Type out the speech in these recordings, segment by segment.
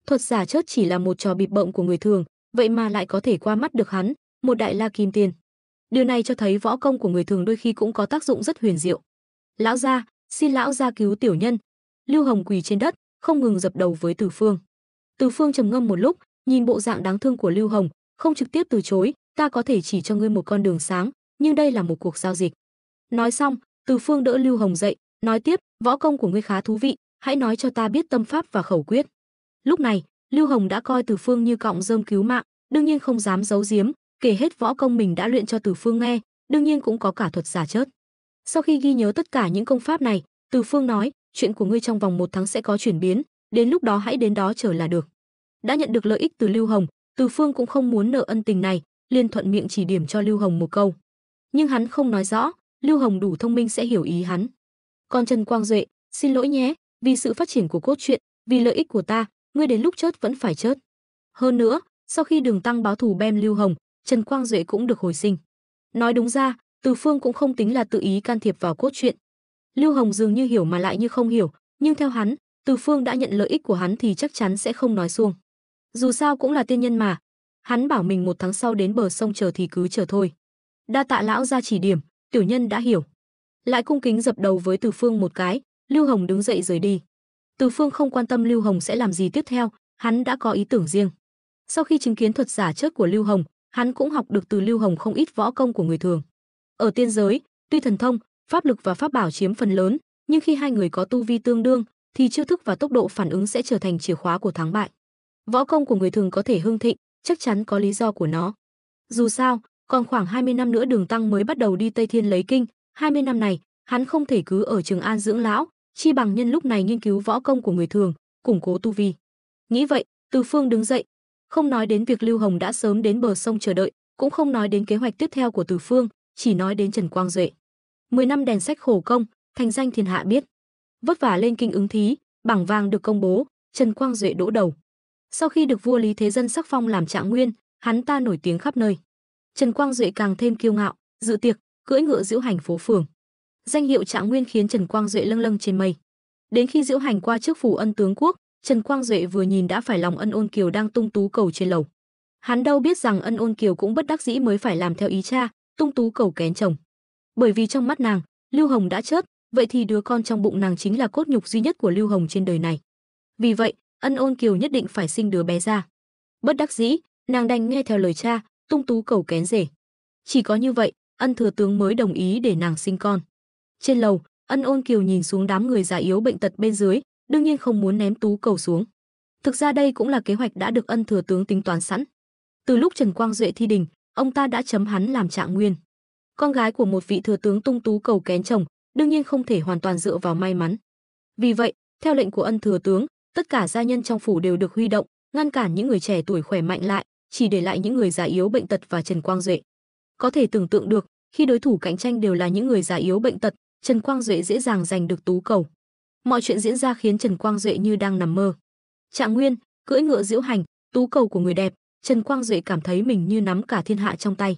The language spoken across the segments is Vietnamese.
Thuật giả chớt chỉ là một trò bịp bợm của người thường, vậy mà lại có thể qua mắt được hắn, một đại la kim tiên. Điều này cho thấy võ công của người thường đôi khi cũng có tác dụng rất huyền diệu. Lão gia, xin lão gia cứu tiểu nhân. Lưu Hồng quỳ trên đất, không ngừng dập đầu với Từ Phương. Từ Phương trầm ngâm một lúc, nhìn bộ dạng đáng thương của Lưu Hồng, không trực tiếp từ chối, ta có thể chỉ cho ngươi một con đường sáng, nhưng đây là một cuộc giao dịch. Nói xong, Từ Phương đỡ Lưu Hồng dậy, nói tiếp, võ công của ngươi khá thú vị, hãy nói cho ta biết tâm pháp và khẩu quyết. Lúc này, Lưu Hồng đã coi Từ Phương như cọng rơm cứu mạng, đương nhiên không dám giấu giếm, kể hết võ công mình đã luyện cho Từ Phương nghe, đương nhiên cũng có cả thuật giả chớt. Sau khi ghi nhớ tất cả những công pháp này, Từ Phương nói, chuyện của ngươi trong vòng 1 tháng sẽ có chuyển biến, đến lúc đó hãy đến đó chờ là được. Đã nhận được lợi ích từ Lưu Hồng, Từ Phương cũng không muốn nợ ân tình này, liền thuận miệng chỉ điểm cho Lưu Hồng một câu. Nhưng hắn không nói rõ, Lưu Hồng đủ thông minh sẽ hiểu ý hắn. Còn Trần Quang Duệ, xin lỗi nhé, vì sự phát triển của cốt truyện, vì lợi ích của ta, ngươi đến lúc chớt vẫn phải chớt. Hơn nữa, sau khi Đường Tăng báo thù bem Lưu Hồng, Trần Quang Duệ cũng được hồi sinh. Nói đúng ra, Từ Phương cũng không tính là tự ý can thiệp vào cốt truyện. Lưu Hồng dường như hiểu mà lại như không hiểu, nhưng theo hắn, Từ Phương đã nhận lợi ích của hắn thì chắc chắn sẽ không nói suông. Dù sao cũng là tiên nhân mà. Hắn bảo mình 1 tháng sau đến bờ sông chờ thì cứ chờ thôi. Đa tạ lão gia chỉ điểm, tiểu nhân đã hiểu. Lại cung kính dập đầu với Từ Phương một cái, Lưu Hồng đứng dậy rời đi. Từ Phương không quan tâm Lưu Hồng sẽ làm gì tiếp theo, hắn đã có ý tưởng riêng. Sau khi chứng kiến thuật giả chớt của Lưu Hồng, hắn cũng học được từ Lưu Hồng không ít võ công của người thường. Ở tiên giới, tuy thần thông, pháp lực và pháp bảo chiếm phần lớn, nhưng khi hai người có tu vi tương đương, thì chiêu thức và tốc độ phản ứng sẽ trở thành chìa khóa của thắng bại. Võ công của người thường có thể hưng thịnh, chắc chắn có lý do của nó. Dù sao, còn khoảng 20 năm nữa Đường Tăng mới bắt đầu đi Tây Thiên lấy kinh, 20 năm này, hắn không thể cứ ở Trường An dưỡng lão, chi bằng nhân lúc này nghiên cứu võ công của người thường, củng cố tu vi. Nghĩ vậy, Từ Phương đứng dậy, không nói đến việc Lưu Hồng đã sớm đến bờ sông chờ đợi, cũng không nói đến kế hoạch tiếp theo của Từ Phương, chỉ nói đến Trần Quang Duệ. 10 năm đèn sách khổ công, thành danh thiên hạ biết. Vất vả lên kinh ứng thí, bảng vàng được công bố, Trần Quang Duệ đỗ đầu. Sau khi được vua Lý Thế Dân sắc phong làm trạng nguyên, hắn ta nổi tiếng khắp nơi. Trần Quang Duệ càng thêm kiêu ngạo, dự tiệc, cưỡi ngựa diễu hành phố phường. Danh hiệu trạng nguyên khiến Trần Quang Duệ lâng lâng trên mây. Đến khi diễu hành qua trước phủ Ân Tướng Quốc, Trần Quang Duệ vừa nhìn đã phải lòng Ân Ôn Kiều đang tung tú cầu trên lầu. Hắn đâu biết rằng Ân Ôn Kiều cũng bất đắc dĩ mới phải làm theo ý cha, tung tú cầu kén chồng. Bởi vì trong mắt nàng, Lưu Hồng đã chết, vậy thì đứa con trong bụng nàng chính là cốt nhục duy nhất của Lưu Hồng trên đời này. Vì vậy, Ân Ôn Kiều nhất định phải sinh đứa bé ra. Bất đắc dĩ, nàng đành nghe theo lời cha, tung tú cầu kén rể. Chỉ có như vậy, Ân thừa tướng mới đồng ý để nàng sinh con. Trên lầu, Ân Ôn Kiều nhìn xuống đám người già yếu bệnh tật bên dưới, đương nhiên không muốn ném tú cầu xuống. Thực ra đây cũng là kế hoạch đã được Ân thừa tướng tính toán sẵn. Từ lúc Trần Quang Duệ thi đình, ông ta đã chấm hắn làm trạng nguyên. Con gái của một vị thừa tướng tung tú cầu kén chồng, đương nhiên không thể hoàn toàn dựa vào may mắn. Vì vậy, theo lệnh của Ân thừa tướng, tất cả gia nhân trong phủ đều được huy động, ngăn cản những người trẻ tuổi khỏe mạnh lại, chỉ để lại những người già yếu bệnh tật và Trần Quang Duệ. Có thể tưởng tượng được, khi đối thủ cạnh tranh đều là những người già yếu bệnh tật, Trần Quang Duệ dễ dàng giành được tú cầu. Mọi chuyện diễn ra khiến Trần Quang Duệ như đang nằm mơ. Trạng nguyên, cưỡi ngựa diễu hành, tú cầu của người đẹp, Trần Quang Duệ cảm thấy mình như nắm cả thiên hạ trong tay.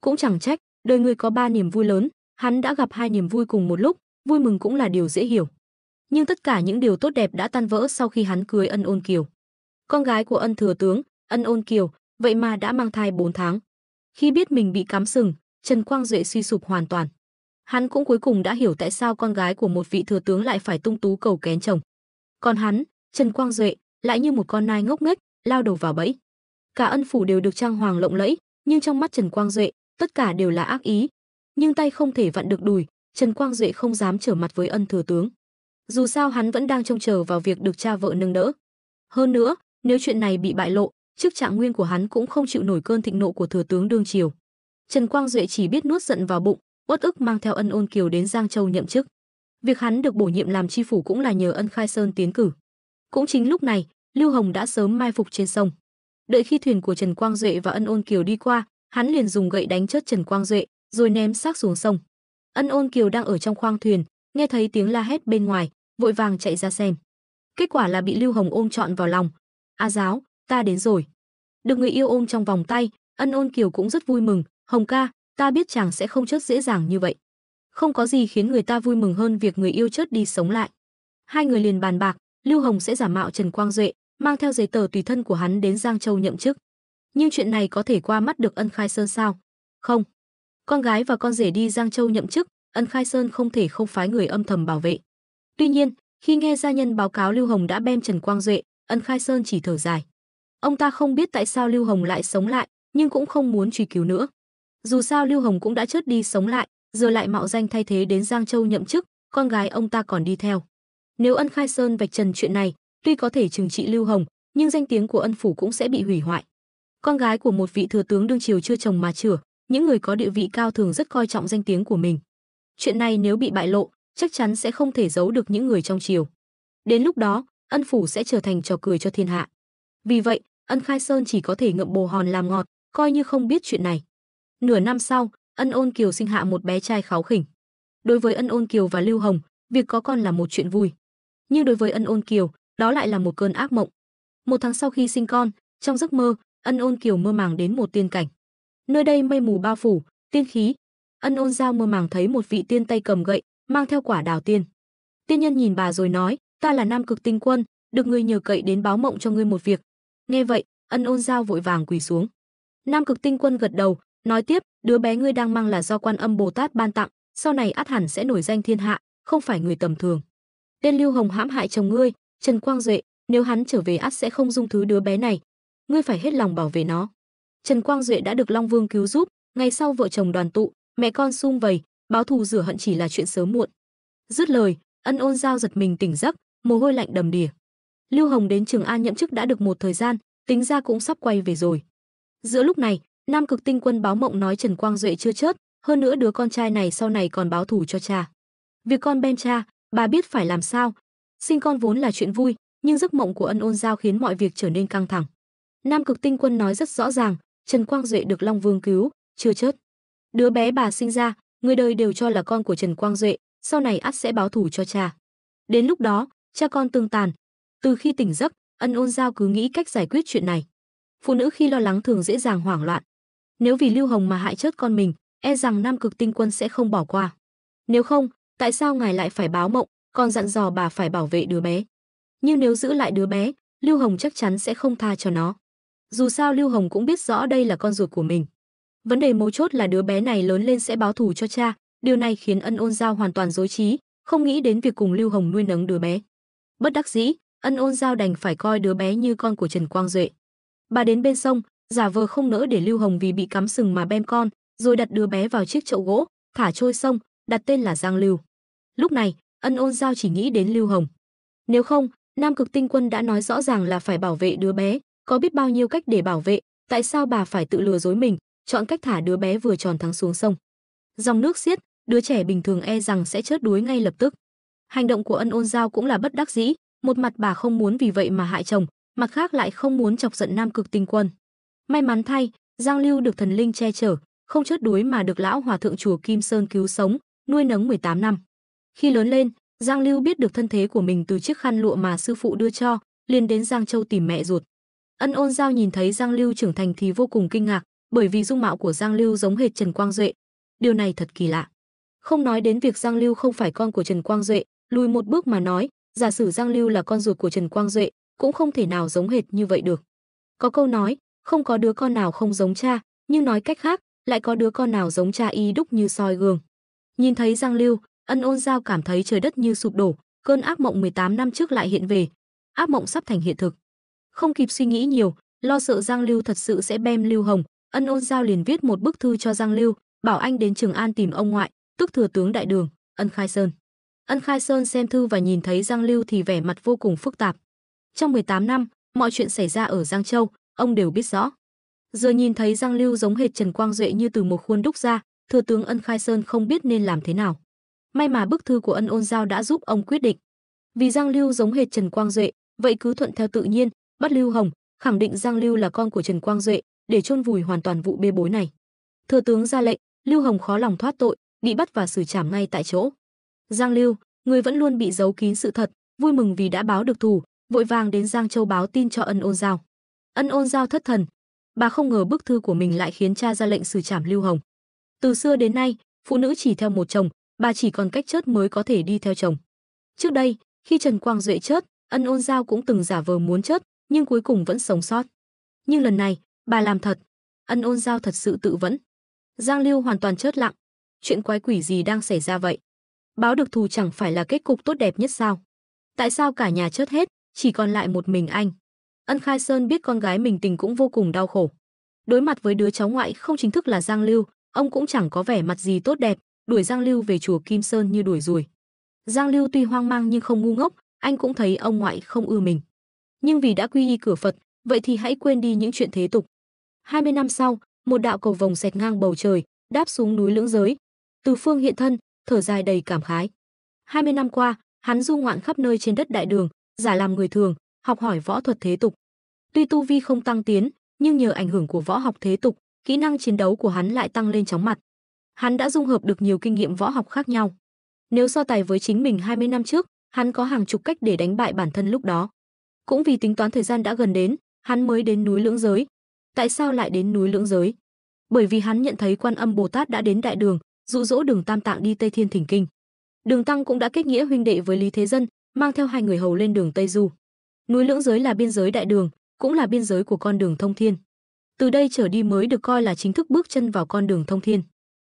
Cũng chẳng trách, đời người có 3 niềm vui lớn, hắn đã gặp 2 niềm vui cùng một lúc, vui mừng cũng là điều dễ hiểu. Nhưng tất cả những điều tốt đẹp đã tan vỡ sau khi hắn cưới Ân Ôn Kiều. Con gái của Ân thừa tướng, Ân Ôn Kiều, vậy mà đã mang thai 4 tháng. Khi biết mình bị cắm sừng, Trần Quang Duệ suy sụp hoàn toàn. Hắn cũng cuối cùng đã hiểu tại sao con gái của một vị thừa tướng lại phải tung tú cầu kén chồng. Còn hắn, Trần Quang Duệ, lại như một con nai ngốc nghếch, lao đầu vào bẫy. Cả Ân phủ đều được trang hoàng lộng lẫy, nhưng trong mắt Trần Quang Duệ, tất cả đều là ác ý. Nhưng tay không thể vặn được đùi, Trần Quang Duệ không dám trở mặt với Ân thừa tướng. Dù sao hắn vẫn đang trông chờ vào việc được cha vợ nâng đỡ. Hơn nữa, nếu chuyện này bị bại lộ, chức trạng nguyên của hắn cũng không chịu nổi cơn thịnh nộ của thừa tướng đương triều. Trần Quang Duệ chỉ biết nuốt giận vào bụng, uất ức mang theo Ân Ôn Kiều đến Giang Châu nhậm chức. Việc hắn được bổ nhiệm làm chi phủ cũng là nhờ Ân Khai Sơn tiến cử. Cũng chính lúc này, Lưu Hồng đã sớm mai phục trên sông. Đợi khi thuyền của Trần Quang Duệ và Ân Ôn Kiều đi qua, hắn liền dùng gậy đánh chết Trần Quang Duệ, rồi ném xác xuống sông. Ân Ôn Kiều đang ở trong khoang thuyền, nghe thấy tiếng la hét bên ngoài, vội vàng chạy ra xem. Kết quả là bị Lưu Hồng ôm trọn vào lòng. "A giáo, ta đến rồi." Được người yêu ôm trong vòng tay, Ân Ôn Kiều cũng rất vui mừng. "Hồng ca, ta biết chàng sẽ không chết dễ dàng như vậy." Không có gì khiến người ta vui mừng hơn việc người yêu chết đi sống lại. Hai người liền bàn bạc, Lưu Hồng sẽ giả mạo Trần Quang Duệ, mang theo giấy tờ tùy thân của hắn đến Giang Châu nhậm chức. Nhưng chuyện này có thể qua mắt được Ân Khai Sơn sao? Không. Con gái và con rể đi Giang Châu nhậm chức, Ân Khai Sơn không thể không phái người âm thầm bảo vệ. Tuy nhiên, khi nghe gia nhân báo cáo Lưu Hồng đã bem Trần Quang Duệ, Ân Khai Sơn chỉ thở dài. Ông ta không biết tại sao Lưu Hồng lại sống lại, nhưng cũng không muốn truy cứu nữa. Dù sao Lưu Hồng cũng đã chết đi sống lại, giờ lại mạo danh thay thế đến Giang Châu nhậm chức, con gái ông ta còn đi theo. Nếu Ân Khai Sơn vạch trần chuyện này, tuy có thể trừng trị Lưu Hồng, nhưng danh tiếng của Ân phủ cũng sẽ bị hủy hoại. Con gái của một vị thừa tướng đương triều chưa chồng mà chửa, những người có địa vị cao thường rất coi trọng danh tiếng của mình. Chuyện này nếu bị bại lộ, chắc chắn sẽ không thể giấu được những người trong triều. Đến lúc đó, Ân phủ sẽ trở thành trò cười cho thiên hạ. Vì vậy, Ân Khai Sơn chỉ có thể ngậm bồ hòn làm ngọt, coi như không biết chuyện này. Nửa năm sau, Ân Ôn Kiều sinh hạ một bé trai kháu khỉnh. Đối với Ân Ôn Kiều và Lưu Hồng, việc có con là một chuyện vui. Nhưng đối với Ân Ôn Kiều, đó lại là một cơn ác mộng. Một tháng sau khi sinh con, trong giấc mơ, Ân Ôn Kiều mơ màng đến một tiên cảnh. Nơi đây mây mù bao phủ, tiên khí. Ân Ôn Giao mơ màng thấy một vị tiên tay cầm gậy, mang theo quả đào tiên. Tiên nhân nhìn bà rồi nói, ta là Nam Cực Tinh Quân, được ngươi nhờ cậy đến báo mộng cho ngươi một việc. Nghe vậy, Ân Ôn Giao vội vàng quỳ xuống. Nam Cực Tinh Quân gật đầu, nói tiếp, đứa bé ngươi đang mang là do Quan Âm Bồ Tát ban tặng, sau này ắt hẳn sẽ nổi danh thiên hạ, không phải người tầm thường. Tên Lưu Hồng hãm hại chồng ngươi, Trần Quang Duệ, nếu hắn trở về ắt sẽ không dung thứ đứa bé này, ngươi phải hết lòng bảo vệ nó. Trần Quang Duệ đã được Long Vương cứu giúp, ngày sau vợ chồng đoàn tụ, mẹ con sum vầy, báo thù rửa hận chỉ là chuyện sớm muộn. Dứt lời, Ân Ôn Giao giật mình tỉnh giấc, mồ hôi lạnh đầm đìa. Lưu Hồng đến Trường An nhậm chức đã được một thời gian, tính ra cũng sắp quay về rồi. Giữa lúc này, Nam Cực Tinh Quân báo mộng nói Trần Quang Duệ chưa chết, hơn nữa đứa con trai này sau này còn báo thù cho cha. Việc con bem cha, bà biết phải làm sao. Sinh con vốn là chuyện vui, nhưng giấc mộng của Ân Ôn Giao khiến mọi việc trở nên căng thẳng. Nam Cực Tinh Quân nói rất rõ ràng, Trần Quang Duệ được Long Vương cứu, chưa chết. Đứa bé bà sinh ra, người đời đều cho là con của Trần Quang Duệ, sau này ắt sẽ báo thù cho cha. Đến lúc đó, cha con tương tàn. Từ khi tỉnh giấc, Ân Ôn Giao cứ nghĩ cách giải quyết chuyện này. Phụ nữ khi lo lắng thường dễ dàng hoảng loạn. Nếu vì Lưu Hồng mà hại chết con mình, e rằng Nam Cực Tinh Quân sẽ không bỏ qua. Nếu không, tại sao ngài lại phải báo mộng, còn dặn dò bà phải bảo vệ đứa bé? Nhưng nếu giữ lại đứa bé, Lưu Hồng chắc chắn sẽ không tha cho nó. Dù sao Lưu Hồng cũng biết rõ đây là con ruột của mình. Vấn đề mấu chốt là đứa bé này lớn lên sẽ báo thù cho cha, điều này khiến Ân Ôn Giao hoàn toàn rối trí, không nghĩ đến việc cùng Lưu Hồng nuôi nấng đứa bé. Bất đắc dĩ, Ân Ôn Giao đành phải coi đứa bé như con của Trần Quang Duệ. Bà đến bên sông, giả vờ không nỡ để Lưu Hồng vì bị cắm sừng mà bem con, rồi đặt đứa bé vào chiếc chậu gỗ, thả trôi sông, đặt tên là Giang Lưu. Lúc này, Ân Ôn Giao chỉ nghĩ đến Lưu Hồng. Nếu không, Nam Cực Tinh Quân đã nói rõ ràng là phải bảo vệ đứa bé, có biết bao nhiêu cách để bảo vệ, tại sao bà phải tự lừa dối mình, chọn cách thả đứa bé vừa tròn thắng xuống sông. Dòng nước xiết, đứa trẻ bình thường e rằng sẽ chết đuối ngay lập tức. Hành động của Ân Ôn Giao cũng là bất đắc dĩ, một mặt bà không muốn vì vậy mà hại chồng, mặt khác lại không muốn chọc giận Nam Cực Tinh Quân. May mắn thay, Giang Lưu được thần linh che chở, không chết đuối mà được lão hòa thượng chùa Kim Sơn cứu sống, nuôi nấng 18 năm. Khi lớn lên, Giang Lưu biết được thân thế của mình từ chiếc khăn lụa mà sư phụ đưa cho, liền đến Giang Châu tìm mẹ ruột. Ân Ôn Giao nhìn thấy Giang Lưu trưởng thành thì vô cùng kinh ngạc, bởi vì dung mạo của Giang Lưu giống hệt Trần Quang Duệ. Điều này thật kỳ lạ. Không nói đến việc Giang Lưu không phải con của Trần Quang Duệ, lùi một bước mà nói, giả sử Giang Lưu là con ruột của Trần Quang Duệ, cũng không thể nào giống hệt như vậy được. Có câu nói, không có đứa con nào không giống cha, nhưng nói cách khác, lại có đứa con nào giống cha y đúc như soi gương. Nhìn thấy Giang Lưu, Ân Ôn Giao cảm thấy trời đất như sụp đổ, cơn ác mộng 18 năm trước lại hiện về. Ác mộng sắp thành hiện thực. Không kịp suy nghĩ nhiều, lo sợ Giang Lưu thật sự sẽ bem Lưu Hồng, Ân Ôn Giao liền viết một bức thư cho Giang Lưu, bảo anh đến Trường An tìm ông ngoại, tức thừa tướng đại đường, Ân Khai Sơn. Ân Khai Sơn xem thư và nhìn thấy Giang Lưu thì vẻ mặt vô cùng phức tạp. Trong 18 năm, mọi chuyện xảy ra ở Giang Châu, ông đều biết rõ. Giờ nhìn thấy Giang Lưu giống hệt Trần Quang Duệ như từ một khuôn đúc ra, thừa tướng Ân Khai Sơn không biết nên làm thế nào. May mà bức thư của Ân Ôn Giao đã giúp ông quyết định. Vì Giang Lưu giống hệt Trần Quang Duệ, vậy cứ thuận theo tự nhiên, bắt Lưu Hồng, khẳng định Giang Lưu là con của Trần Quang Duệ, để chôn vùi hoàn toàn vụ bê bối này. Thừa tướng ra lệnh, Lưu Hồng khó lòng thoát tội, bị bắt và xử trảm ngay tại chỗ. Giang Lưu, người vẫn luôn bị giấu kín sự thật, vui mừng vì đã báo được thù, vội vàng đến Giang Châu báo tin cho Ân Ôn Giao. Ân Ôn Giao thất thần, bà không ngờ bức thư của mình lại khiến cha ra lệnh xử trảm Lưu Hồng. Từ xưa đến nay, phụ nữ chỉ theo một chồng, bà chỉ còn cách chết mới có thể đi theo chồng. Trước đây, khi Trần Quang Duệ chết, Ân Ôn Giao cũng từng giả vờ muốn chết, nhưng cuối cùng vẫn sống sót. Nhưng lần này, bà làm thật. Ân Ôn Giao thật sự tự vẫn. Giang Lưu hoàn toàn chớt lặng. Chuyện quái quỷ gì đang xảy ra vậy? Báo được thù chẳng phải là kết cục tốt đẹp nhất sao? Tại sao cả nhà chết hết, chỉ còn lại một mình anh? Ân Khai Sơn biết con gái mình tình cũng vô cùng đau khổ. Đối mặt với đứa cháu ngoại không chính thức là Giang Lưu, ông cũng chẳng có vẻ mặt gì tốt đẹp, đuổi Giang Lưu về chùa Kim Sơn như đuổi ruồi. Giang Lưu tuy hoang mang nhưng không ngu ngốc, anh cũng thấy ông ngoại không ưa mình. Nhưng vì đã quy y cửa Phật, vậy thì hãy quên đi những chuyện thế tục. 20 năm sau, một đạo cầu vồng xẹt ngang bầu trời, đáp xuống núi Lưỡng Giới. Từ Phương hiện thân, thở dài đầy cảm khái. 20 năm qua, hắn du ngoạn khắp nơi trên đất Đại Đường, giả làm người thường, học hỏi võ thuật thế tục. Tuy tu vi không tăng tiến, nhưng nhờ ảnh hưởng của võ học thế tục, kỹ năng chiến đấu của hắn lại tăng lên chóng mặt. Hắn đã dung hợp được nhiều kinh nghiệm võ học khác nhau. Nếu so tài với chính mình 20 năm trước, hắn có hàng chục cách để đánh bại bản thân lúc đó. Cũng vì tính toán thời gian đã gần đến, hắn mới đến núi Lưỡng Giới. Tại sao lại đến núi Lưỡng Giới? Bởi vì hắn nhận thấy Quan Âm Bồ Tát đã đến Đại Đường, dụ dỗ Đường Tam Tạng đi Tây Thiên thỉnh kinh. Đường Tăng cũng đã kết nghĩa huynh đệ với Lý Thế Dân, mang theo hai người hầu lên đường Tây Du. Núi Lưỡng Giới là biên giới Đại Đường, cũng là biên giới của con đường thông thiên. Từ đây trở đi mới được coi là chính thức bước chân vào con đường thông thiên.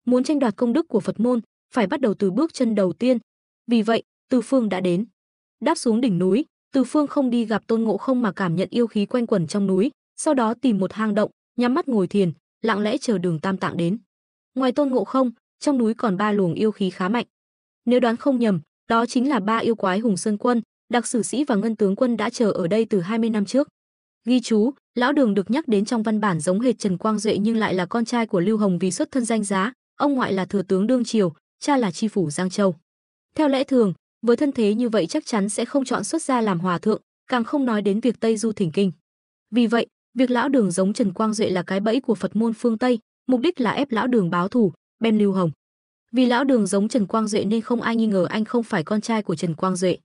Muốn tranh đoạt công đức của Phật môn, phải bắt đầu từ bước chân đầu tiên. Vì vậy, Từ Phương đã đến. Đáp xuống đỉnh núi, Từ Phương không đi gặp Tôn Ngộ Không mà cảm nhận yêu khí quanh quẩn trong núi, sau đó tìm một hang động, nhắm mắt ngồi thiền, lặng lẽ chờ Đường Tam Tạng đến. Ngoài Tôn Ngộ Không, trong núi còn 3 luồng yêu khí khá mạnh. Nếu đoán không nhầm, đó chính là 3 yêu quái Hùng Sơn Quân, Đặc Sử Sĩ và Ngân Tướng Quân đã chờ ở đây từ 20 năm trước. Ghi chú, lão Đường được nhắc đến trong văn bản giống hệt Trần Quang Duệ nhưng lại là con trai của Lưu Hồng vì xuất thân danh giá, ông ngoại là thừa tướng đương triều, cha là tri phủ Giang Châu. Theo lẽ thường, với thân thế như vậy chắc chắn sẽ không chọn xuất gia làm hòa thượng, càng không nói đến việc Tây Du thỉnh kinh. Vì vậy, việc lão Đường giống Trần Quang Duệ là cái bẫy của Phật môn phương Tây, mục đích là ép lão Đường báo thù, bem Lưu Hồng. Vì lão Đường giống Trần Quang Duệ nên không ai nghi ngờ anh không phải con trai của Trần Quang Duệ.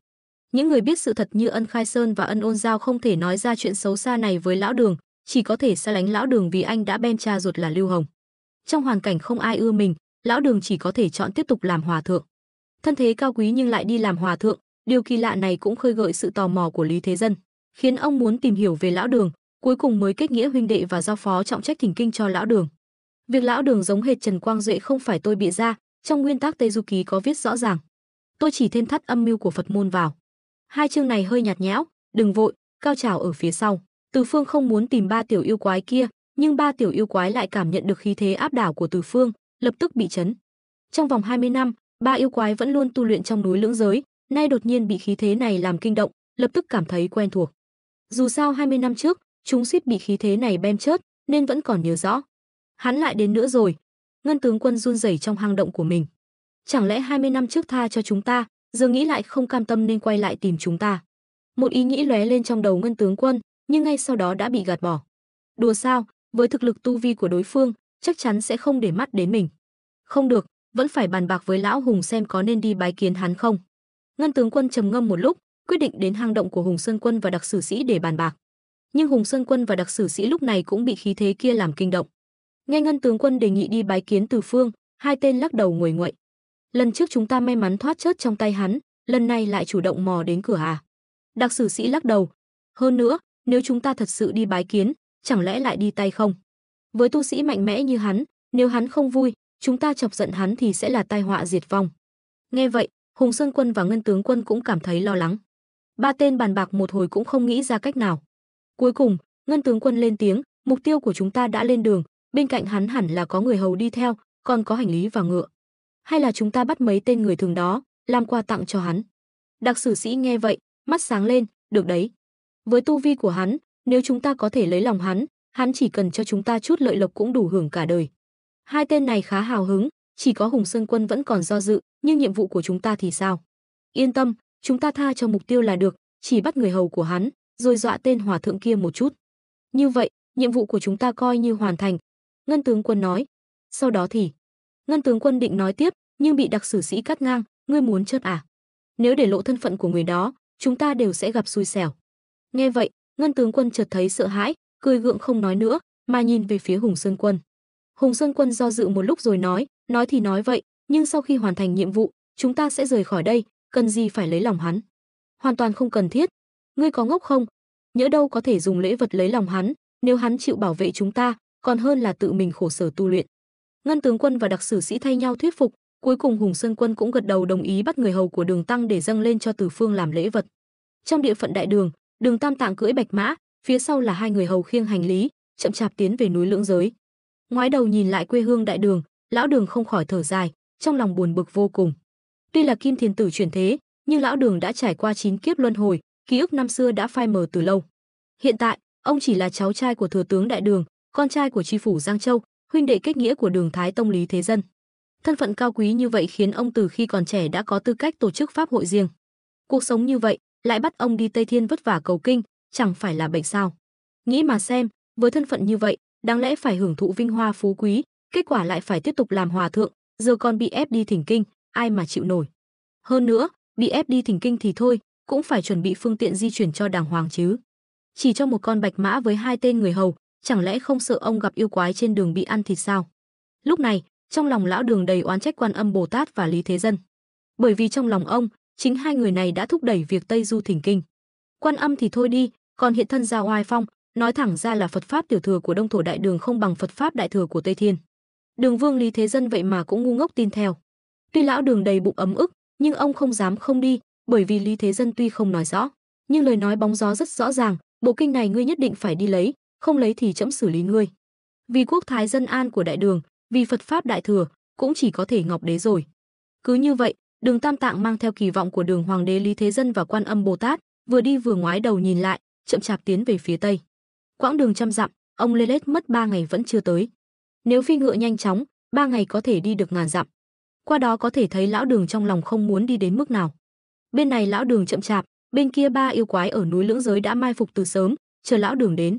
Những người biết sự thật như Ân Khai Sơn và Ân Ôn Giao không thể nói ra chuyện xấu xa này với lão Đường, chỉ có thể xa lánh lão Đường vì anh đã bem cha ruột là Lưu Hồng. Trong hoàn cảnh không ai ưa mình, lão Đường chỉ có thể chọn tiếp tục làm hòa thượng. Thân thế cao quý nhưng lại đi làm hòa thượng, điều kỳ lạ này cũng khơi gợi sự tò mò của Lý Thế Dân, khiến ông muốn tìm hiểu về lão Đường, cuối cùng mới kết nghĩa huynh đệ và giao phó trọng trách thỉnh kinh cho lão Đường. Việc lão Đường giống hệt Trần Quang Duệ không phải tôi bịa ra, trong nguyên tắc Tây Du Ký có viết rõ ràng. Tôi chỉ thêm thắt âm mưu của Phật môn vào. 2 chương này hơi nhạt nhẽo, đừng vội, cao trào ở phía sau. Từ Phương không muốn tìm 3 tiểu yêu quái kia, nhưng 3 tiểu yêu quái lại cảm nhận được khí thế áp đảo của Từ Phương, lập tức bị chấn. Trong vòng 20 năm, 3 yêu quái vẫn luôn tu luyện trong núi Lưỡng Giới, nay đột nhiên bị khí thế này làm kinh động, lập tức cảm thấy quen thuộc. Dù sao 20 năm trước, chúng suýt bị khí thế này bem chớt, nên vẫn còn nhớ rõ. Hắn lại đến nữa rồi. Ngân Tướng Quân run rẩy trong hang động của mình. Chẳng lẽ 20 năm trước tha cho chúng ta, giờ nghĩ lại không cam tâm nên quay lại tìm chúng ta? Một ý nghĩ lóe lên trong đầu Ngân Tướng Quân, nhưng ngay sau đó đã bị gạt bỏ. Đùa sao, với thực lực tu vi của đối phương, chắc chắn sẽ không để mắt đến mình. Không được, vẫn phải bàn bạc với lão Hùng xem có nên đi bái kiến hắn không. Ngân Tướng Quân trầm ngâm một lúc, quyết định đến hang động của Hùng Sơn Quân và Đặc Sử Sĩ để bàn bạc. Nhưng Hùng Sơn Quân và Đặc Sử Sĩ lúc này cũng bị khí thế kia làm kinh động. Nghe Ngân Tướng Quân đề nghị đi bái kiến Từ Phương, hai tên lắc đầu nguầy nguậy. Lần trước chúng ta may mắn thoát chết trong tay hắn, lần này lại chủ động mò đến cửa à? Đặc Sử Sĩ lắc đầu. Hơn nữa, nếu chúng ta thật sự đi bái kiến, chẳng lẽ lại đi tay không? Với tu sĩ mạnh mẽ như hắn, nếu hắn không vui, chúng ta chọc giận hắn thì sẽ là tai họa diệt vong. Nghe vậy, Hùng Sơn Quân và Ngân Tướng Quân cũng cảm thấy lo lắng. 3 tên bàn bạc một hồi cũng không nghĩ ra cách nào. Cuối cùng, Ngân Tướng Quân lên tiếng, mục tiêu của chúng ta đã lên đường, bên cạnh hắn hẳn là có người hầu đi theo, còn có hành lý và ngựa. Hay là chúng ta bắt mấy tên người thường đó, làm quà tặng cho hắn? Đặc Sử Sĩ nghe vậy, mắt sáng lên, được đấy. Với tu vi của hắn, nếu chúng ta có thể lấy lòng hắn chỉ cần cho chúng ta chút lợi lộc cũng đủ hưởng cả đời. Hai tên này khá hào hứng, chỉ có Hùng Sơn Quân vẫn còn do dự, nhưng nhiệm vụ của chúng ta thì sao? Yên tâm, chúng ta tha cho mục tiêu là được, chỉ bắt người hầu của hắn, rồi dọa tên hòa thượng kia một chút. Như vậy, nhiệm vụ của chúng ta coi như hoàn thành. Ngân Tướng Quân nói. Sau đó thì... Ngân Tướng Quân định nói tiếp, nhưng bị Đặc Sử Sĩ cắt ngang, ngươi muốn chết à? Nếu để lộ thân phận của người đó, chúng ta đều sẽ gặp xui xẻo. Nghe vậy, Ngân Tướng Quân chợt thấy sợ hãi, cười gượng không nói nữa, mà nhìn về phía Hùng Sơn Quân. Hùng Sơn Quân do dự một lúc rồi nói thì nói vậy, nhưng sau khi hoàn thành nhiệm vụ, chúng ta sẽ rời khỏi đây, cần gì phải lấy lòng hắn? Hoàn toàn không cần thiết. Ngươi có ngốc không? nhỡ đâu có thể dùng lễ vật lấy lòng hắn, nếu hắn chịu bảo vệ chúng ta, còn hơn là tự mình khổ sở tu luyện. Ngân tướng quân và đặc sử sĩ thay nhau thuyết phục, cuối cùng Hùng Sơn quân cũng gật đầu đồng ý bắt người hầu của Đường Tăng để dâng lên cho Từ Phương làm lễ vật. Trong địa phận đại đường, Đường Tam Tạng cưỡi bạch mã, phía sau là hai người hầu khiêng hành lý, chậm chạp tiến về núi Lưỡng Giới. Ngoái đầu nhìn lại quê hương đại đường, lão Đường không khỏi thở dài, trong lòng buồn bực vô cùng. Tuy là Kim Thiền tử chuyển thế, nhưng lão Đường đã trải qua 9 kiếp luân hồi, ký ức năm xưa đã phai mờ từ lâu. Hiện tại, ông chỉ là cháu trai của thừa tướng đại đường, con trai của tri phủ Giang Châu, huynh đệ kết nghĩa của Đường Thái Tông Lý Thế Dân. Thân phận cao quý như vậy khiến ông từ khi còn trẻ đã có tư cách tổ chức pháp hội riêng. Cuộc sống như vậy, lại bắt ông đi Tây Thiên vất vả cầu kinh, chẳng phải là bệnh sao? Nghĩ mà xem, với thân phận như vậy, đáng lẽ phải hưởng thụ vinh hoa phú quý, kết quả lại phải tiếp tục làm hòa thượng, giờ còn bị ép đi thỉnh kinh, ai mà chịu nổi. Hơn nữa, bị ép đi thỉnh kinh thì thôi, cũng phải chuẩn bị phương tiện di chuyển cho đàng hoàng chứ. Chỉ cho một con bạch mã với 2 tên người hầu, chẳng lẽ không sợ ông gặp yêu quái trên đường bị ăn thịt sao? Lúc này, trong lòng lão Đường đầy oán trách Quan Âm Bồ Tát và Lý Thế Dân. Bởi vì trong lòng ông, chính hai người này đã thúc đẩy việc Tây Du thỉnh kinh. Quan Âm thì thôi đi, còn hiện thân ra oai phong, nói thẳng ra là Phật pháp tiểu thừa của Đông thổ đại đường không bằng Phật pháp đại thừa của Tây Thiên. Đường Vương Lý Thế Dân vậy mà cũng ngu ngốc tin theo. Tuy lão Đường đầy bụng ấm ức, nhưng ông không dám không đi, bởi vì Lý Thế Dân tuy không nói rõ, nhưng lời nói bóng gió rất rõ ràng, bộ kinh này ngươi nhất định phải đi lấy, không lấy thì trẫm xử lý ngươi. Vì quốc thái dân an của đại đường, vì Phật pháp đại thừa, cũng chỉ có thể Ngọc Đế rồi. Cứ như vậy, Đường Tam Tạng mang theo kỳ vọng của Đường Hoàng đế Lý Thế Dân và Quan Âm Bồ Tát, vừa đi vừa ngoái đầu nhìn lại, chậm chạp tiến về phía tây. Quãng đường trăm dặm, ông lê lết mất 3 ngày vẫn chưa tới. Nếu phi ngựa nhanh chóng, 3 ngày có thể đi được ngàn dặm. Qua đó có thể thấy lão Đường trong lòng không muốn đi đến mức nào. Bên này lão Đường chậm chạp, bên kia 3 yêu quái ở núi Lưỡng Giới đã mai phục từ sớm, chờ lão Đường đến.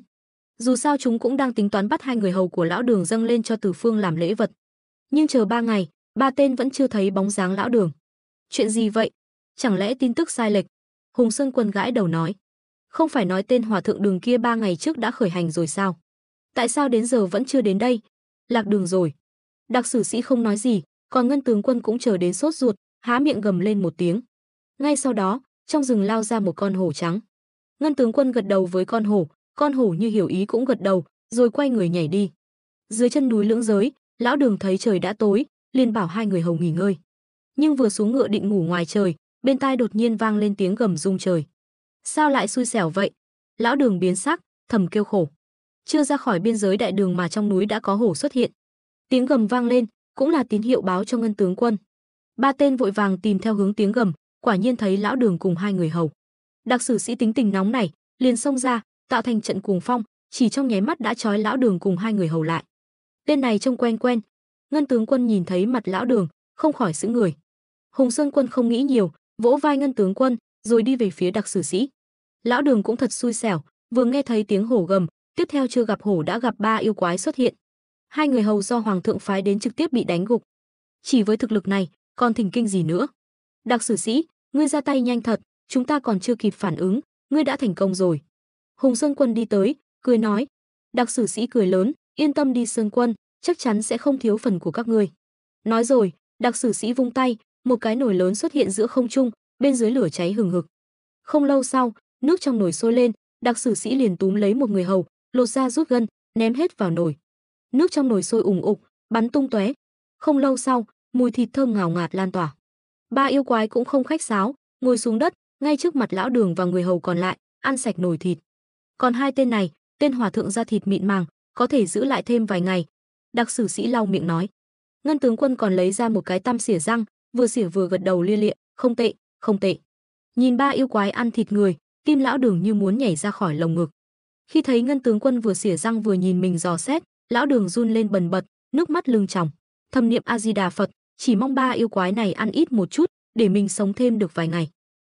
Dù sao chúng cũng đang tính toán bắt hai người hầu của lão Đường dâng lên cho Từ Phương làm lễ vật. Nhưng chờ 3 ngày, 3 tên vẫn chưa thấy bóng dáng lão Đường. Chuyện gì vậy? Chẳng lẽ tin tức sai lệch? Hùng Sơn Quân gãi đầu nói. Không phải nói tên hòa thượng Đường kia 3 ngày trước đã khởi hành rồi sao? Tại sao đến giờ vẫn chưa đến đây? Lạc đường rồi. Đặc sử sĩ không nói gì, còn Ngân tướng quân cũng chờ đến sốt ruột, há miệng gầm lên một tiếng. Ngay sau đó, trong rừng lao ra một con hổ trắng. Ngân tướng quân gật đầu với con hổ như hiểu ý cũng gật đầu, rồi quay người nhảy đi. Dưới chân núi Lưỡng Giới, lão Đường thấy trời đã tối, liền bảo hai người hầu nghỉ ngơi. Nhưng vừa xuống ngựa định ngủ ngoài trời, bên tai đột nhiên vang lên tiếng gầm rung trời. Sao lại xui xẻo vậy? Lão Đường biến sắc, thầm kêu khổ. Chưa ra khỏi biên giới đại đường mà trong núi đã có hổ xuất hiện. Tiếng gầm vang lên, cũng là tín hiệu báo cho Ngân tướng quân. 3 tên vội vàng tìm theo hướng tiếng gầm, quả nhiên thấy lão Đường cùng hai người hầu. Đặc sử sĩ tính tình nóng này, liền xông ra, tạo thành trận cuồng phong, chỉ trong nháy mắt đã trói lão Đường cùng hai người hầu lại. Tên này trông quen quen. Ngân tướng quân nhìn thấy mặt lão Đường, không khỏi sững người. Hùng Sơn Quân không nghĩ nhiều, vỗ vai Ngân tướng quân, rồi đi về phía đặc sử sĩ. Lão Đường cũng thật xui xẻo, vừa nghe thấy tiếng hổ gầm, tiếp theo chưa gặp hổ đã gặp 3 yêu quái xuất hiện. Hai người hầu do hoàng thượng phái đến trực tiếp bị đánh gục. Chỉ với thực lực này, còn thỉnh kinh gì nữa? Đặc sử sĩ, ngươi ra tay nhanh thật, chúng ta còn chưa kịp phản ứng, ngươi đã thành công rồi. Hùng Sơn Quân đi tới, cười nói. Đặc sử sĩ cười lớn, yên tâm đi Sơn Quân, chắc chắn sẽ không thiếu phần của các ngươi. Nói rồi, đặc sử sĩ vung tay, một cái nồi lớn xuất hiện giữa không trung, bên dưới lửa cháy hừng hực. Không lâu sau, nước trong nồi sôi lên, đặc sử sĩ liền túm lấy một người hầu, lột ra rút gân, ném hết vào nồi. Nước trong nồi sôi ùng ục, bắn tung tóe. Không lâu sau, mùi thịt thơm ngào ngạt lan tỏa. 3 yêu quái cũng không khách sáo, ngồi xuống đất, ngay trước mặt lão Đường và người hầu còn lại, ăn sạch nồi thịt. Còn 2 tên này, tên hòa thượng da thịt mịn màng, có thể giữ lại thêm vài ngày. Đặc sử sĩ lau miệng nói. Ngân tướng quân còn lấy ra một cái tăm xỉa răng, vừa xỉa vừa gật đầu lia lịa, không tệ, không tệ. Nhìn 3 yêu quái ăn thịt người, tim lão Đường như muốn nhảy ra khỏi lồng ngực. Khi thấy Ngân tướng quân vừa xỉa răng vừa nhìn mình dò xét, lão Đường run lên bần bật, nước mắt lưng tròng, thầm niệm A Di Đà Phật, chỉ mong 3 yêu quái này ăn ít một chút, để mình sống thêm được vài ngày.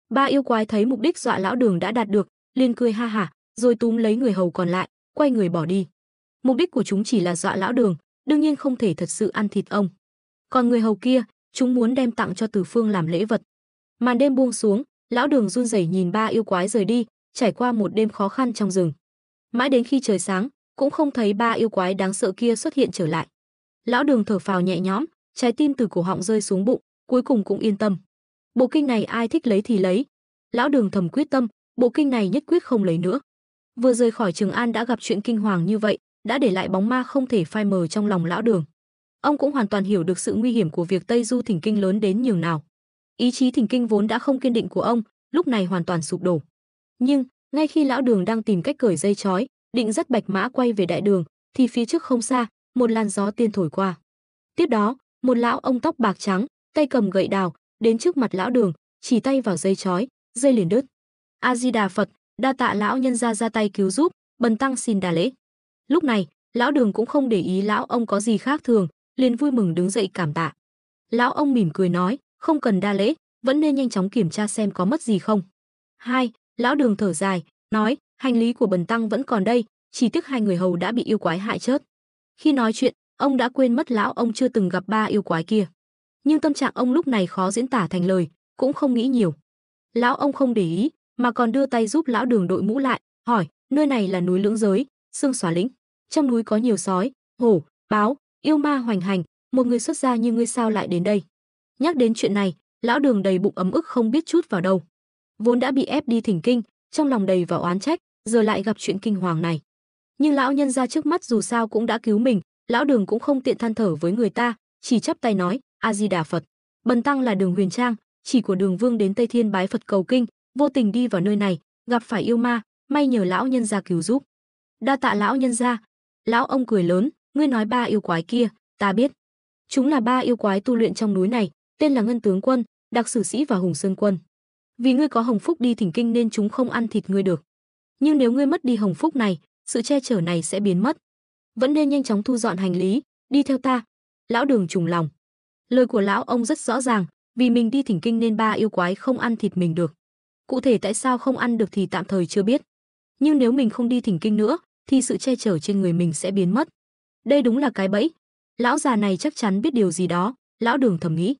3 yêu quái thấy mục đích dọa lão Đường đã đạt được, liền cười ha hả, rồi túm lấy người hầu còn lại, quay người bỏ đi. Mục đích của chúng chỉ là dọa lão Đường, đương nhiên không thể thật sự ăn thịt ông. Còn người hầu kia, chúng muốn đem tặng cho Từ Phương làm lễ vật. Màn đêm buông xuống, lão Đường run rẩy nhìn 3 yêu quái rời đi, trải qua một đêm khó khăn trong rừng. Mãi đến khi trời sáng, cũng không thấy 3 yêu quái đáng sợ kia xuất hiện trở lại. Lão Đường thở phào nhẹ nhõm, trái tim từ cổ họng rơi xuống bụng, cuối cùng cũng yên tâm. Bộ kinh này ai thích lấy thì lấy. Lão Đường thầm quyết tâm, bộ kinh này nhất quyết không lấy nữa. Vừa rời khỏi Trường An đã gặp chuyện kinh hoàng như vậy, đã để lại bóng ma không thể phai mờ trong lòng lão Đường. Ông cũng hoàn toàn hiểu được sự nguy hiểm của việc Tây Du thỉnh kinh lớn đến nhường nào. Ý chí thỉnh kinh vốn đã không kiên định của ông, lúc này hoàn toàn sụp đổ. Nhưng, ngay khi lão Đường đang tìm cách cởi dây trói, định dắt bạch mã quay về đại đường, thì phía trước không xa, một làn gió tiên thổi qua. Tiếp đó, một lão ông tóc bạc trắng, tay cầm gậy đào, đến trước mặt lão Đường, chỉ tay vào dây trói, dây liền đứt. A Di Đà Phật, đa tạ lão nhân gia ra tay cứu giúp, bần tăng xin đà lễ. Lúc này, lão Đường cũng không để ý lão ông có gì khác thường, liền vui mừng đứng dậy cảm tạ. Lão ông mỉm cười nói, không cần đa lễ, vẫn nên nhanh chóng kiểm tra xem có mất gì không. Hai, lão Đường thở dài, nói, hành lý của bần tăng vẫn còn đây, chỉ tiếc hai người hầu đã bị yêu quái hại chết. Khi nói chuyện, ông đã quên mất lão ông chưa từng gặp ba yêu quái kia. Nhưng tâm trạng ông lúc này khó diễn tả thành lời, cũng không nghĩ nhiều. Lão ông không để ý, mà còn đưa tay giúp lão Đường đội mũ lại, hỏi, nơi này là núi Lưỡng Giới, Xương Xóa Lĩnh, trong núi có nhiều sói, hổ, báo, yêu ma hoành hành, một người xuất gia như ngươi sao lại đến đây? Nhắc đến chuyện này, lão Đường đầy bụng ấm ức không biết chút vào đâu. Vốn đã bị ép đi thỉnh kinh, trong lòng đầy vào oán trách, giờ lại gặp chuyện kinh hoàng này. Nhưng lão nhân gia trước mắt dù sao cũng đã cứu mình, lão Đường cũng không tiện than thở với người ta, chỉ chắp tay nói, A Di Đà Phật, bần tăng là Đường Huyền Trang, chỉ của Đường Vương đến Tây Thiên bái Phật cầu kinh, vô tình đi vào nơi này, gặp phải yêu ma, may nhờ lão nhân gia cứu giúp. Đa tạ lão nhân gia. Lão ông cười lớn, ngươi nói ba yêu quái kia, ta biết. Chúng là ba yêu quái tu luyện trong núi này, tên là Ngân Tướng Quân, Đặc Sử Sĩ và Hùng Sơn Quân. Vì ngươi có hồng phúc đi thỉnh kinh nên chúng không ăn thịt ngươi được. Nhưng nếu ngươi mất đi hồng phúc này, sự che chở này sẽ biến mất. Vẫn nên nhanh chóng thu dọn hành lý, đi theo ta. Lão Đường trùng lòng. Lời của lão ông rất rõ ràng, vì mình đi thỉnh kinh nên ba yêu quái không ăn thịt mình được. Cụ thể tại sao không ăn được thì tạm thời chưa biết. Nhưng nếu mình không đi thỉnh kinh nữa, thì sự che chở trên người mình sẽ biến mất. Đây đúng là cái bẫy. Lão già này chắc chắn biết điều gì đó, lão Đường thầm nghĩ.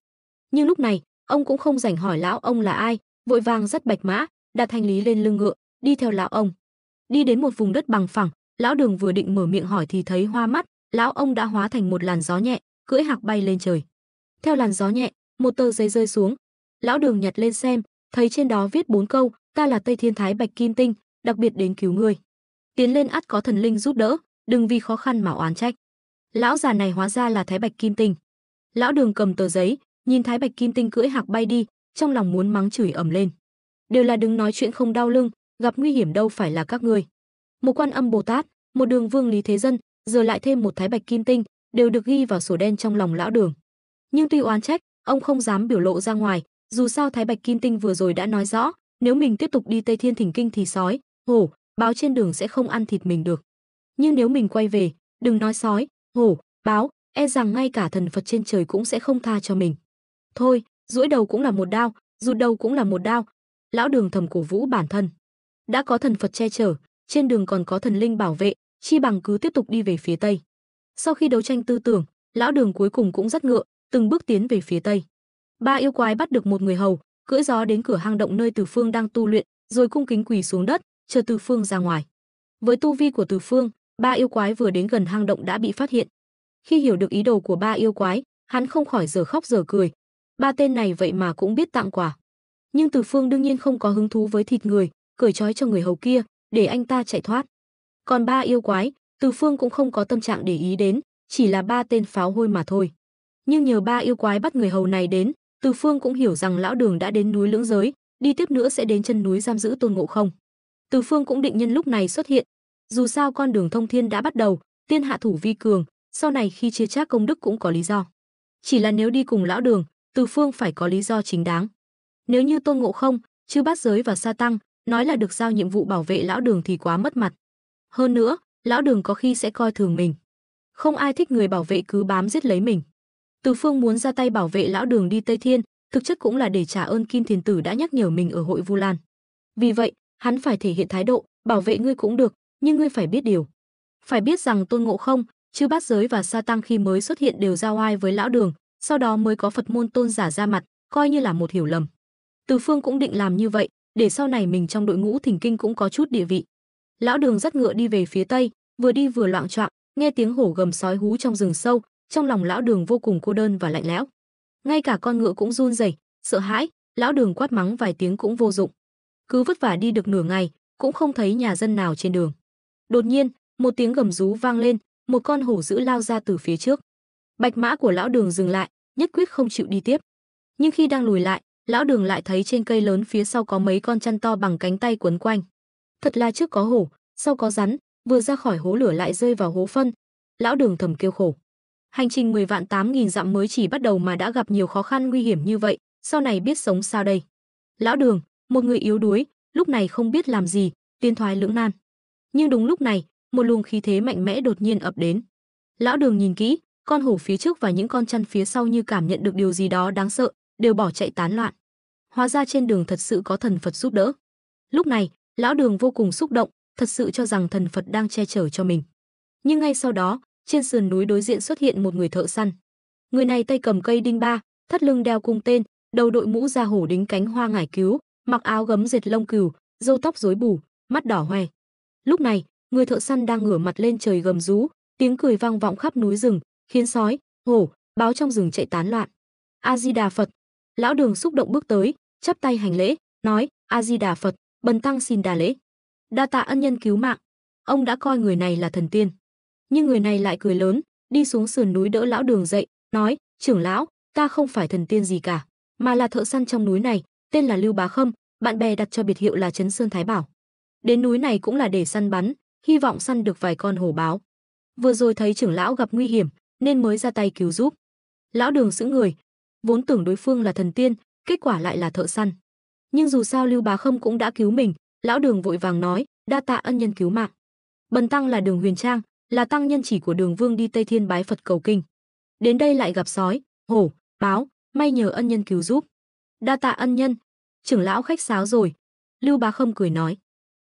Nhưng lúc này, ông cũng không rảnh hỏi lão ông là ai, vội vàng dắt bạch mã, đặt hành lý lên lưng ngựa, đi theo lão ông. Đi đến một vùng đất bằng phẳng, lão Đường vừa định mở miệng hỏi thì thấy hoa mắt, lão ông đã hóa thành một làn gió nhẹ, cưỡi hạc bay lên trời. Theo làn gió nhẹ, một tờ giấy rơi xuống. Lão Đường nhặt lên xem, thấy trên đó viết 4 câu, ta là Tây Thiên Thái Bạch Kim Tinh, đặc biệt đến cứu ngươi. Tiến lên ắt có thần linh giúp đỡ, đừng vì khó khăn mà oán trách. Lão già này hóa ra là Thái Bạch Kim Tinh. Lão Đường cầm tờ giấy, nhìn Thái Bạch Kim Tinh cưỡi hạc bay đi, trong lòng muốn mắng chửi ầm lên. Đều là đứng nói chuyện không đau lưng, gặp nguy hiểm đâu phải là các ngươi. Một Quan Âm Bồ Tát, một Đường Vương Lý Thế Dân, giờ lại thêm một Thái Bạch Kim Tinh, đều được ghi vào sổ đen trong lòng lão Đường. Nhưng tuy oán trách, ông không dám biểu lộ ra ngoài, dù sao Thái Bạch Kim Tinh vừa rồi đã nói rõ, nếu mình tiếp tục đi Tây Thiên thỉnh kinh thì sói, hổ, báo trên đường sẽ không ăn thịt mình được. Nhưng nếu mình quay về, đừng nói sói, hổ, báo, e rằng ngay cả thần Phật trên trời cũng sẽ không tha cho mình. Thôi, duỗi đầu cũng là một đao, rụt đầu cũng là một đao. Lão Đường thầm cổ vũ bản thân. Đã có thần Phật che chở, trên đường còn có thần linh bảo vệ, chi bằng cứ tiếp tục đi về phía Tây. Sau khi đấu tranh tư tưởng, lão Đường cuối cùng cũng dắt ngựa, từng bước tiến về phía Tây. Ba yêu quái bắt được một người hầu, cưỡi gió đến cửa hang động nơi Từ Phương đang tu luyện, rồi cung kính quỳ xuống đất, chờ Từ Phương ra ngoài. Với tu vi của Từ Phương, ba yêu quái vừa đến gần hang động đã bị phát hiện. Khi hiểu được ý đồ của ba yêu quái, hắn không khỏi dở khóc dở cười. Ba tên này vậy mà cũng biết tặng quà. Nhưng Từ Phương đương nhiên không có hứng thú với thịt người, cởi trói cho người hầu kia, để anh ta chạy thoát. Còn ba yêu quái, Từ Phương cũng không có tâm trạng để ý đến, chỉ là ba tên pháo hôi mà thôi. Nhưng nhờ ba yêu quái bắt người hầu này đến, Từ Phương cũng hiểu rằng lão Đường đã đến núi Lưỡng Giới, đi tiếp nữa sẽ đến chân núi giam giữ Tôn Ngộ Không. Từ Phương cũng định nhân lúc này xuất hiện. Dù sao con đường thông thiên đã bắt đầu, tiên hạ thủ vi cường, sau này khi chia chác công đức cũng có lý do. Chỉ là nếu đi cùng lão Đường, Từ Phương phải có lý do chính đáng. Nếu như Tôn Ngộ Không, Chư Bát Giới và Sa Tăng nói là được giao nhiệm vụ bảo vệ lão Đường thì quá mất mặt. Hơn nữa, lão Đường có khi sẽ coi thường mình. Không ai thích người bảo vệ cứ bám giết lấy mình. Từ Phương muốn ra tay bảo vệ lão Đường đi Tây Thiên, thực chất cũng là để trả ơn Kim Thiền Tử đã nhắc nhở mình ở hội Vu Lan. Vì vậy, hắn phải thể hiện thái độ, bảo vệ ngươi cũng được, nhưng ngươi phải biết điều. Phải biết rằng Tôn Ngộ Không, Chư Bát Giới và Sa Tăng khi mới xuất hiện đều giao oai với lão Đường, sau đó mới có Phật môn tôn giả ra mặt, coi như là một hiểu lầm. Từ Phương cũng định làm như vậy, để sau này mình trong đội ngũ thỉnh kinh cũng có chút địa vị. Lão Đường dắt ngựa đi về phía Tây, vừa đi vừa loạng choạng, nghe tiếng hổ gầm sói hú trong rừng sâu, trong lòng lão Đường vô cùng cô đơn và lạnh lẽo. Ngay cả con ngựa cũng run rẩy, sợ hãi, lão Đường quát mắng vài tiếng cũng vô dụng. Cứ vất vả đi được nửa ngày, cũng không thấy nhà dân nào trên đường. Đột nhiên, một tiếng gầm rú vang lên, một con hổ dữ lao ra từ phía trước. Bạch mã của lão Đường dừng lại, nhất quyết không chịu đi tiếp. Nhưng khi đang lùi lại, lão Đường lại thấy trên cây lớn phía sau có mấy con chăn to bằng cánh tay quấn quanh. Thật là trước có hổ, sau có rắn, vừa ra khỏi hố lửa lại rơi vào hố phân. Lão Đường thầm kêu khổ. Hành trình 10 vạn 8.000 dặm mới chỉ bắt đầu mà đã gặp nhiều khó khăn nguy hiểm như vậy, sau này biết sống sao đây? Lão Đường, một người yếu đuối, lúc này không biết làm gì, tiến thoái lưỡng nan. Nhưng đúng lúc này, một luồng khí thế mạnh mẽ đột nhiên ập đến. Lão Đường nhìn kỹ, con hổ phía trước và những con chăn phía sau như cảm nhận được điều gì đó đáng sợ, đều bỏ chạy tán loạn. Hóa ra trên đường thật sự có thần Phật giúp đỡ. Lúc này, lão Đường vô cùng xúc động, thật sự cho rằng thần Phật đang che chở cho mình. Nhưng ngay sau đó, trên sườn núi đối diện xuất hiện một người thợ săn. Người này tay cầm cây đinh ba, thắt lưng đeo cung tên, đầu đội mũ da hổ đính cánh hoa ngải cứu, mặc áo gấm dệt lông cừu, râu tóc rối bù, mắt đỏ hoe. Lúc này, người thợ săn đang ngửa mặt lên trời gầm rú, tiếng cười vang vọng khắp núi rừng, khiến sói, hổ, báo trong rừng chạy tán loạn. A Di Đà Phật. Lão Đường xúc động bước tới, chắp tay hành lễ, nói: A Di Đà Phật, bần tăng xin đà lễ. Đa tạ ân nhân cứu mạng. Ông đã coi người này là thần tiên. Nhưng người này lại cười lớn, đi xuống sườn núi đỡ lão Đường dậy, nói: trưởng lão, ta không phải thần tiên gì cả, mà là thợ săn trong núi này, tên là Lưu Bá Khâm, bạn bè đặt cho biệt hiệu là Trấn Sơn Thái Bảo. Đến núi này cũng là để săn bắn, hy vọng săn được vài con hổ báo. Vừa rồi thấy trưởng lão gặp nguy hiểm, nên mới ra tay cứu giúp. Lão Đường sững người, vốn tưởng đối phương là thần tiên, kết quả lại là thợ săn. Nhưng dù sao Lưu Bá Khâm cũng đã cứu mình, lão Đường vội vàng nói: đa tạ ân nhân cứu mạng. Bần tăng là Đường Huyền Trang, là tăng nhân chỉ của Đường Vương đi Tây Thiên bái Phật cầu kinh. Đến đây lại gặp sói, hổ, báo, may nhờ ân nhân cứu giúp. Đa tạ ân nhân. Trưởng lão khách sáo rồi. Lưu Bá Khâm cười nói: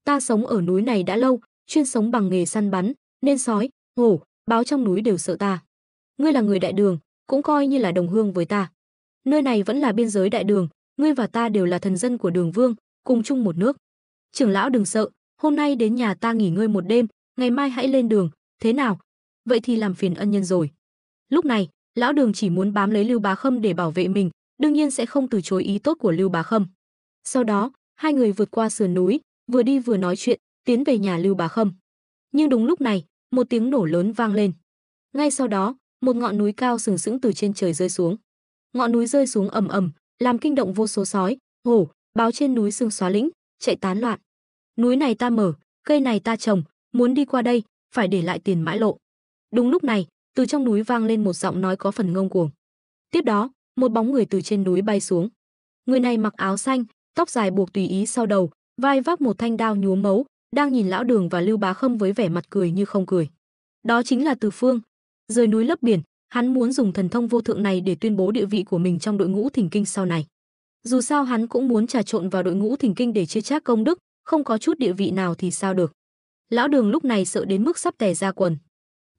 ta sống ở núi này đã lâu, chuyên sống bằng nghề săn bắn, nên sói, hổ, báo trong núi đều sợ ta. Ngươi là người Đại Đường, cũng coi như là đồng hương với ta. Nơi này vẫn là biên giới Đại Đường, ngươi và ta đều là thần dân của Đường Vương, cùng chung một nước. Trưởng lão đừng sợ, hôm nay đến nhà ta nghỉ ngơi một đêm, ngày mai hãy lên đường, thế nào? Vậy thì làm phiền ân nhân rồi. Lúc này, lão Đường chỉ muốn bám lấy Lưu Bá Khâm để bảo vệ mình, đương nhiên sẽ không từ chối ý tốt của Lưu Bá Khâm. Sau đó, hai người vượt qua sườn núi, vừa đi vừa nói chuyện, tiến về nhà Lưu Bá Khâm. Nhưng đúng lúc này, một tiếng nổ lớn vang lên. Ngay sau đó, một ngọn núi cao sừng sững từ trên trời rơi xuống. Ngọn núi rơi xuống ầm ầm, làm kinh động vô số sói, hổ, báo trên núi Sương Xóa Lĩnh, chạy tán loạn. Núi này ta mở, cây này ta trồng, muốn đi qua đây, phải để lại tiền mãi lộ. Đúng lúc này, từ trong núi vang lên một giọng nói có phần ngông cuồng. Tiếp đó, một bóng người từ trên núi bay xuống. Người này mặc áo xanh, tóc dài buộc tùy ý sau đầu, vai vác một thanh đao nhuốm máu, đang nhìn lão Đường và Lưu Bá Khâm với vẻ mặt cười như không cười. Đó chính là Từ Phương. Rời núi lấp biển, hắn muốn dùng thần thông vô thượng này để tuyên bố địa vị của mình trong đội ngũ Thỉnh Kinh sau này. Dù sao hắn cũng muốn trà trộn vào đội ngũ Thỉnh Kinh để chia chác công đức, không có chút địa vị nào thì sao được. Lão Đường lúc này sợ đến mức sắp tè ra quần.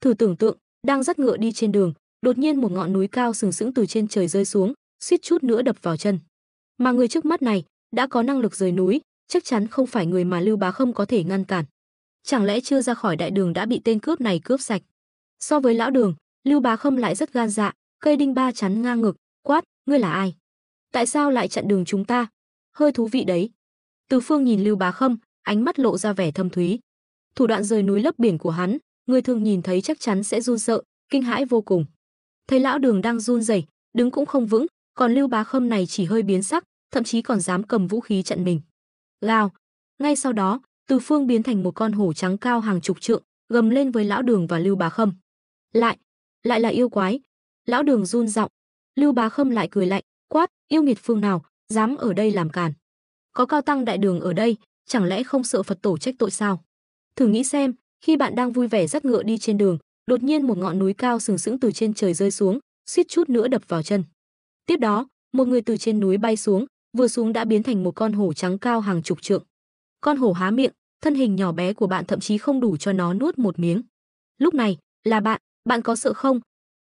Thử tưởng tượng, đang dắt ngựa đi trên đường, đột nhiên một ngọn núi cao sừng sững từ trên trời rơi xuống, suýt chút nữa đập vào chân. Mà người trước mắt này đã có năng lực rời núi, chắc chắn không phải người mà Lưu Bá Khâm có thể ngăn cản. Chẳng lẽ chưa ra khỏi Đại Đường đã bị tên cướp này cướp sạch? So với lão Đường, Lưu Bá Khâm lại rất gan dạ, cây đinh ba chắn ngang ngực, quát: ngươi là ai? Tại sao lại chặn đường chúng ta? Hơi thú vị đấy. Từ Phương nhìn Lưu Bá Khâm, ánh mắt lộ ra vẻ thâm thúy. Thủ đoạn rời núi lấp biển của hắn, người thường nhìn thấy chắc chắn sẽ run sợ, kinh hãi vô cùng. Thấy lão Đường đang run rẩy, đứng cũng không vững, còn Lưu Bá Khâm này chỉ hơi biến sắc, thậm chí còn dám cầm vũ khí chặn mình. Gào! Ngay sau đó, Từ Phương biến thành một con hổ trắng cao hàng chục trượng, gầm lên với lão Đường và Lưu Bá Khâm. Lại là yêu quái. Lão Đường run giọng. Lưu Bá Khâm lại cười lạnh, quát: yêu nghiệt phương nào dám ở đây làm càn? Có cao tăng Đại Đường ở đây, chẳng lẽ không sợ Phật tổ trách tội sao? Thử nghĩ xem, khi bạn đang vui vẻ dắt ngựa đi trên đường, đột nhiên một ngọn núi cao sừng sững từ trên trời rơi xuống, suýt chút nữa đập vào chân. Tiếp đó, một người từ trên núi bay xuống, vừa xuống đã biến thành một con hổ trắng cao hàng chục trượng. Con hổ há miệng, thân hình nhỏ bé của bạn thậm chí không đủ cho nó nuốt một miếng. Lúc này, là bạn có sợ không?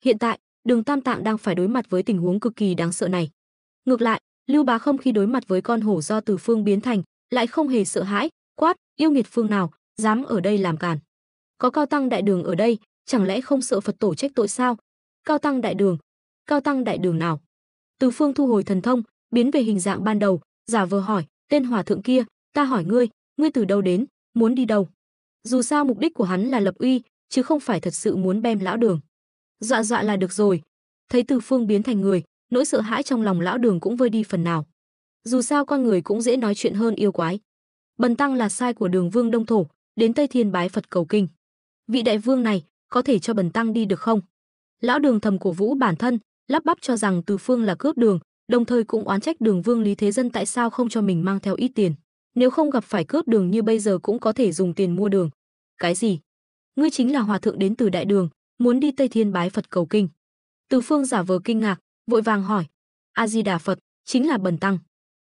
Hiện tại, Đường Tam Tạng đang phải đối mặt với tình huống cực kỳ đáng sợ này. Ngược lại, Lưu Bá Khâm khi đối mặt với con hổ do Từ Phương biến thành, lại không hề sợ hãi, quát: yêu nghiệt phương nào dám ở đây làm càn? Có cao tăng Đại Đường ở đây, chẳng lẽ không sợ Phật tổ trách tội sao? Cao tăng Đại Đường nào? Từ Phương thu hồi thần thông, biến về hình dạng ban đầu, giả vờ hỏi: tên hòa thượng kia, ta hỏi ngươi ngươi từ đâu đến, muốn đi đâu? Dù sao mục đích của hắn là lập uy, chứ không phải thật sự muốn bem lão Đường. Dọa dọa là được rồi. Thấy Từ Phương biến thành người, nỗi sợ hãi trong lòng lão Đường cũng vơi đi phần nào. Dù sao con người cũng dễ nói chuyện hơn yêu quái. Bần tăng là sai của Đường Vương Đông Thổ, đến Tây Thiên bái Phật cầu kinh. Vị đại vương này, có thể cho bần tăng đi được không? Lão Đường thầm cổ vũ bản thân, lắp bắp cho rằng Từ Phương là cướp đường, đồng thời cũng oán trách Đường Vương Lý Thế Dân tại sao không cho mình mang theo ít tiền. Nếu không gặp phải cướp đường như bây giờ cũng có thể dùng tiền mua đường. Cái gì? Ngươi chính là hòa thượng đến từ Đại Đường, muốn đi Tây Thiên bái Phật cầu kinh. Từ Phương giả vờ kinh ngạc, vội vàng hỏi: A Di Đà Phật, chính là bần tăng.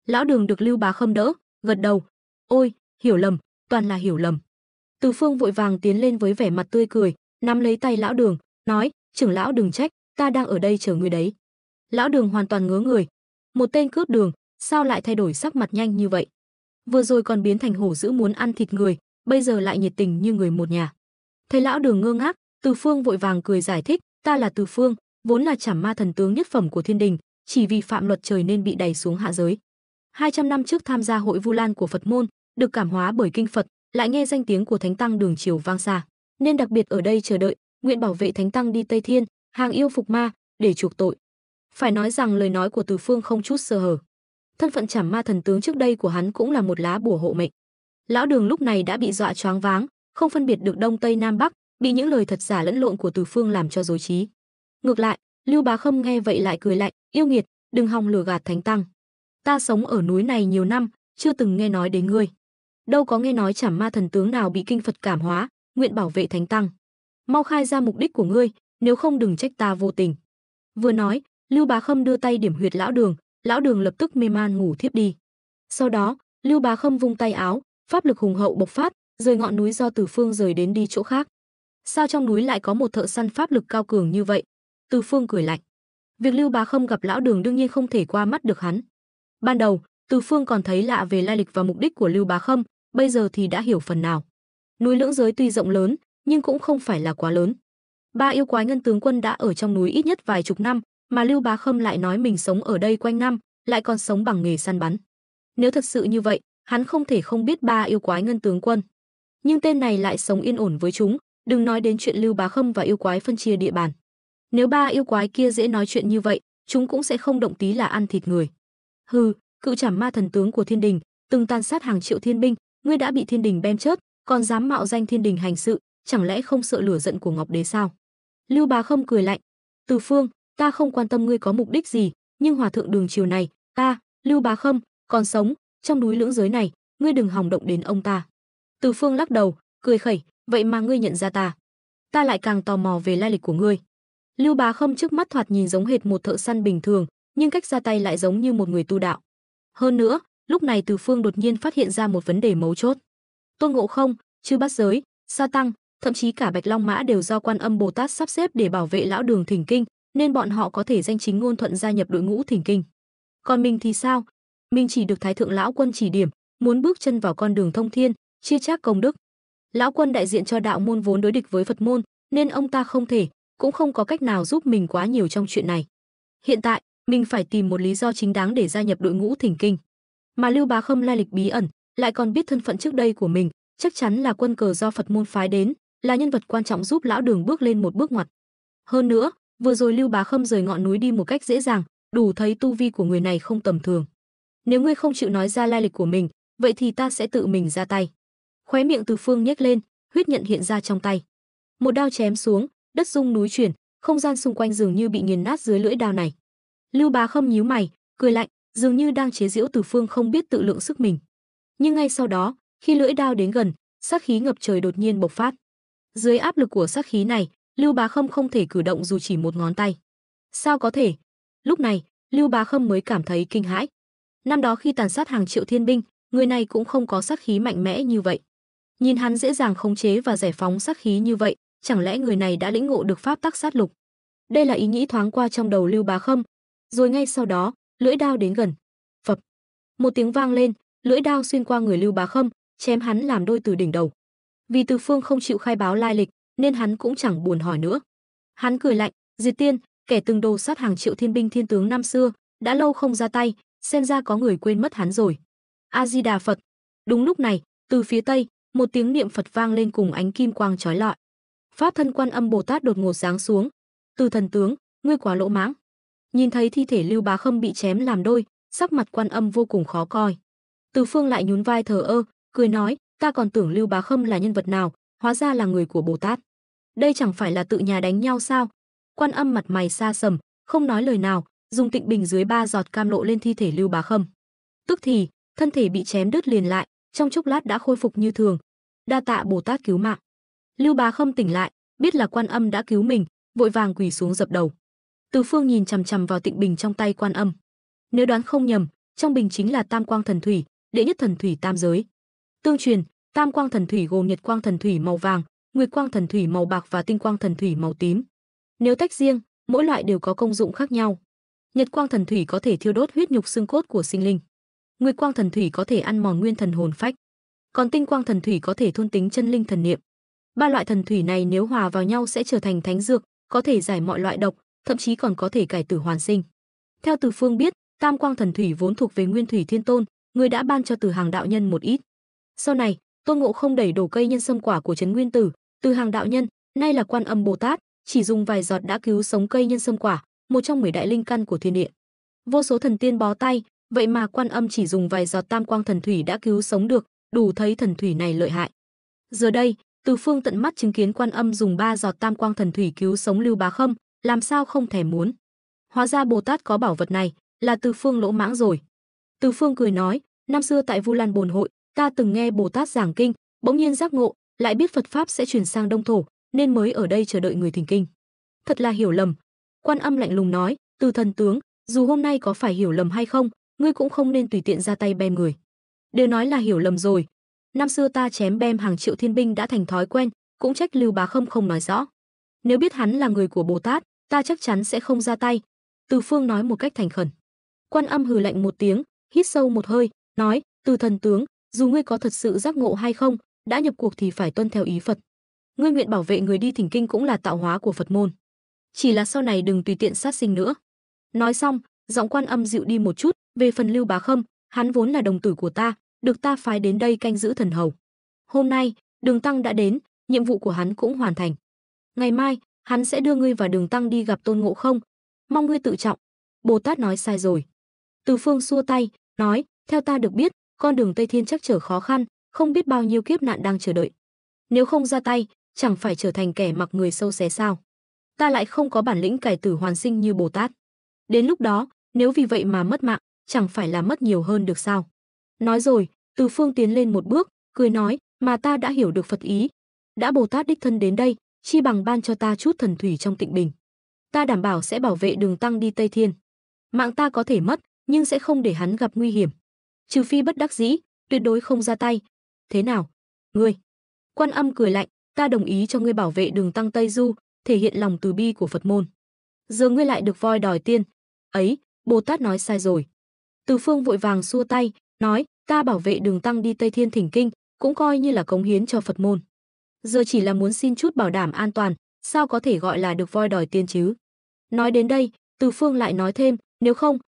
Lão Đường được Lưu Bá Khâm đỡ, gật đầu. Ôi, hiểu lầm, toàn là hiểu lầm. Từ Phương vội vàng tiến lên với vẻ mặt tươi cười, nắm lấy tay lão Đường, nói: trưởng lão đừng trách, ta đang ở đây chờ ngươi đấy. Lão Đường hoàn toàn ngớ người, một tên cướp đường, sao lại thay đổi sắc mặt nhanh như vậy? Vừa rồi còn biến thành hổ dữ muốn ăn thịt người, bây giờ lại nhiệt tình như người một nhà. Thấy lão Đường ngơ ngác, Từ Phương vội vàng cười giải thích: ta là Từ Phương, vốn là Trảm Ma thần tướng nhất phẩm của Thiên Đình, chỉ vì phạm luật trời nên bị đày xuống hạ giới. 200 năm trước tham gia hội Vu Lan của Phật môn, được cảm hóa bởi kinh Phật, lại nghe danh tiếng của Thánh Tăng Đường Triều vang xa, nên đặc biệt ở đây chờ đợi, nguyện bảo vệ Thánh Tăng đi Tây Thiên, hàng yêu phục ma, để chuộc tội. Phải nói rằng lời nói của Từ Phương không chút sơ hở. Thân phận Trảm Ma thần tướng trước đây của hắn cũng là một lá bùa hộ mệnh. Lão Đường lúc này đã bị dọa choáng váng, không phân biệt được đông tây nam bắc, bị những lời thật giả lẫn lộn của Từ Phương làm cho rối trí. Ngược lại, Lưu Bá Khâm nghe vậy lại cười lạnh: yêu nghiệt, đừng hòng lừa gạt Thánh Tăng. Ta sống ở núi này nhiều năm, chưa từng nghe nói đến ngươi. Đâu có nghe nói Trảm Ma thần tướng nào bị kinh Phật cảm hóa, nguyện bảo vệ Thánh Tăng. Mau khai ra mục đích của ngươi, nếu không đừng trách ta vô tình. Vừa nói, Lưu Bá Khâm đưa tay điểm huyệt lão Đường lập tức mê man ngủ thiếp đi. Sau đó, Lưu Bá Khâm vung tay áo, pháp lực hùng hậu bộc phát, rời ngọn núi do Từ Phương rời đến đi chỗ khác. Sao trong núi lại có một thợ săn pháp lực cao cường như vậy? Từ Phương cười lạnh. Việc Lưu Bá Khâm gặp lão Đường đương nhiên không thể qua mắt được hắn. Ban đầu, Từ Phương còn thấy lạ về lai lịch và mục đích của Lưu Bá Khâm, bây giờ thì đã hiểu phần nào. Núi Lưỡng Giới tuy rộng lớn, nhưng cũng không phải là quá lớn. Ba yêu quái ngân tướng quân đã ở trong núi ít nhất vài chục năm, mà Lưu Bá Khâm lại nói mình sống ở đây quanh năm, lại còn sống bằng nghề săn bắn. Nếu thật sự như vậy, hắn không thể không biết ba yêu quái ngân tướng quân. Nhưng tên này lại sống yên ổn với chúng, đừng nói đến chuyện Lưu Bá Khâm và yêu quái phân chia địa bàn. Nếu ba yêu quái kia dễ nói chuyện như vậy, chúng cũng sẽ không động tí là ăn thịt người. Hừ, cự Trảm Ma thần tướng của Thiên Đình, từng tàn sát hàng triệu thiên binh, ngươi đã bị Thiên Đình bem chớt, còn dám mạo danh Thiên Đình hành sự, chẳng lẽ không sợ lửa giận của Ngọc Đế sao? Lưu Bá Khâm cười lạnh: Từ Phương, ta không quan tâm ngươi có mục đích gì, nhưng hòa thượng Đường Triều này, ta, Lưu Bá Khâm, còn sống trong núi Lưỡng Giới này, ngươi đừng hòng động đến ông ta. Từ Phương lắc đầu, cười khẩy: vậy mà ngươi nhận ra ta? Ta lại càng tò mò về lai lịch của ngươi. Lưu Bá Khâm trước mắt thoạt nhìn giống hệt một thợ săn bình thường, nhưng cách ra tay lại giống như một người tu đạo. Hơn nữa, lúc này Từ Phương đột nhiên phát hiện ra một vấn đề mấu chốt. Tôn Ngộ Không, Chư Bát Giới, Sa Tăng, thậm chí cả Bạch Long Mã đều do Quan Âm Bồ Tát sắp xếp để bảo vệ lão Đường thỉnh kinh, nên bọn họ có thể danh chính ngôn thuận gia nhập đội ngũ thỉnh kinh. Còn mình thì sao? Mình chỉ được Thái thượng lão quân chỉ điểm, muốn bước chân vào con đường thông thiên, chia chác công đức. Lão quân đại diện cho đạo môn vốn đối địch với Phật môn, nên ông ta không thể, cũng không có cách nào giúp mình quá nhiều trong chuyện này. Hiện tại, mình phải tìm một lý do chính đáng để gia nhập đội ngũ thỉnh kinh. Mà Lưu Bá Khâm lai lịch bí ẩn, lại còn biết thân phận trước đây của mình, chắc chắn là quân cờ do Phật môn phái đến, là nhân vật quan trọng giúp lão Đường bước lên một bước ngoặt. Hơn nữa, vừa rồi Lưu Bá Khâm rời ngọn núi đi một cách dễ dàng, đủ thấy tu vi của người này không tầm thường. Nếu ngươi không chịu nói ra lai lịch của mình, vậy thì ta sẽ tự mình ra tay. Khóe miệng Từ Phương nhếch lên, huyết nhận hiện ra trong tay. Một đao chém xuống, đất rung núi chuyển, không gian xung quanh dường như bị nghiền nát dưới lưỡi đao này. Lưu Bá Khâm nhíu mày, cười lạnh, dường như đang chế giễu Từ Phương không biết tự lượng sức mình. Nhưng ngay sau đó, khi lưỡi đao đến gần, sát khí ngập trời đột nhiên bộc phát. Dưới áp lực của sát khí này, Lưu Bá Khâm không thể cử động dù chỉ một ngón tay. Sao có thể? Lúc này, Lưu Bá Khâm mới cảm thấy kinh hãi. Năm đó khi tàn sát hàng triệu thiên binh, người này cũng không có sát khí mạnh mẽ như vậy. Nhìn hắn dễ dàng khống chế và giải phóng sát khí như vậy, chẳng lẽ người này đã lĩnh ngộ được pháp tắc sát lục? Đây là ý nghĩ thoáng qua trong đầu Lưu Bá Khâm, rồi ngay sau đó, lưỡi đao đến gần. Phập, một tiếng vang lên, lưỡi đao xuyên qua người Lưu Bá Khâm, chém hắn làm đôi từ đỉnh đầu. Vì Từ Phương không chịu khai báo lai lịch, nên hắn cũng chẳng buồn hỏi nữa. Hắn cười lạnh, Diệt Tiên, kẻ từng đồ sát hàng triệu thiên binh thiên tướng năm xưa, đã lâu không ra tay, xem ra có người quên mất hắn rồi. A Di Đà Phật. Đúng lúc này, Từ phía tây, một tiếng niệm Phật vang lên cùng ánh kim quang chói lọi. Pháp thân Quan Âm Bồ Tát đột ngột giáng xuống. Từ thần tướng, ngươi quá lỗ mãng. Nhìn thấy thi thể Lưu Bá Khâm bị chém làm đôi, sắc mặt Quan Âm vô cùng khó coi. Từ Phương lại nhún vai thờ ơ, cười nói, ta còn tưởng Lưu Bá Khâm là nhân vật nào, hóa ra là người của Bồ Tát. Đây chẳng phải là tự nhà đánh nhau sao? Quan Âm mặt mày xa sầm, không nói lời nào, dùng tịnh bình dưới 3 giọt cam lộ lên thi thể Lưu Bá Khâm. Tức thì, thân thể bị chém đứt liền lại, trong chốc lát đã khôi phục như thường. Đa tạ Bồ Tát cứu mạng. Lưu Bá Khâm tỉnh lại, biết là Quan Âm đã cứu mình, vội vàng quỳ xuống dập đầu. Từ Phương nhìn chằm chằm vào tịnh bình trong tay Quan Âm. Nếu đoán không nhầm, trong bình chính là Tam Quang Thần Thủy, đệ nhất thần thủy tam giới. Tương truyền, Tam Quang Thần Thủy gồm Nhật Quang Thần Thủy màu vàng, Nguyệt Quang Thần Thủy màu bạc và Tinh Quang Thần Thủy màu tím. Nếu tách riêng, mỗi loại đều có công dụng khác nhau. Nhật Quang Thần Thủy có thể thiêu đốt huyết nhục xương cốt của sinh linh. Nguyệt Quang Thần Thủy có thể ăn mòn nguyên thần hồn phách. Còn Tinh Quang Thần Thủy có thể thôn tính chân linh thần niệm. Ba loại thần thủy này nếu hòa vào nhau sẽ trở thành thánh dược, có thể giải mọi loại độc, thậm chí còn có thể cải tử hoàn sinh. Theo Từ Phương biết, Tam Quang Thần Thủy vốn thuộc về Nguyên Thủy Thiên Tôn, người đã ban cho Từ Hàng đạo nhân một ít. Sau này, Tôn Ngộ Không đẩy đổ cây nhân sâm quả của Trấn Nguyên Tử, Từ Hàng đạo nhân, nay là Quan Âm Bồ Tát, chỉ dùng vài giọt đã cứu sống cây nhân sâm quả, một trong 10 đại linh căn của thiên địa. Vô số thần tiên bó tay, vậy mà Quan Âm chỉ dùng vài giọt Tam Quang Thần Thủy đã cứu sống được, đủ thấy thần thủy này lợi hại. Giờ đây, Từ Phương tận mắt chứng kiến Quan Âm dùng 3 giọt Tam Quang Thần Thủy cứu sống Lưu Bá Khâm, làm sao không thèm muốn. Hóa ra Bồ Tát có bảo vật này, là Từ Phương lỗ mãng rồi. Từ Phương cười nói, năm xưa tại Vu Lan Bồn hội, ta từng nghe Bồ Tát giảng kinh, bỗng nhiên giác ngộ, lại biết Phật pháp sẽ truyền sang Đông thổ, nên mới ở đây chờ đợi người thỉnh kinh. Thật là hiểu lầm. Quan Âm lạnh lùng nói, Từ thần tướng, dù hôm nay có phải hiểu lầm hay không, ngươi cũng không nên tùy tiện ra tay bem người. Đều nói là hiểu lầm rồi. Năm xưa ta chém bem hàng triệu thiên binh đã thành thói quen, cũng trách Lưu Bá Khâm không nói rõ. Nếu biết hắn là người của Bồ Tát, ta chắc chắn sẽ không ra tay. Từ Phương nói một cách thành khẩn. Quan Âm hừ lạnh một tiếng, hít sâu một hơi, nói, Từ thần tướng, dù ngươi có thật sự giác ngộ hay không, đã nhập cuộc thì phải tuân theo ý Phật. Ngươi nguyện bảo vệ người đi thỉnh kinh cũng là tạo hóa của Phật môn. Chỉ là sau này đừng tùy tiện sát sinh nữa. Nói xong, giọng Quan Âm dịu đi một chút, về phần Lưu Bá Khâm, hắn vốn là đồng tử của ta, được ta phái đến đây canh giữ thần hầu. Hôm nay, Đường Tăng đã đến, nhiệm vụ của hắn cũng hoàn thành. Ngày mai, hắn sẽ đưa ngươi và Đường Tăng đi gặp Tôn Ngộ Không. Mong ngươi tự trọng. Bồ Tát nói sai rồi. Từ Phương xua tay, nói, theo ta được biết, con đường Tây Thiên chắc trở khó khăn, không biết bao nhiêu kiếp nạn đang chờ đợi. Nếu không ra tay, chẳng phải trở thành kẻ mặc người sâu xé sao? Ta lại không có bản lĩnh cải tử hoàn sinh như Bồ Tát. Đến lúc đó, nếu vì vậy mà mất mạng, chẳng phải là mất nhiều hơn được sao? Nói rồi, Từ Phương tiến lên một bước, cười nói, mà ta đã hiểu được Phật ý. Đã Bồ Tát đích thân đến đây, chi bằng ban cho ta chút thần thủy trong tịnh bình. Ta đảm bảo sẽ bảo vệ Đường Tăng đi Tây Thiên. Mạng ta có thể mất, nhưng sẽ không để hắn gặp nguy hiểm. Trừ phi bất đắc dĩ, tuyệt đối không ra tay. Thế nào? Ngươi? Quan Âm cười lạnh, ta đồng ý cho ngươi bảo vệ Đường Tăng Tây Du, thể hiện lòng từ bi của Phật môn. Giờ ngươi lại được voi đòi tiên. Ấy, Bồ Tát nói sai rồi. Từ Phương vội vàng xua tay, nói, ta bảo vệ Đường Tăng đi Tây Thiên thỉnh kinh, cũng coi như là cống hiến cho Phật môn. Giờ chỉ là muốn xin chút bảo đảm an toàn, sao có thể gọi là được voi đòi tiên chứ? Nói đến đây, Từ Phương lại nói thêm,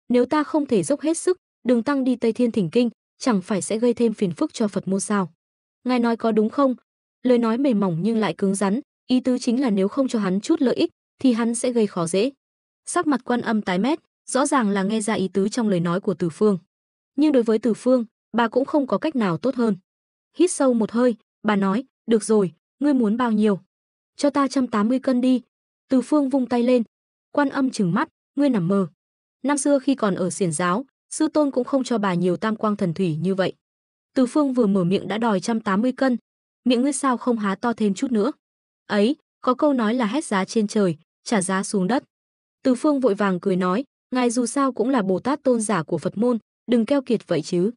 nếu ta không thể dốc hết sức, Đường Tăng đi Tây Thiên thỉnh kinh, chẳng phải sẽ gây thêm phiền phức cho Phật môn sao? Ngài nói có đúng không? Lời nói mềm mỏng nhưng lại cứng rắn, ý tứ chính là nếu không cho hắn chút lợi ích, thì hắn sẽ gây khó dễ. Sắc mặt Quan Âm tái mét, rõ ràng là nghe ra ý tứ trong lời nói của Từ Phương. Nhưng đối với Từ Phương, bà cũng không có cách nào tốt hơn. Hít sâu một hơi, bà nói, được rồi, ngươi muốn bao nhiêu? Cho ta 180 cân đi. Từ Phương vung tay lên. Quan Âm trừng mắt, ngươi nằm mơ. Năm xưa khi còn ở xiển giáo, sư tôn cũng không cho bà nhiều Tam Quang Thần Thủy như vậy. Từ Phương vừa mở miệng đã đòi 180 cân. Miệng ngươi sao không há to thêm chút nữa? Ấy, có câu nói là hét giá trên trời, trả giá xuống đất. Từ Phương vội vàng cười nói, ngài dù sao cũng là Bồ Tát tôn giả của Phật môn, đừng keo kiệt vậy chứ.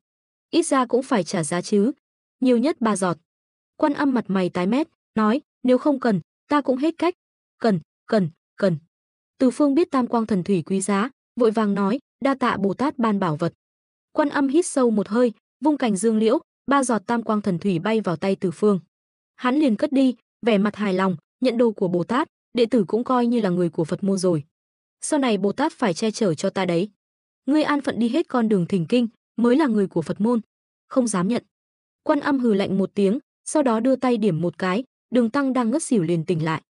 Ít ra cũng phải trả giá chứ. Nhiều nhất 3 giọt. Quan Âm mặt mày tái mét, nói, nếu không cần, ta cũng hết cách. Cần. Từ Phương biết Tam Quang Thần Thủy quý giá, vội vàng nói, đa tạ Bồ Tát ban bảo vật. Quan Âm hít sâu một hơi, vung cành dương liễu, 3 giọt Tam Quang Thần Thủy bay vào tay Từ Phương. Hắn liền cất đi, vẻ mặt hài lòng, nhận đồ của Bồ Tát, đệ tử cũng coi như là người của Phật môn rồi. Sau này Bồ Tát phải che chở cho ta đấy. Ngươi an phận đi hết con đường thỉnh kinh, mới là người của Phật môn. Không dám nhận. Quan Âm hừ lạnh một tiếng, sau đó đưa tay điểm một cái, Đường Tăng đang ngất xỉu liền tỉnh lại.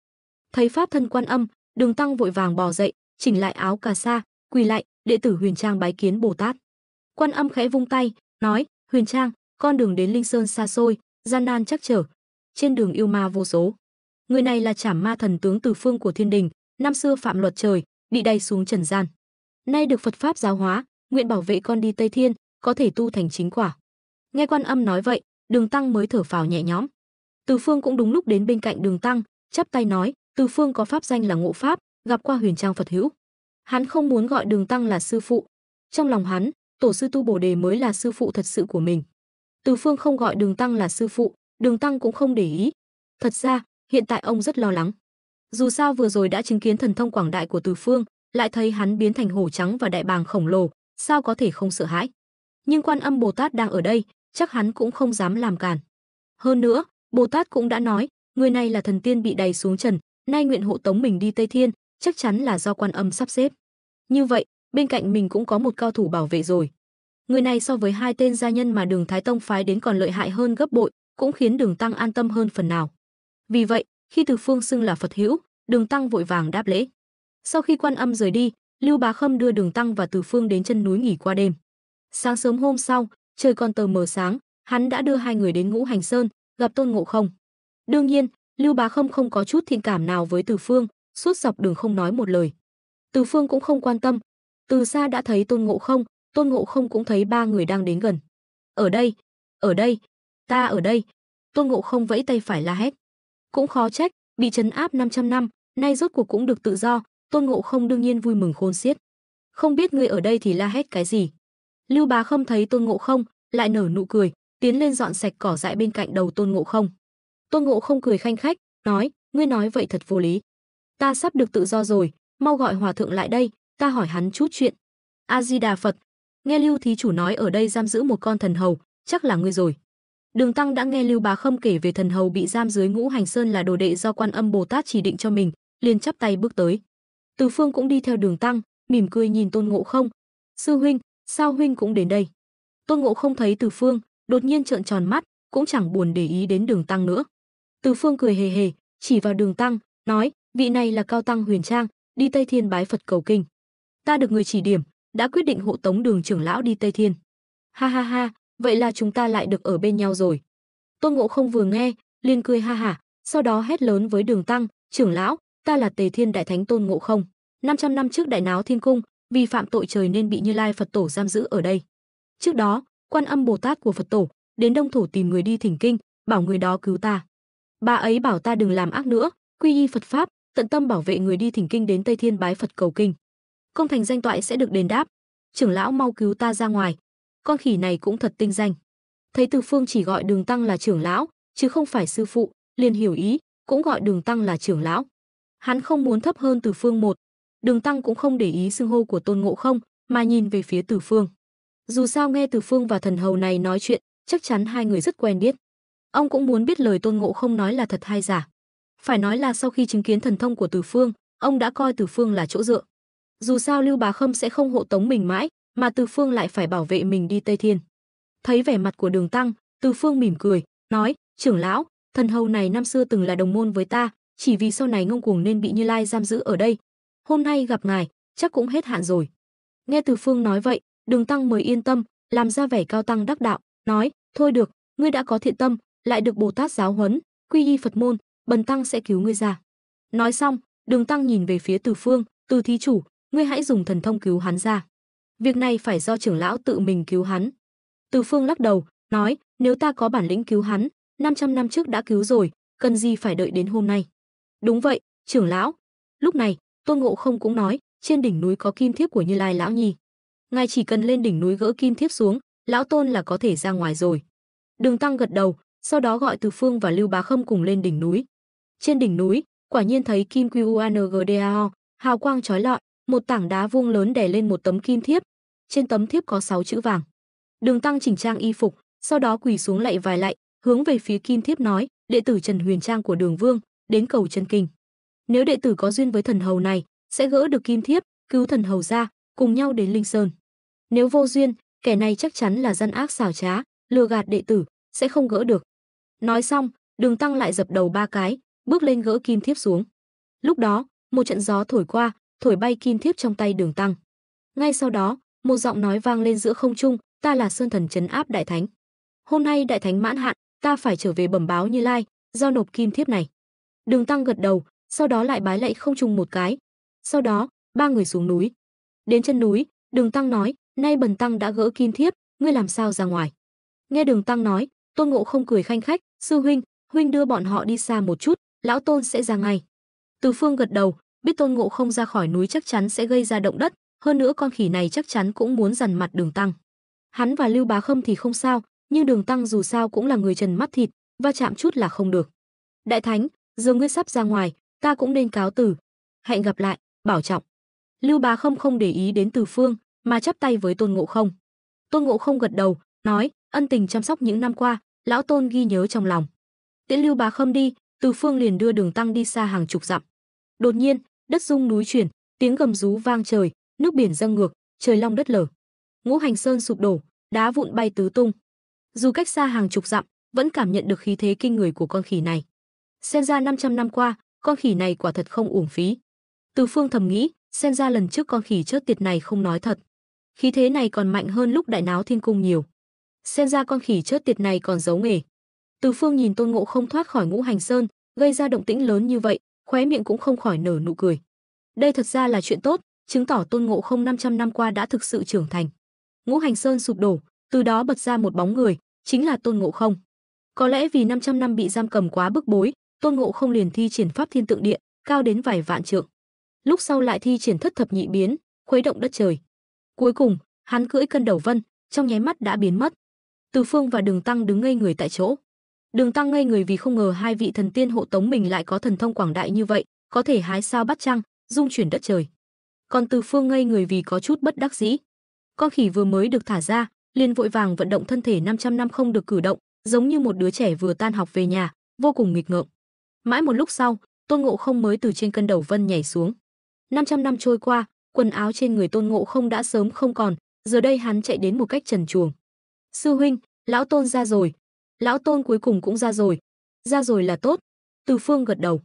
Thấy pháp thân Quan Âm, Đường Tăng vội vàng bò dậy, chỉnh lại áo cà sa, quỳ lại, đệ tử Huyền Trang bái kiến Bồ Tát. Quan Âm khẽ vung tay, nói: Huyền Trang, con đường đến Linh Sơn xa xôi, gian nan chắc trở, trên đường yêu ma vô số. Người này là Trảm Ma thần tướng Từ Phương của Thiên Đình, năm xưa phạm luật trời, bị đày xuống trần gian. Nay được Phật pháp giáo hóa, nguyện bảo vệ con đi Tây Thiên, có thể tu thành chính quả. Nghe Quan Âm nói vậy, Đường Tăng mới thở phào nhẹ nhõm. Từ Phương cũng đúng lúc đến bên cạnh Đường Tăng, chắp tay nói: Từ Phương có pháp danh là Ngộ Pháp, gặp qua Huyền Trang Phật hữu. Hắn không muốn gọi Đường Tăng là sư phụ. Trong lòng hắn, tổ sư Tu Bồ Đề mới là sư phụ thật sự của mình. Từ Phương không gọi Đường Tăng là sư phụ, Đường Tăng cũng không để ý. Thật ra, hiện tại ông rất lo lắng. Dù sao vừa rồi đã chứng kiến thần thông quảng đại của Từ Phương, lại thấy hắn biến thành hổ trắng và đại bàng khổng lồ, sao có thể không sợ hãi. Nhưng Quan Âm Bồ Tát đang ở đây, chắc hắn cũng không dám làm cản. Hơn nữa, Bồ Tát cũng đã nói, người này là thần tiên bị đày xuống trần, nay nguyện hộ tống mình đi Tây Thiên, chắc chắn là do Quan Âm sắp xếp. Như vậy, bên cạnh mình cũng có một cao thủ bảo vệ rồi. Người này so với hai tên gia nhân mà Đường Thái Tông phái đến còn lợi hại hơn gấp bội, cũng khiến Đường Tăng an tâm hơn phần nào. Vì vậy, khi Từ Phương xưng là Phật hữu, Đường Tăng vội vàng đáp lễ. Sau khi Quan Âm rời đi, Lưu Bá Khâm đưa Đường Tăng và Từ Phương đến chân núi nghỉ qua đêm. Sáng sớm hôm sau, trời còn tờ mờ sáng, hắn đã đưa hai người đến Ngũ Hành Sơn, gặp Tôn Ngộ Không. Đương nhiên, Lưu Bá Khâm không có chút thiện cảm nào với Từ Phương, suốt dọc đường không nói một lời. Từ Phương cũng không quan tâm, từ xa đã thấy Tôn Ngộ Không cũng thấy ba người đang đến gần. Ở đây, ta ở đây. Tôn Ngộ Không vẫy tay phải la hét. Cũng khó trách, bị trấn áp 500 năm, nay rốt cuộc cũng được tự do, Tôn Ngộ Không đương nhiên vui mừng khôn xiết. Không biết ngươi ở đây thì la hét cái gì? Lưu Bá Khâm thấy Tôn Ngộ Không, lại nở nụ cười, tiến lên dọn sạch cỏ dại bên cạnh đầu Tôn Ngộ Không. Tôn Ngộ Không cười khanh khách, nói: ngươi nói vậy thật vô lý. Ta sắp được tự do rồi, mau gọi hòa thượng lại đây, ta hỏi hắn chút chuyện. A Di Đà Phật. Nghe Lưu thí chủ nói ở đây giam giữ một con thần hầu, chắc là ngươi rồi. Đường Tăng đã nghe Lưu Bá Khâm kể về thần hầu bị giam dưới Ngũ Hành Sơn là đồ đệ do Quan Âm Bồ Tát chỉ định cho mình, liền chắp tay bước tới. Từ Phương cũng đi theo Đường Tăng, mỉm cười nhìn Tôn Ngộ Không. Sư huynh, sao huynh cũng đến đây? Tôn Ngộ Không thấy Từ Phương, đột nhiên trợn tròn mắt, cũng chẳng buồn để ý đến Đường Tăng nữa. Từ Phương cười hề hề, chỉ vào Đường Tăng, nói: vị này là cao tăng Huyền Trang, đi Tây Thiên bái Phật cầu kinh. Ta được người chỉ điểm, đã quyết định hộ tống Đường trưởng lão đi Tây Thiên. Ha ha ha, vậy là chúng ta lại được ở bên nhau rồi. Tôn Ngộ Không vừa nghe, liền cười ha hả, sau đó hét lớn với Đường Tăng: trưởng lão, ta là Tề Thiên Đại Thánh Tôn Ngộ Không. 500 năm trước đại náo thiên cung, vì phạm tội trời nên bị Như Lai Phật Tổ giam giữ ở đây. Trước đó, Quan Âm Bồ Tát của Phật Tổ đến Đông Thổ tìm người đi thỉnh kinh, bảo người đó cứu ta. Bà ấy bảo ta đừng làm ác nữa, quy y Phật pháp, tận tâm bảo vệ người đi thỉnh kinh đến Tây Thiên bái Phật cầu kinh. Công thành danh toại sẽ được đền đáp. Trưởng lão mau cứu ta ra ngoài. Con khỉ này cũng thật tinh danh. Thấy Từ Phương chỉ gọi Đường Tăng là trưởng lão, chứ không phải sư phụ, liền hiểu ý, cũng gọi Đường Tăng là trưởng lão. Hắn không muốn thấp hơn Từ Phương một. Đường Tăng cũng không để ý xưng hô của Tôn Ngộ Không, mà nhìn về phía Từ Phương. Dù sao nghe Từ Phương và thần hầu này nói chuyện, chắc chắn hai người rất quen biết. Ông cũng muốn biết lời Tôn Ngộ Không nói là thật hay giả. Phải nói là sau khi chứng kiến thần thông của Từ Phương, ông đã coi Từ Phương là chỗ dựa. Dù sao Lưu Bá Khâm sẽ không hộ tống mình mãi, mà Từ Phương lại phải bảo vệ mình đi Tây Thiên. Thấy vẻ mặt của Đường Tăng, Từ Phương mỉm cười, nói: trưởng lão, thần hầu này năm xưa từng là đồng môn với ta, chỉ vì sau này ngông cuồng nên bị Như Lai giam giữ ở đây. Hôm nay gặp ngài, chắc cũng hết hạn rồi. Nghe Từ Phương nói vậy, Đường Tăng mới yên tâm, làm ra vẻ cao tăng đắc đạo, nói: thôi được, ngươi đã có thiện tâm, lại được Bồ Tát giáo huấn, quy y Phật môn, bần tăng sẽ cứu ngươi ra. Nói xong, Đường Tăng nhìn về phía Từ Phương: Từ thí chủ, ngươi hãy dùng thần thông cứu hắn ra. Việc này phải do trưởng lão tự mình cứu hắn. Từ Phương lắc đầu, nói: nếu ta có bản lĩnh cứu hắn, 500 năm trước đã cứu rồi, cần gì phải đợi đến hôm nay. Đúng vậy, trưởng lão. Lúc này, Tôn Ngộ Không cũng nói: trên đỉnh núi có kim thiếp của Như Lai lão nhi. Ngài chỉ cần lên đỉnh núi gỡ kim thiếp xuống, lão tôn là có thể ra ngoài rồi. Đường Tăng gật đầu, sau đó gọi Từ Phương và Lưu Bá Khâm cùng lên đỉnh núi. Trên đỉnh núi, quả nhiên thấy kim QUANGDAO, hào quang chói lọi, một tảng đá vuông lớn đè lên một tấm kim thiếp. Trên tấm thiếp có 6 chữ vàng. Đường Tăng chỉnh trang y phục, sau đó quỳ xuống lạy vài lạy, hướng về phía kim thiếp nói: đệ tử Trần Huyền Trang của Đường Vương, đến cầu chân kinh. Nếu đệ tử có duyên với thần hầu này, sẽ gỡ được kim thiếp, cứu thần hầu ra, cùng nhau đến Linh Sơn. Nếu vô duyên, kẻ này chắc chắn là gian ác xảo trá, lừa gạt đệ tử, sẽ không gỡ được. Nói xong, Đường Tăng lại dập đầu 3 cái, bước lên gỡ kim thiếp xuống. Lúc đó, một trận gió thổi qua, thổi bay kim thiếp trong tay Đường Tăng. Ngay sau đó, một giọng nói vang lên giữa không trung, ta là Sơn Thần trấn áp Đại Thánh. Hôm nay Đại Thánh mãn hạn, ta phải trở về bẩm báo Như Lai, giao nộp kim thiếp này. Đường Tăng gật đầu, sau đó lại bái lạy không trung một cái. Sau đó, 3 người xuống núi. Đến chân núi, Đường Tăng nói, nay Bần Tăng đã gỡ kim thiếp, ngươi làm sao ra ngoài? Nghe Đường Tăng nói, Tôn Ngộ Không cười khanh khách, sư huynh đưa bọn họ đi xa một chút, lão Tôn sẽ ra ngay. Từ Phương gật đầu, biết Tôn Ngộ Không ra khỏi núi chắc chắn sẽ gây ra động đất, hơn nữa con khỉ này chắc chắn cũng muốn dằn mặt Đường Tăng. Hắn và Lưu Bá Khâm thì không sao, nhưng Đường Tăng dù sao cũng là người trần mắt thịt, va chạm chút là không được. Đại Thánh, giờ ngươi sắp ra ngoài, ta cũng nên cáo từ. Hẹn gặp lại, bảo trọng. Lưu Bá Khâm không để ý đến Từ Phương, mà chắp tay với Tôn Ngộ Không. Tôn Ngộ Không gật đầu, nói, ân tình chăm sóc những năm qua, lão Tôn ghi nhớ trong lòng. Tiễn Lưu Bá Khâm đi, Từ Phương liền đưa Đường Tăng đi xa hàng chục dặm. Đột nhiên, đất rung núi chuyển, tiếng gầm rú vang trời, nước biển dâng ngược, trời long đất lở. Ngũ Hành Sơn sụp đổ, đá vụn bay tứ tung. Dù cách xa hàng chục dặm, vẫn cảm nhận được khí thế kinh người của con khỉ này. Xem ra 500 năm qua, con khỉ này quả thật không uổng phí. Từ Phương thầm nghĩ, xem ra lần trước con khỉ chớt tiệt này không nói thật. Khí thế này còn mạnh hơn lúc đại náo thiên cung nhiều. Xem ra con khỉ chớt tiệt này còn giấu nghề. Từ Phương nhìn Tôn Ngộ Không thoát khỏi Ngũ Hành Sơn, gây ra động tĩnh lớn như vậy, khóe miệng cũng không khỏi nở nụ cười. Đây thật ra là chuyện tốt, chứng tỏ Tôn Ngộ Không 500 năm qua đã thực sự trưởng thành. Ngũ Hành Sơn sụp đổ, từ đó bật ra một bóng người, chính là Tôn Ngộ Không. Có lẽ vì 500 năm bị giam cầm quá bức bối, Tôn Ngộ Không liền thi triển Pháp Thiên Tượng Địa, cao đến vài vạn trượng. Lúc sau lại thi triển Thất Thập Nhị Biến, khuấy động đất trời. Cuối cùng, hắn cưỡi cân đầu vân, trong nháy mắt đã biến mất. Từ Phương và Đường Tăng đứng ngây người tại chỗ. Đường Tăng ngây người vì không ngờ hai vị thần tiên hộ tống mình lại có thần thông quảng đại như vậy, có thể hái sao bắt trăng, dung chuyển đất trời. Còn Từ Phương ngây người vì có chút bất đắc dĩ. Con khỉ vừa mới được thả ra, liền vội vàng vận động thân thể 500 năm không được cử động, giống như một đứa trẻ vừa tan học về nhà, vô cùng nghịch ngợm. Mãi một lúc sau, Tôn Ngộ Không mới từ trên cân đầu vân nhảy xuống. 500 năm trôi qua, quần áo trên người Tôn Ngộ Không đã sớm không còn, giờ đây hắn chạy đến một cách trần truồng. Sư huynh, lão Tôn ra rồi. Lão Tôn cuối cùng cũng ra rồi. Ra rồi là tốt. Từ Phương gật đầu.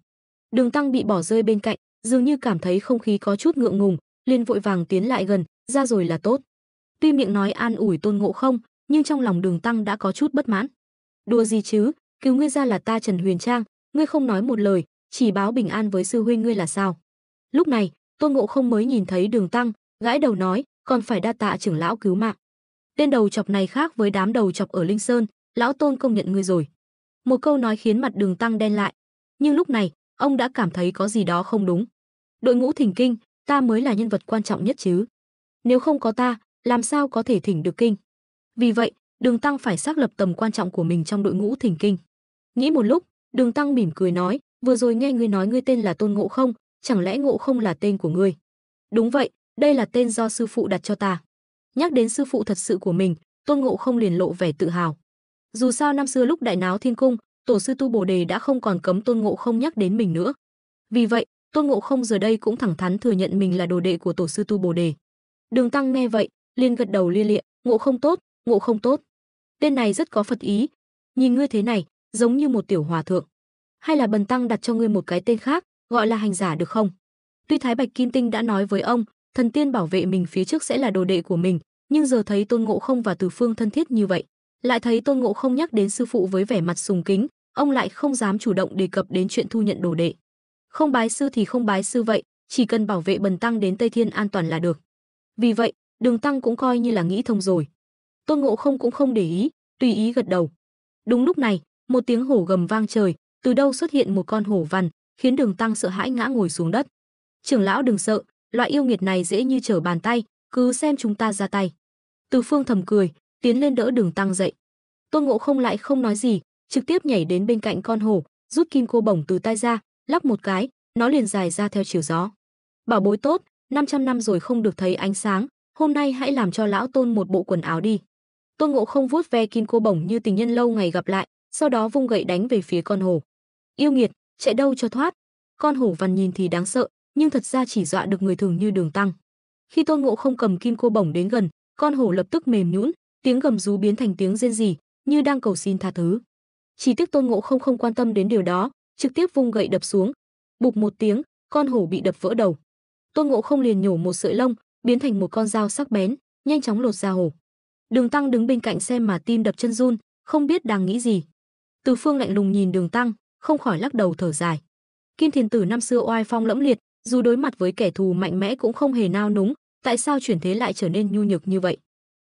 Đường Tăng bị bỏ rơi bên cạnh, dường như cảm thấy không khí có chút ngượng ngùng, liền vội vàng tiến lại gần, ra rồi là tốt. Tuy miệng nói an ủi Tôn Ngộ Không, nhưng trong lòng Đường Tăng đã có chút bất mãn. Đùa gì chứ, cứu ngươi ra là ta Trần Huyền Trang, ngươi không nói một lời, chỉ báo bình an với sư huynh ngươi là sao? Lúc này, Tôn Ngộ Không mới nhìn thấy Đường Tăng, gãi đầu nói, còn phải đa tạ trưởng lão cứu mạng. Tên đầu chọc này khác với đám đầu chọc ở Linh Sơn, lão Tôn công nhận ngươi rồi. Một câu nói khiến mặt Đường Tăng đen lại, nhưng lúc này, ông đã cảm thấy có gì đó không đúng. Đội ngũ thỉnh kinh, ta mới là nhân vật quan trọng nhất chứ. Nếu không có ta, làm sao có thể thỉnh được kinh? Vì vậy, Đường Tăng phải xác lập tầm quan trọng của mình trong đội ngũ thỉnh kinh. Nghĩ một lúc, Đường Tăng mỉm cười nói, vừa rồi nghe ngươi nói ngươi tên là Tôn Ngộ Không, chẳng lẽ Ngộ Không là tên của ngươi? Đúng vậy, đây là tên do sư phụ đặt cho ta. Nhắc đến sư phụ thật sự của mình, Tôn Ngộ Không liền lộ vẻ tự hào. Dù sao năm xưa lúc đại náo thiên cung, tổ sư Tu Bồ Đề đã không còn cấm Tôn Ngộ Không nhắc đến mình nữa. Vì vậy, Tôn Ngộ Không giờ đây cũng thẳng thắn thừa nhận mình là đồ đệ của tổ sư Tu Bồ Đề. Đường Tăng nghe vậy, liền gật đầu lia lịa, Ngộ Không tốt, Ngộ Không tốt. Tên này rất có Phật ý. Nhìn ngươi thế này, giống như một tiểu hòa thượng. Hay là Bần Tăng đặt cho ngươi một cái tên khác, gọi là hành giả được không? Tuy Thái Bạch Kim Tinh đã nói với ông, thần tiên bảo vệ mình phía trước sẽ là đồ đệ của mình, nhưng giờ thấy Tôn Ngộ Không và Từ Phương thân thiết như vậy, lại thấy Tôn Ngộ Không nhắc đến sư phụ với vẻ mặt sùng kính, ông lại không dám chủ động đề cập đến chuyện thu nhận đồ đệ. Không bái sư thì không bái sư vậy, chỉ cần bảo vệ Bần Tăng đến Tây Thiên an toàn là được. Vì vậy, Đường Tăng cũng coi như là nghĩ thông rồi. Tôn Ngộ Không cũng không để ý, tùy ý gật đầu. Đúng lúc này, một tiếng hổ gầm vang trời, từ đâu xuất hiện một con hổ vằn, khiến Đường Tăng sợ hãi ngã ngồi xuống đất. Trưởng lão đừng sợ, loại yêu nghiệt này dễ như trở bàn tay, cứ xem chúng ta ra tay. Từ Phương thầm cười, tiến lên đỡ Đường Tăng dậy. Tôn Ngộ Không lại không nói gì, trực tiếp nhảy đến bên cạnh con hổ, rút kim cô bổng từ tay ra, lắc một cái, nó liền dài ra theo chiều gió. Bảo bối tốt, 500 năm rồi không được thấy ánh sáng, hôm nay hãy làm cho lão Tôn một bộ quần áo đi. Tôn Ngộ Không vuốt ve kim cô bổng như tình nhân lâu ngày gặp lại, sau đó vung gậy đánh về phía con hổ. Yêu nghiệt, chạy đâu cho thoát. Con hổ vằn nhìn thì đáng sợ, nhưng thật ra chỉ dọa được người thường như Đường Tăng. Khi Tôn Ngộ Không cầm kim cô bổng đến gần, con hổ lập tức mềm nhũn, tiếng gầm rú biến thành tiếng rên rỉ, như đang cầu xin tha thứ. Chỉ tiếc Tôn Ngộ Không không quan tâm đến điều đó, trực tiếp vung gậy đập xuống. Bụp một tiếng, con hổ bị đập vỡ đầu. Tôn Ngộ Không liền nhổ một sợi lông, biến thành một con dao sắc bén, nhanh chóng lột da hổ. Đường Tăng đứng bên cạnh xem mà tim đập chân run, không biết đang nghĩ gì. Từ Phương lạnh lùng nhìn Đường Tăng, không khỏi lắc đầu thở dài. Kim Thiền Tử năm xưa oai phong lẫm liệt, dù đối mặt với kẻ thù mạnh mẽ cũng không hề nao núng, tại sao chuyển thế lại trở nên nhu nhược như vậy?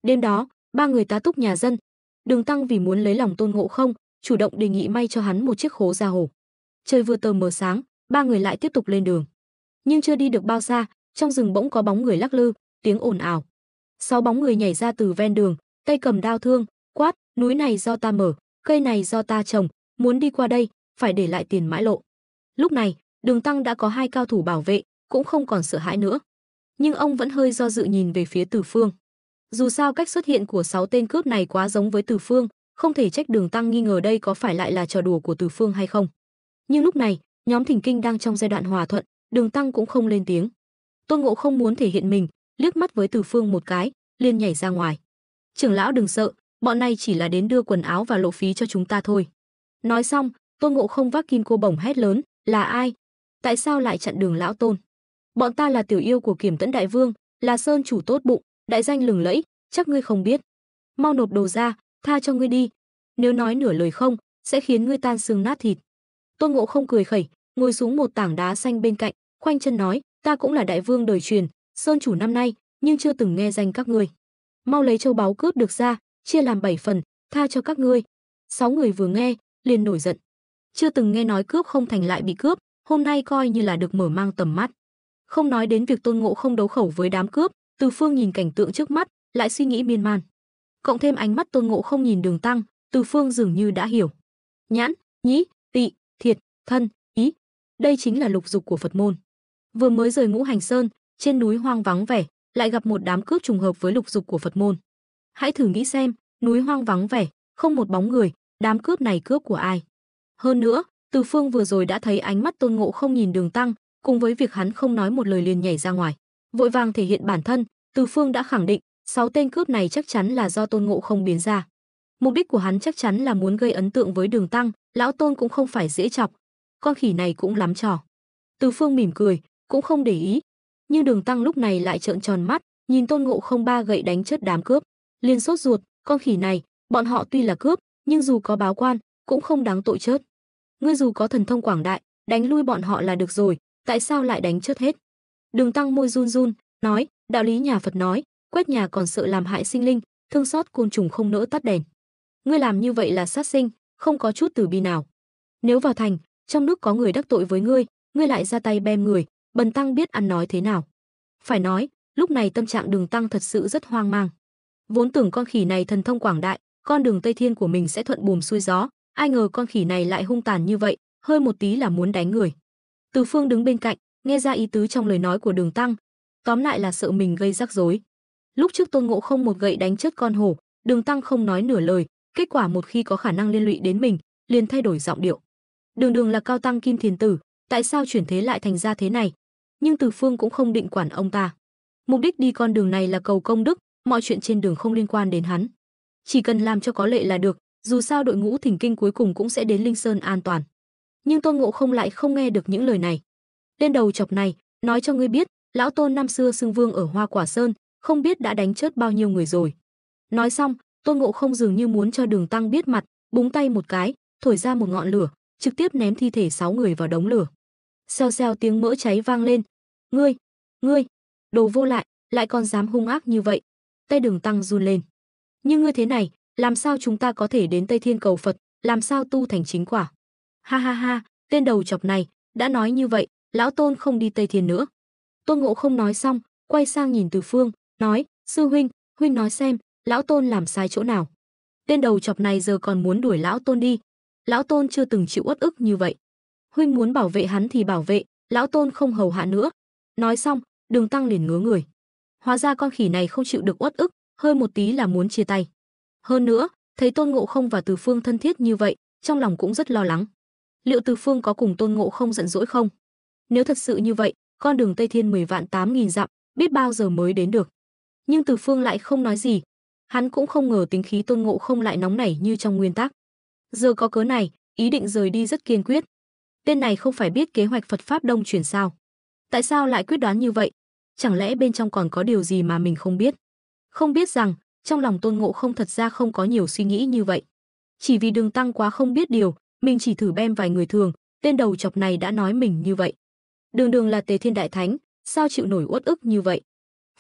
Đêm đó, ba người tá túc nhà dân. Đường Tăng vì muốn lấy lòng Tôn Ngộ Không, chủ động đề nghị may cho hắn một chiếc khố da hổ. Trời vừa tờ mờ sáng, ba người lại tiếp tục lên đường. Nhưng chưa đi được bao xa, trong rừng bỗng có bóng người lắc lư, tiếng ồn ào. 6 bóng người nhảy ra từ ven đường, tay cầm đao thương, quát: núi này do ta mở, cây này do ta trồng, muốn đi qua đây phải để lại tiền mãi lộ. Lúc này, Đường Tăng đã có 2 cao thủ bảo vệ, cũng không còn sợ hãi nữa. Nhưng ông vẫn hơi do dự nhìn về phía Từ Phương. Dù sao cách xuất hiện của 6 tên cướp này quá giống với Từ Phương, không thể trách Đường Tăng nghi ngờ đây có phải lại là trò đùa của Từ Phương hay không. Nhưng lúc này, nhóm Thỉnh Kinh đang trong giai đoạn hòa thuận, Đường Tăng cũng không lên tiếng. Tôn Ngộ Không muốn thể hiện mình, liếc mắt với Từ Phương một cái, liền nhảy ra ngoài. Trưởng lão đừng sợ, bọn này chỉ là đến đưa quần áo và lộ phí cho chúng ta thôi. Nói xong, Tôn Ngộ Không vác kim cô bổng hét lớn: là ai? Tại sao lại chặn đường lão Tôn? Bọn ta là tiểu yêu của Kiểm Tẫn Đại Vương, là sơn chủ tốt bụng, đại danh lừng lẫy, chắc ngươi không biết. Mau nộp đồ ra, tha cho ngươi đi. Nếu nói nửa lời không, sẽ khiến ngươi tan xương nát thịt. Tôn Ngộ Không cười khẩy, ngồi xuống một tảng đá xanh bên cạnh, khoanh chân nói: ta cũng là đại vương đời truyền, sơn chủ năm nay, nhưng chưa từng nghe danh các ngươi. Mau lấy châu báu cướp được ra, chia làm 7 phần, tha cho các ngươi. 6 người vừa nghe, liền nổi giận. Chưa từng nghe nói cướp không thành lại bị cướp, hôm nay coi như là được mở mang tầm mắt. Không nói đến việc Tôn Ngộ Không đấu khẩu với đám cướp, Từ Phương nhìn cảnh tượng trước mắt, lại suy nghĩ miên man. Cộng thêm ánh mắt Tôn Ngộ Không nhìn Đường Tăng, Từ Phương dường như đã hiểu. Nhãn, nhĩ, tị, thiệt, thân, ý, đây chính là lục dục của Phật môn. Vừa mới rời Ngũ Hành Sơn, trên núi hoang vắng vẻ, lại gặp một đám cướp trùng hợp với lục dục của Phật môn. Hãy thử nghĩ xem, núi hoang vắng vẻ, không một bóng người, đám cướp này cướp của ai? Hơn nữa, Từ Phương vừa rồi đã thấy ánh mắt Tôn Ngộ Không nhìn Đường Tăng, cùng với việc hắn không nói một lời liền nhảy ra ngoài, vội vàng thể hiện bản thân, Từ Phương đã khẳng định, 6 tên cướp này chắc chắn là do Tôn Ngộ Không biến ra. Mục đích của hắn chắc chắn là muốn gây ấn tượng với Đường Tăng, lão Tôn cũng không phải dễ chọc, con khỉ này cũng lắm trò. Từ Phương mỉm cười, cũng không để ý, nhưng Đường Tăng lúc này lại trợn tròn mắt, nhìn Tôn Ngộ Không ba gậy đánh chết đám cướp, liền sốt ruột, con khỉ này, bọn họ tuy là cướp, nhưng dù có báo quan, cũng không đáng tội chết. Ngươi dù có thần thông quảng đại, đánh lui bọn họ là được rồi, tại sao lại đánh chết hết? Đường Tăng môi run run, nói, đạo lý nhà Phật nói, quét nhà còn sợ làm hại sinh linh, thương xót côn trùng không nỡ tắt đèn. Ngươi làm như vậy là sát sinh, không có chút từ bi nào. Nếu vào thành, trong nước có người đắc tội với ngươi, ngươi lại ra tay bem người, bần tăng biết ăn nói thế nào. Phải nói, lúc này tâm trạng Đường Tăng thật sự rất hoang mang. Vốn tưởng con khỉ này thần thông quảng đại, con đường Tây Thiên của mình sẽ thuận buồm xuôi gió, ai ngờ con khỉ này lại hung tàn như vậy, hơi một tí là muốn đánh người. Từ Phương đứng bên cạnh, nghe ra ý tứ trong lời nói của Đường Tăng, tóm lại là sợ mình gây rắc rối. Lúc trước Tôn Ngộ Không một gậy đánh chết con hổ, Đường Tăng không nói nửa lời, kết quả một khi có khả năng liên lụy đến mình, liền thay đổi giọng điệu. Đường Đường là cao tăng Kim Thiền Tử, tại sao chuyển thế lại thành ra thế này? Nhưng Từ Phương cũng không định quản ông ta. Mục đích đi con đường này là cầu công đức, mọi chuyện trên đường không liên quan đến hắn. Chỉ cần làm cho có lệ là được, dù sao đội ngũ Thỉnh Kinh cuối cùng cũng sẽ đến Linh Sơn an toàn. Nhưng Tôn Ngộ Không lại không nghe được những lời này. Lên đầu chọc này, nói cho ngươi biết, lão Tôn năm xưa xưng vương ở Hoa Quả Sơn, không biết đã đánh chết bao nhiêu người rồi. Nói xong, Tôn Ngộ Không dường như muốn cho Đường Tăng biết mặt, búng tay một cái, thổi ra một ngọn lửa, trực tiếp ném thi thể 6 người vào đống lửa. Xèo xèo tiếng mỡ cháy vang lên. Ngươi, đồ vô lại còn dám hung ác như vậy. Tay Đường Tăng run lên. Nhưng ngươi thế này, làm sao chúng ta có thể đến Tây Thiên cầu Phật, làm sao tu thành chính quả? Ha ha ha, tên đầu chọc này, đã nói như vậy, lão Tôn không đi Tây Thiên nữa. Tôn Ngộ Không nói xong, quay sang nhìn Từ Phương, nói, sư huynh, huynh nói xem, lão Tôn làm sai chỗ nào? Tên đầu chọc này giờ còn muốn đuổi lão Tôn đi. Lão Tôn chưa từng chịu uất ức như vậy. Huynh muốn bảo vệ hắn thì bảo vệ, lão Tôn không hầu hạ nữa. Nói xong, Đường Tăng liền ngứa người. Hóa ra con khỉ này không chịu được uất ức, hơi một tí là muốn chia tay. Hơn nữa, thấy Tôn Ngộ Không và Từ Phương thân thiết như vậy, trong lòng cũng rất lo lắng. Liệu Từ Phương có cùng Tôn Ngộ Không giận dỗi không? Nếu thật sự như vậy, con đường Tây Thiên 10 vạn 8.000 dặm, biết bao giờ mới đến được. Nhưng Từ Phương lại không nói gì. Hắn cũng không ngờ tính khí Tôn Ngộ Không lại nóng nảy như trong nguyên tắc. Giờ có cớ này, ý định rời đi rất kiên quyết. Tên này không phải biết kế hoạch Phật Pháp Đông chuyển sao? Tại sao lại quyết đoán như vậy? Chẳng lẽ bên trong còn có điều gì mà mình không biết? Không biết rằng, trong lòng Tôn Ngộ Không thật ra không có nhiều suy nghĩ như vậy. Chỉ vì Đường Tăng quá không biết điều, mình chỉ thử bem vài người thường, tên đầu chọc này đã nói mình như vậy. Đường Đường là Tề Thiên Đại Thánh, sao chịu nổi uất ức như vậy?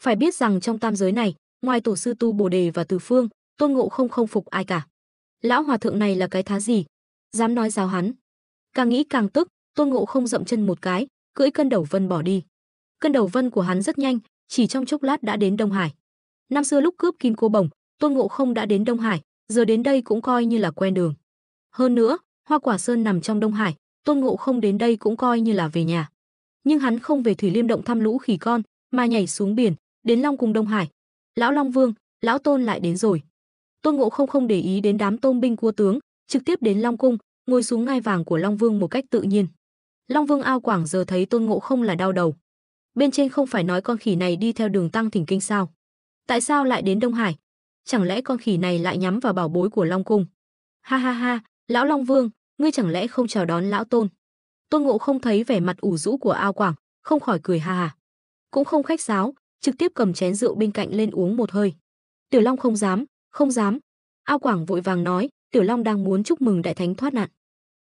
Phải biết rằng trong tam giới này, ngoài tổ sư Tu Bồ Đề và Từ Phương, Tôn Ngộ Không không phục ai cả. Lão hòa thượng này là cái thá gì? Dám nói giáo hắn. Càng nghĩ càng tức, Tôn Ngộ Không dậm chân một cái, cưỡi cân đầu vân bỏ đi. Cân đầu vân của hắn rất nhanh, chỉ trong chốc lát đã đến Đông Hải. Năm xưa lúc cướp Kim Cô Bổng, Tôn Ngộ Không đã đến Đông Hải, giờ đến đây cũng coi như là quen đường. Hơn nữa, Hoa Quả Sơn nằm trong Đông Hải, Tôn Ngộ Không đến đây cũng coi như là về nhà. Nhưng hắn không về Thủy Liêm động thăm lũ khỉ con, mà nhảy xuống biển, đến Long Cung Đông Hải. Lão Long Vương, lão Tôn lại đến rồi. Tôn Ngộ Không không để ý đến đám tôm binh cua tướng, trực tiếp đến Long Cung, ngồi xuống ngai vàng của Long Vương một cách tự nhiên. Long Vương Ao Quảng giờ thấy Tôn Ngộ Không là đau đầu. Bên trên không phải nói con khỉ này đi theo Đường Tăng thỉnh kinh sao? Tại sao lại đến Đông Hải? Chẳng lẽ con khỉ này lại nhắm vào bảo bối của Long Cung? Ha ha ha, lão Long Vương, ngươi chẳng lẽ không chào đón lão Tôn? Tôn Ngộ Không thấy vẻ mặt ủ rũ của Ao Quảng, không khỏi cười ha ha. Cũng không khách sáo, trực tiếp cầm chén rượu bên cạnh lên uống một hơi. Tiểu Long không dám, không dám. Ao Quảng vội vàng nói, Tiểu Long đang muốn chúc mừng Đại Thánh thoát nạn.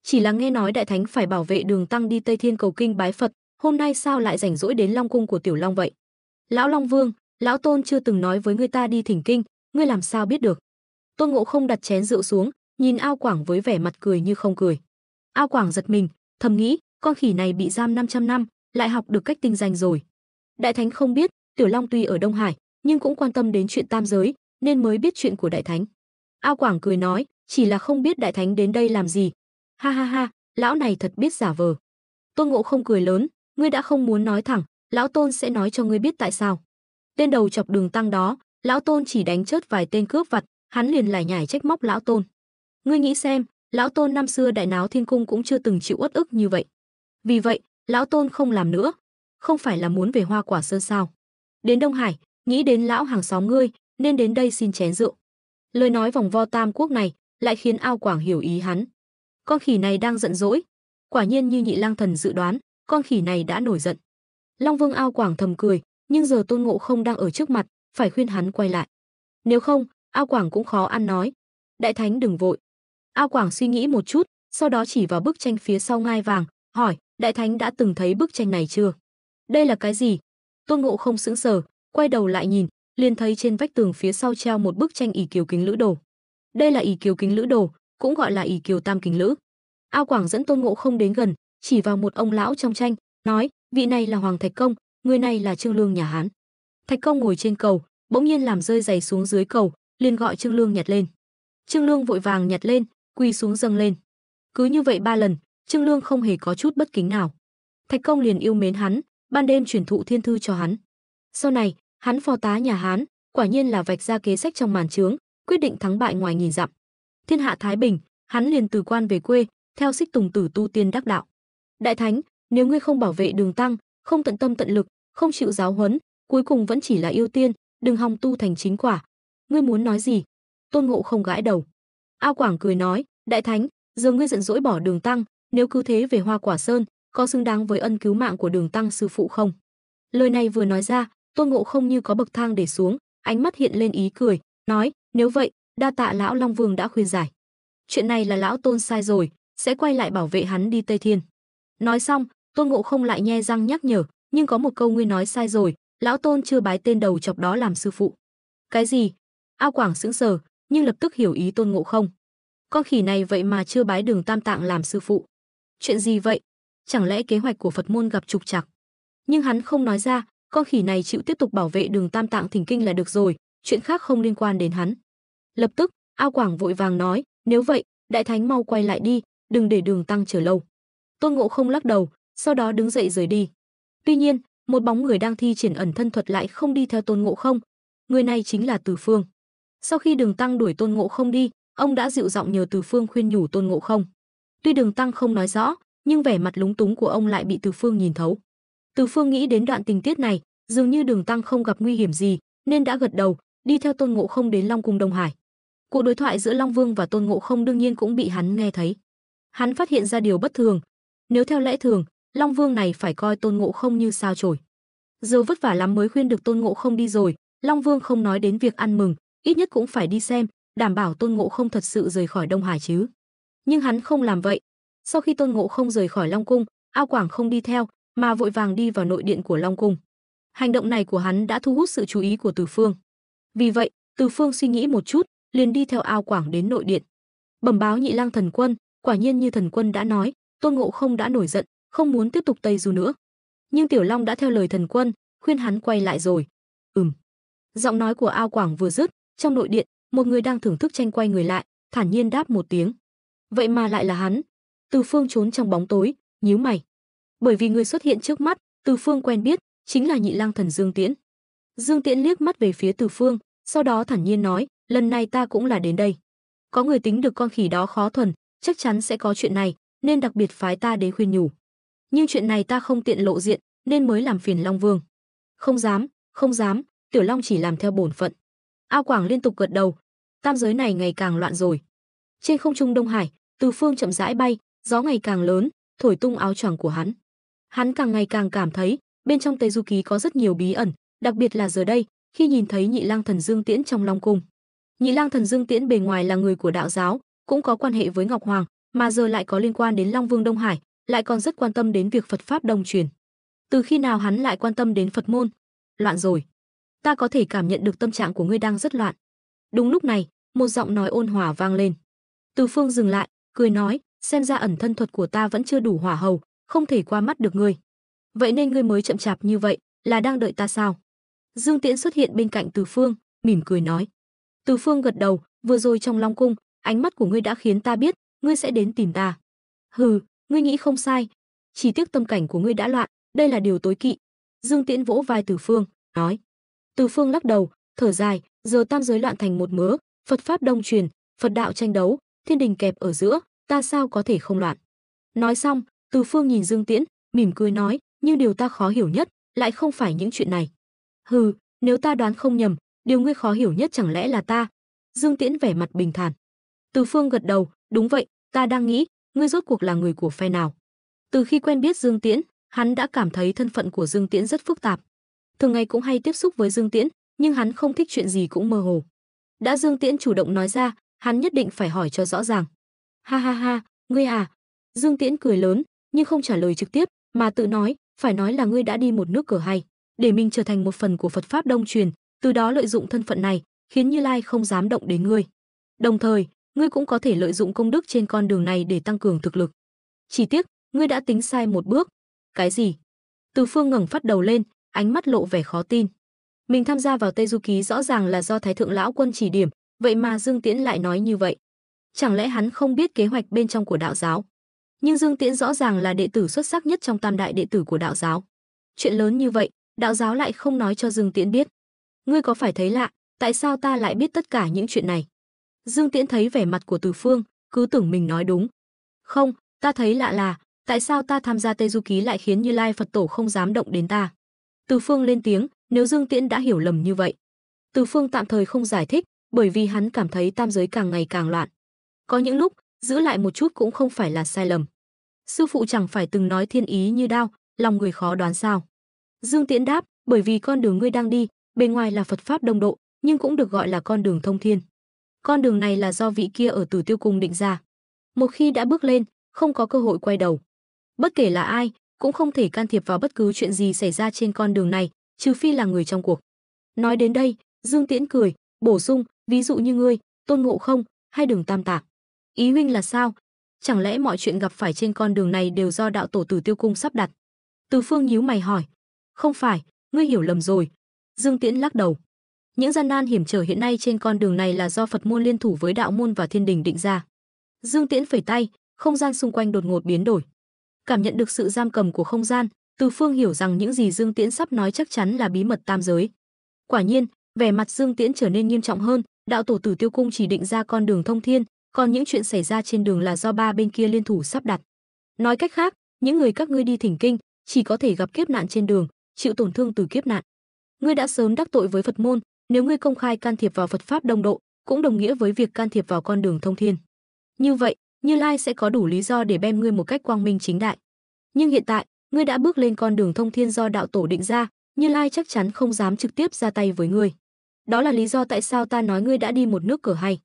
Chỉ là nghe nói Đại Thánh phải bảo vệ Đường Tăng đi Tây Thiên cầu kinh bái Phật, hôm nay sao lại rảnh rỗi đến Long Cung của Tiểu Long vậy? Lão Long Vương, lão Tôn chưa từng nói với người ta đi thỉnh kinh, ngươi làm sao biết được? Tôn Ngộ Không đặt chén rượu xuống, nhìn Ao Quảng với vẻ mặt cười như không cười. Ao Quảng giật mình, thầm nghĩ, con khỉ này bị giam 500 năm, lại học được cách tinh danh rồi. Đại Thánh không biết, Tiểu Long tuy ở Đông Hải, nhưng cũng quan tâm đến chuyện tam giới, nên mới biết chuyện của Đại Thánh. Ao Quảng cười nói, chỉ là không biết Đại Thánh đến đây làm gì. Ha ha ha, lão này thật biết giả vờ. Tôn Ngộ Không cười lớn, ngươi đã không muốn nói thẳng, lão Tôn sẽ nói cho ngươi biết tại sao. Tên đầu chọc Đường Tăng đó, lão Tôn chỉ đánh chớt vài tên cướp vặt, hắn liền lải nhải trách móc lão Tôn. Ngươi nghĩ xem, lão Tôn năm xưa đại náo thiên cung cũng chưa từng chịu uất ức như vậy. Vì vậy, lão Tôn không làm nữa, không phải là muốn về Hoa Quả Sơn sao? Đến Đông Hải, nghĩ đến lão hàng xóm ngươi, nên đến đây xin chén rượu. Lời nói vòng vo tam quốc này lại khiến Ao Quảng hiểu ý hắn. Con khỉ này đang giận dỗi. Quả nhiên như Nhị Lang Thần dự đoán, con khỉ này đã nổi giận. Long Vương Ao Quảng thầm cười, nhưng giờ Tôn Ngộ Không đang ở trước mặt, phải khuyên hắn quay lại. Nếu không, Ao Quảng cũng khó ăn nói. Đại Thánh đừng vội. Ao Quảng suy nghĩ một chút, sau đó chỉ vào bức tranh phía sau ngai vàng, hỏi, Đại Thánh đã từng thấy bức tranh này chưa? Đây là cái gì? Tôn Ngộ Không sững sờ, quay đầu lại nhìn, liền thấy trên vách tường phía sau treo một bức tranh ỷ kiều kính lữ đồ. Đây là ỷ kiều kính lữ đồ, cũng gọi là ỷ kiều tam kính lữ. Ao Quảng dẫn Tôn Ngộ Không đến gần, chỉ vào một ông lão trong tranh, nói, vị này là Hoàng Thạch Công, người này là Trương Lương nhà Hán. Thạch Công ngồi trên cầu, bỗng nhiên làm rơi giày xuống dưới cầu, liền gọi Trương Lương nhặt lên. Trương Lương vội vàng nhặt lên, quỳ xuống dâng lên. Cứ như vậy 3 lần, Trương Lương không hề có chút bất kính nào. Thạch Công liền yêu mến hắn, ban đêm truyền thụ thiên thư cho hắn. Sau này, hắn phò tá nhà Hán, quả nhiên là vạch ra kế sách trong màn trướng, quyết định thắng bại ngoài nghìn dặm. Thiên hạ thái bình, hắn liền từ quan về quê, theo Xích Tùng Tử tu tiên đắc đạo. Đại Thánh, nếu ngươi không bảo vệ Đường Tăng, không tận tâm tận lực, không chịu giáo huấn, cuối cùng vẫn chỉ là yêu tiên, đừng hòng tu thành chính quả. Ngươi muốn nói gì? Tôn Ngộ Không gãi đầu. Ao Quảng cười nói, Đại Thánh, giờ ngươi giận dỗi bỏ Đường Tăng, nếu cứ thế về Hoa Quả Sơn, có xứng đáng với ân cứu mạng của Đường Tăng sư phụ không? Lời này vừa nói ra, Tôn Ngộ Không như có bậc thang để xuống, ánh mắt hiện lên ý cười, nói, nếu vậy, đa tạ lão Long Vương đã khuyên giải. Chuyện này là lão Tôn sai rồi, sẽ quay lại bảo vệ hắn đi Tây Thiên. Nói xong, Tôn Ngộ Không lại nhe răng nhắc nhở, nhưng có một câu ngươi nói sai rồi, lão Tôn chưa bái tên đầu chọc đó làm sư phụ. Cái gì? Ao Quảng sững sờ, nhưng lập tức hiểu ý Tôn Ngộ Không. Con khỉ này vậy mà chưa bái Đường Tam Tạng làm sư phụ. Chuyện gì vậy? Chẳng lẽ kế hoạch của Phật môn gặp trục trặc? Nhưng hắn không nói ra, con khỉ này chịu tiếp tục bảo vệ Đường Tam Tạng thỉnh kinh là được rồi, chuyện khác không liên quan đến hắn. Lập tức, Ao Quảng vội vàng nói, nếu vậy, Đại Thánh mau quay lại đi, đừng để Đường Tăng chờ lâu. Tôn Ngộ Không lắc đầu, sau đó đứng dậy rời đi. Tuy nhiên, một bóng người đang thi triển ẩn thân thuật lại không đi theo Tôn Ngộ Không. Người này chính là Từ Phương. Sau khi Đường Tăng đuổi Tôn Ngộ Không đi, ông đã dịu giọng nhờ Từ Phương khuyên nhủ Tôn Ngộ Không. Tuy Đường Tăng không nói rõ, nhưng vẻ mặt lúng túng của ông lại bị Từ Phương nhìn thấu. Từ Phương nghĩ đến đoạn tình tiết này, dường như Đường Tăng không gặp nguy hiểm gì, nên đã gật đầu, đi theo Tôn Ngộ Không đến Long Cung Đông Hải. Cuộc đối thoại giữa Long Vương và Tôn Ngộ Không đương nhiên cũng bị hắn nghe thấy. Hắn phát hiện ra điều bất thường. Nếu theo lẽ thường, Long Vương này phải coi Tôn Ngộ Không như sao chổi. Giờ vất vả lắm mới khuyên được Tôn Ngộ Không đi rồi, Long Vương không nói đến việc ăn mừng, ít nhất cũng phải đi xem, đảm bảo Tôn Ngộ Không thật sự rời khỏi Đông Hải chứ. Nhưng hắn không làm vậy. Sau khi Tôn Ngộ Không rời khỏi Long Cung, Ao Quảng không đi theo, mà vội vàng đi vào nội điện của Long Cung. Hành động này của hắn đã thu hút sự chú ý của Từ Phương. Vì vậy, Từ Phương suy nghĩ một chút, liền đi theo Ao Quảng đến nội điện. Bẩm báo Nhị Lang Thần Quân, quả nhiên như Thần Quân đã nói, Tôn Ngộ Không đã nổi giận, không muốn tiếp tục Tây Du nữa. Nhưng Tiểu Long đã theo lời Thần Quân, khuyên hắn quay lại rồi. Giọng nói của Ao Quảng vừa dứt, trong nội điện, một người đang thưởng thức tranh quay người lại, thản nhiên đáp một tiếng. Vậy mà lại là hắn. Từ Phương trốn trong bóng tối, nhíu mày. Bởi vì người xuất hiện trước mắt, Từ Phương quen biết, chính là Nhị Lang Thần Dương Tiễn. Dương Tiễn liếc mắt về phía Từ Phương, sau đó thản nhiên nói, lần này ta cũng là đến đây. Có người tính được con khỉ đó khó thuần, chắc chắn sẽ có chuyện này, nên đặc biệt phái ta đến khuyên nhủ. Nhưng chuyện này ta không tiện lộ diện, nên mới làm phiền Long Vương. Không dám, không dám, Tiểu Long chỉ làm theo bổn phận. Ao Quảng liên tục gật đầu. Tam giới này ngày càng loạn rồi. Trên không trung Đông Hải, Từ Phương chậm rãi bay, gió ngày càng lớn, thổi tung áo choàng của hắn. Hắn càng ngày càng cảm thấy, bên trong Tây Du Ký có rất nhiều bí ẩn, đặc biệt là giờ đây, khi nhìn thấy Nhị Lang Thần Dương Tiễn trong Long Cung. Nhị Lang Thần Dương Tiễn bề ngoài là người của đạo giáo, cũng có quan hệ với Ngọc Hoàng, mà giờ lại có liên quan đến Long Vương Đông Hải, lại còn rất quan tâm đến việc Phật pháp đồng truyền. Từ khi nào hắn lại quan tâm đến Phật môn? Loạn rồi. Ta có thể cảm nhận được tâm trạng của ngươi đang rất loạn. Đúng lúc này, một giọng nói ôn hòa vang lên. Từ Phương dừng lại, cười nói, xem ra ẩn thân thuật của ta vẫn chưa đủ hỏa hầu, không thể qua mắt được ngươi. Vậy nên ngươi mới chậm chạp như vậy, là đang đợi ta sao? Dương Tiễn xuất hiện bên cạnh Từ Phương, mỉm cười nói. Từ Phương gật đầu, vừa rồi trong Long Cung, ánh mắt của ngươi đã khiến ta biết, ngươi sẽ đến tìm ta. Hừ, ngươi nghĩ không sai, chỉ tiếc tâm cảnh của ngươi đã loạn, đây là điều tối kỵ. Dương Tiễn vỗ vai Từ Phương, nói. Từ Phương lắc đầu, thở dài, giờ tam giới loạn thành một mớ, Phật pháp đông truyền, Phật đạo tranh đấu, thiên đình kẹp ở giữa, ta sao có thể không loạn. Nói xong, Từ Phương nhìn Dương Tiễn, mỉm cười nói, nhưng điều ta khó hiểu nhất, lại không phải những chuyện này. Hừ, nếu ta đoán không nhầm, điều ngươi khó hiểu nhất chẳng lẽ là ta? Dương Tiễn vẻ mặt bình thản. Từ Phương gật đầu, đúng vậy, ta đang nghĩ, ngươi rốt cuộc là người của phe nào? Từ khi quen biết Dương Tiễn, hắn đã cảm thấy thân phận của Dương Tiễn rất phức tạp. Thường ngày cũng hay tiếp xúc với Dương Tiễn, nhưng hắn không thích chuyện gì cũng mơ hồ. Đã Dương Tiễn chủ động nói ra, hắn nhất định phải hỏi cho rõ ràng. Ha ha ha, ngươi à? Dương Tiễn cười lớn, nhưng không trả lời trực tiếp, mà tự nói, phải nói là ngươi đã đi một nước cờ hay, để mình trở thành một phần của Phật pháp đông truyền, từ đó lợi dụng thân phận này, khiến Như Lai không dám động đến ngươi. Đồng thời, ngươi cũng có thể lợi dụng công đức trên con đường này để tăng cường thực lực. Chỉ tiếc, ngươi đã tính sai một bước. Cái gì? Từ Phương ngẩng phát đầu lên, ánh mắt lộ vẻ khó tin. Mình tham gia vào Tây Du Ký rõ ràng là do Thái Thượng Lão Quân chỉ điểm, vậy mà Dương Tiễn lại nói như vậy. Chẳng lẽ hắn không biết kế hoạch bên trong của đạo giáo? Nhưng Dương Tiễn rõ ràng là đệ tử xuất sắc nhất trong tam đại đệ tử của đạo giáo. Chuyện lớn như vậy, đạo giáo lại không nói cho Dương Tiễn biết. Ngươi có phải thấy lạ, tại sao ta lại biết tất cả những chuyện này? Dương Tiễn thấy vẻ mặt của Từ Phương, cứ tưởng mình nói đúng. Không, ta thấy lạ là, tại sao ta tham gia Tây Du Ký lại khiến Như Lai Phật Tổ không dám động đến ta? Từ Phương lên tiếng, nếu Dương Tiễn đã hiểu lầm như vậy. Từ Phương tạm thời không giải thích, bởi vì hắn cảm thấy tam giới càng ngày càng loạn. Có những lúc, giữ lại một chút cũng không phải là sai lầm. Sư phụ chẳng phải từng nói thiên ý như đao, lòng người khó đoán sao? Dương Tiễn đáp, bởi vì con đường ngươi đang đi, bên ngoài là Phật pháp đông độ, nhưng cũng được gọi là con đường thông thiên. Con đường này là do vị kia ở Tử Tiêu Cung định ra. Một khi đã bước lên, không có cơ hội quay đầu. Bất kể là ai, cũng không thể can thiệp vào bất cứ chuyện gì xảy ra trên con đường này, trừ phi là người trong cuộc. Nói đến đây, Dương Tiễn cười, bổ sung, ví dụ như ngươi, Tôn Ngộ Không, hay Đường Tam Tạng. Ý huynh là sao? Chẳng lẽ mọi chuyện gặp phải trên con đường này đều do đạo tổ Tử Tiêu Cung sắp đặt? Từ Phương nhíu mày hỏi. Không phải, ngươi hiểu lầm rồi. Dương Tiễn lắc đầu. Những gian nan hiểm trở hiện nay trên con đường này là do Phật môn liên thủ với đạo môn và thiên đình định ra. Dương Tiễn phẩy tay, không gian xung quanh đột ngột biến đổi. Cảm nhận được sự giam cầm của không gian, Từ Phương hiểu rằng những gì Dương Tiễn sắp nói chắc chắn là bí mật tam giới. Quả nhiên, vẻ mặt Dương Tiễn trở nên nghiêm trọng hơn, đạo tổ Tử Tiêu Cung chỉ định ra con đường thông thiên, còn những chuyện xảy ra trên đường là do ba bên kia liên thủ sắp đặt. Nói cách khác, những người các ngươi đi thỉnh kinh chỉ có thể gặp kiếp nạn trên đường, chịu tổn thương từ kiếp nạn. Ngươi đã sớm đắc tội với Phật môn, Nếu ngươi công khai can thiệp vào Phật pháp Đông Độ, cũng đồng nghĩa với việc can thiệp vào con đường thông thiên. Như vậy, Như Lai sẽ có đủ lý do để bem ngươi một cách quang minh chính đại. Nhưng hiện tại, ngươi đã bước lên con đường thông thiên do đạo tổ định ra, Như Lai chắc chắn không dám trực tiếp ra tay với ngươi. Đó là lý do tại sao ta nói ngươi đã đi một nước cờ hay.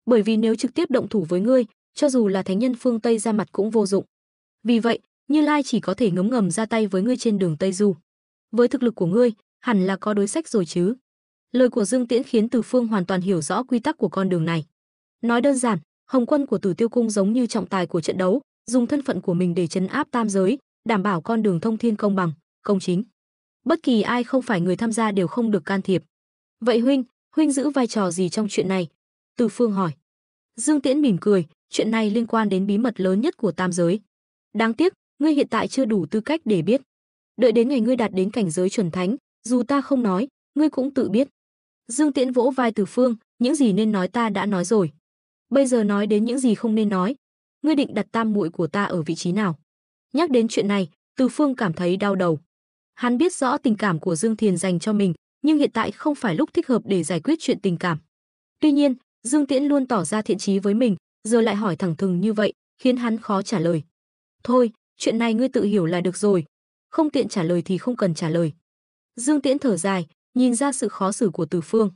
Bởi vì nếu trực tiếp động thủ với ngươi, cho dù là thánh nhân phương Tây ra mặt cũng vô dụng. Vì vậy, Như Lai chỉ có thể ngấm ngầm ra tay với ngươi trên đường Tây Du. Với thực lực của ngươi, hẳn là có đối sách rồi chứ. Lời của Dương Tiễn khiến Từ Phương hoàn toàn hiểu rõ quy tắc của con đường này. Nói đơn giản, Hồng quân của Tử Tiêu cung giống như trọng tài của trận đấu, dùng thân phận của mình để trấn áp tam giới, đảm bảo con đường thông thiên công bằng, công chính. Bất kỳ ai không phải người tham gia đều không được can thiệp. Vậy huynh giữ vai trò gì trong chuyện này? Từ Phương hỏi. Dương Tiễn mỉm cười, chuyện này liên quan đến bí mật lớn nhất của tam giới. Đáng tiếc, ngươi hiện tại chưa đủ tư cách để biết. Đợi đến ngày ngươi đạt đến cảnh giới chuẩn thánh, dù ta không nói, ngươi cũng tự biết. Dương Tiễn vỗ vai Từ Phương, những gì nên nói ta đã nói rồi. Bây giờ nói đến những gì không nên nói. Ngươi định đặt tam muội của ta ở vị trí nào? Nhắc đến chuyện này, Từ Phương cảm thấy đau đầu. Hắn biết rõ tình cảm của Dương Thiền dành cho mình, nhưng hiện tại không phải lúc thích hợp để giải quyết chuyện tình cảm. Tuy nhiên, Dương Tiễn luôn tỏ ra thiện chí với mình, giờ lại hỏi thẳng thừng như vậy, khiến hắn khó trả lời. Thôi, chuyện này ngươi tự hiểu là được rồi, không tiện trả lời thì không cần trả lời. Dương Tiễn thở dài, nhìn ra sự khó xử của Từ Phương.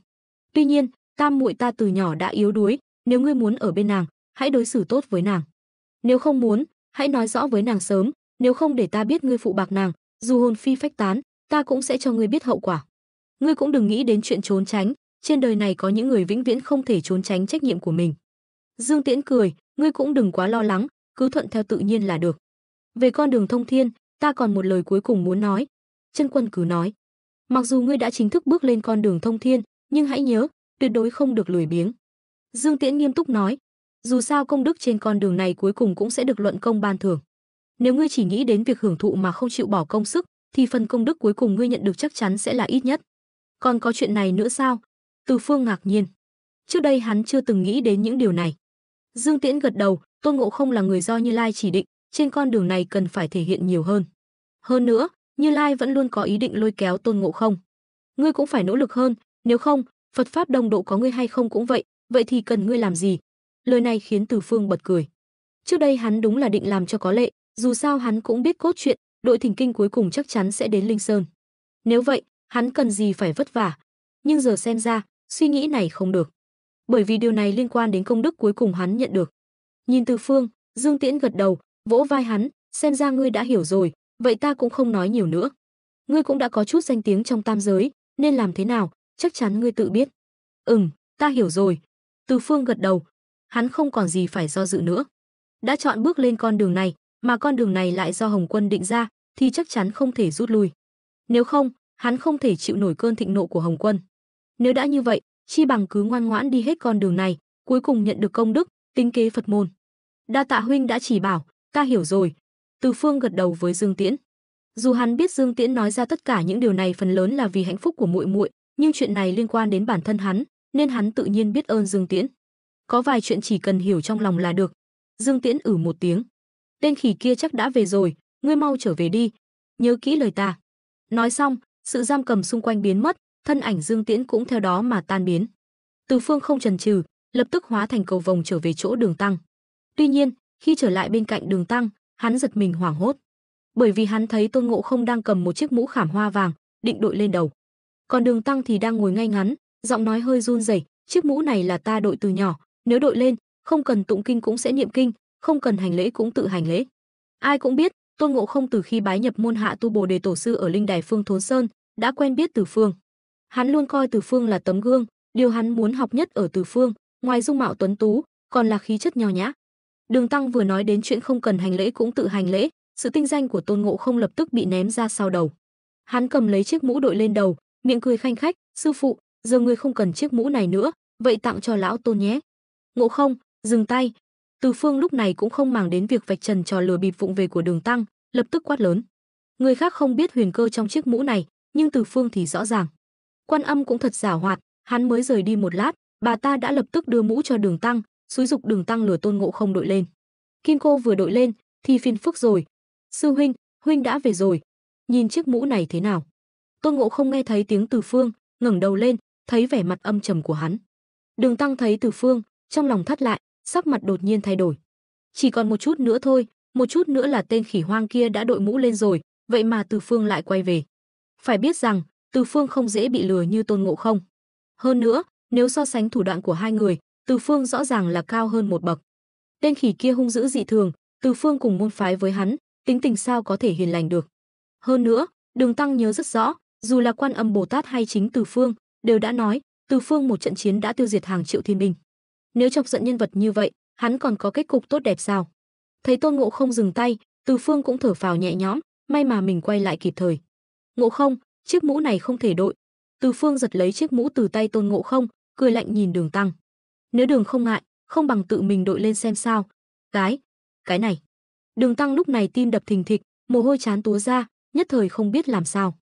Tuy nhiên, tam muội ta từ nhỏ đã yếu đuối, nếu ngươi muốn ở bên nàng, hãy đối xử tốt với nàng. Nếu không muốn, hãy nói rõ với nàng sớm, nếu không để ta biết ngươi phụ bạc nàng, dù hồn phi phách tán, ta cũng sẽ cho ngươi biết hậu quả. Ngươi cũng đừng nghĩ đến chuyện trốn tránh, trên đời này có những người vĩnh viễn không thể trốn tránh trách nhiệm của mình. Dương Tiễn cười, ngươi cũng đừng quá lo lắng, cứ thuận theo tự nhiên là được. Về con đường thông thiên, ta còn một lời cuối cùng muốn nói. Chân Quân cứ nói. Mặc dù ngươi đã chính thức bước lên con đường thông thiên, nhưng hãy nhớ, tuyệt đối không được lười biếng. Dương Tiễn nghiêm túc nói, dù sao công đức trên con đường này cuối cùng cũng sẽ được luận công ban thưởng. Nếu ngươi chỉ nghĩ đến việc hưởng thụ mà không chịu bỏ công sức, thì phần công đức cuối cùng ngươi nhận được chắc chắn sẽ là ít nhất. Còn có chuyện này nữa sao? Từ Phương ngạc nhiên. Trước đây hắn chưa từng nghĩ đến những điều này. Dương Tiễn gật đầu, Tôn Ngộ Không là người do Như Lai chỉ định, trên con đường này cần phải thể hiện nhiều hơn. Hơn nữa, Như Lai vẫn luôn có ý định lôi kéo Tôn Ngộ Không. Ngươi cũng phải nỗ lực hơn, nếu không, Phật pháp Đông Độ có ngươi hay không cũng vậy, vậy thì cần ngươi làm gì? Lời này khiến Từ Phương bật cười. Trước đây hắn đúng là định làm cho có lệ, dù sao hắn cũng biết cốt truyện, đội thỉnh kinh cuối cùng chắc chắn sẽ đến Linh Sơn. Nếu vậy, hắn cần gì phải vất vả? Nhưng giờ xem ra, suy nghĩ này không được. Bởi vì điều này liên quan đến công đức cuối cùng hắn nhận được. Nhìn Từ Phương, Dương Tiễn gật đầu, vỗ vai hắn, xem ra ngươi đã hiểu rồi, vậy ta cũng không nói nhiều nữa. Ngươi cũng đã có chút danh tiếng trong tam giới, nên làm thế nào, chắc chắn ngươi tự biết. Ta hiểu rồi. Từ Phương gật đầu, hắn không còn gì phải do dự nữa. Đã chọn bước lên con đường này, mà con đường này lại do Hồng Quân định ra, thì chắc chắn không thể rút lui. Nếu không, hắn không thể chịu nổi cơn thịnh nộ của Hồng Quân. Nếu đã như vậy, chi bằng cứ ngoan ngoãn đi hết con đường này, cuối cùng nhận được công đức, tính kế Phật môn. Đa tạ huynh đã chỉ bảo, ta hiểu rồi. Từ Phương gật đầu với Dương Tiễn. Dù hắn biết Dương Tiễn nói ra tất cả những điều này phần lớn là vì hạnh phúc của muội muội, nhưng chuyện này liên quan đến bản thân hắn, nên hắn tự nhiên biết ơn Dương Tiễn. Có vài chuyện chỉ cần hiểu trong lòng là được. Dương Tiễn một tiếng. Tên khỉ kia chắc đã về rồi, ngươi mau trở về đi. Nhớ kỹ lời ta. Nói xong, sự giam cầm xung quanh biến mất, thân ảnh Dương Tiễn cũng theo đó mà tan biến. Từ Phương không chần chừ, lập tức hóa thành cầu vồng trở về chỗ Đường Tăng. Tuy nhiên, khi trở lại bên cạnh Đường Tăng, hắn giật mình hoảng hốt, bởi vì hắn thấy Tôn Ngộ Không đang cầm một chiếc mũ khảm hoa vàng, định đội lên đầu. Còn Đường Tăng thì đang ngồi ngay ngắn, giọng nói hơi run rẩy, chiếc mũ này là ta đội từ nhỏ, nếu đội lên, không cần tụng kinh cũng sẽ niệm kinh, không cần hành lễ cũng tự hành lễ. Ai cũng biết, Tôn Ngộ Không từ khi bái nhập môn Hạ Tu Bồ Đề tổ sư ở Linh Đài Phương Thốn Sơn, đã quen biết Từ Phương. Hắn luôn coi Từ Phương là tấm gương, điều hắn muốn học nhất ở Từ Phương, ngoài dung mạo tuấn tú, còn là khí chất nho nhã. Đường Tăng vừa nói đến chuyện không cần hành lễ cũng tự hành lễ, sự tinh danh của Tôn Ngộ Không lập tức bị ném ra sau đầu. Hắn cầm lấy chiếc mũ đội lên đầu, miệng cười khanh khách, "Sư phụ, giờ ngươi không cần chiếc mũ này nữa, vậy tặng cho lão Tôn nhé." "Ngộ Không, dừng tay." Từ Phương lúc này cũng không màng đến việc vạch trần trò lừa bịp vụng về của Đường Tăng, lập tức quát lớn. Người khác không biết huyền cơ trong chiếc mũ này, nhưng Từ Phương thì rõ ràng. Quan Âm cũng thật giảo hoạt, hắn mới rời đi một lát, bà ta đã lập tức đưa mũ cho Đường Tăng, xúi giục Đường Tăng lừa Tôn Ngộ Không đội lên. Kim cô vừa đội lên thì phiền phức rồi. "Sư huynh, huynh đã về rồi, nhìn chiếc mũ này thế nào?" Tôn Ngộ Không nghe thấy tiếng Từ Phương, ngẩng đầu lên, thấy vẻ mặt âm trầm của hắn. Đường Tăng thấy Từ Phương, trong lòng thắt lại, sắc mặt đột nhiên thay đổi. Chỉ còn một chút nữa thôi, một chút nữa là tên khỉ hoang kia đã đội mũ lên rồi, vậy mà Từ Phương lại quay về. Phải biết rằng, Từ Phương không dễ bị lừa như Tôn Ngộ Không. Hơn nữa, nếu so sánh thủ đoạn của hai người, Từ Phương rõ ràng là cao hơn một bậc. Tên khỉ kia hung dữ dị thường, Từ Phương cùng môn phái với hắn, tính tình sao có thể hiền lành được. Hơn nữa, Đường Tăng nhớ rất rõ, dù là Quan Âm Bồ Tát hay chính Từ Phương, đều đã nói, Từ Phương một trận chiến đã tiêu diệt hàng triệu thiên binh. Nếu chọc giận nhân vật như vậy, hắn còn có kết cục tốt đẹp sao? Thấy Tôn Ngộ Không dừng tay, Từ Phương cũng thở phào nhẹ nhõm, may mà mình quay lại kịp thời. Ngộ Không, chiếc mũ này không thể đội. Từ Phương giật lấy chiếc mũ từ tay Tôn Ngộ Không, cười lạnh nhìn Đường Tăng. Nếu Đường không ngại, không bằng tự mình đội lên xem sao. Cái này. Đường Tăng lúc này tim đập thình thịch, mồ hôi trán túa ra, nhất thời không biết làm sao.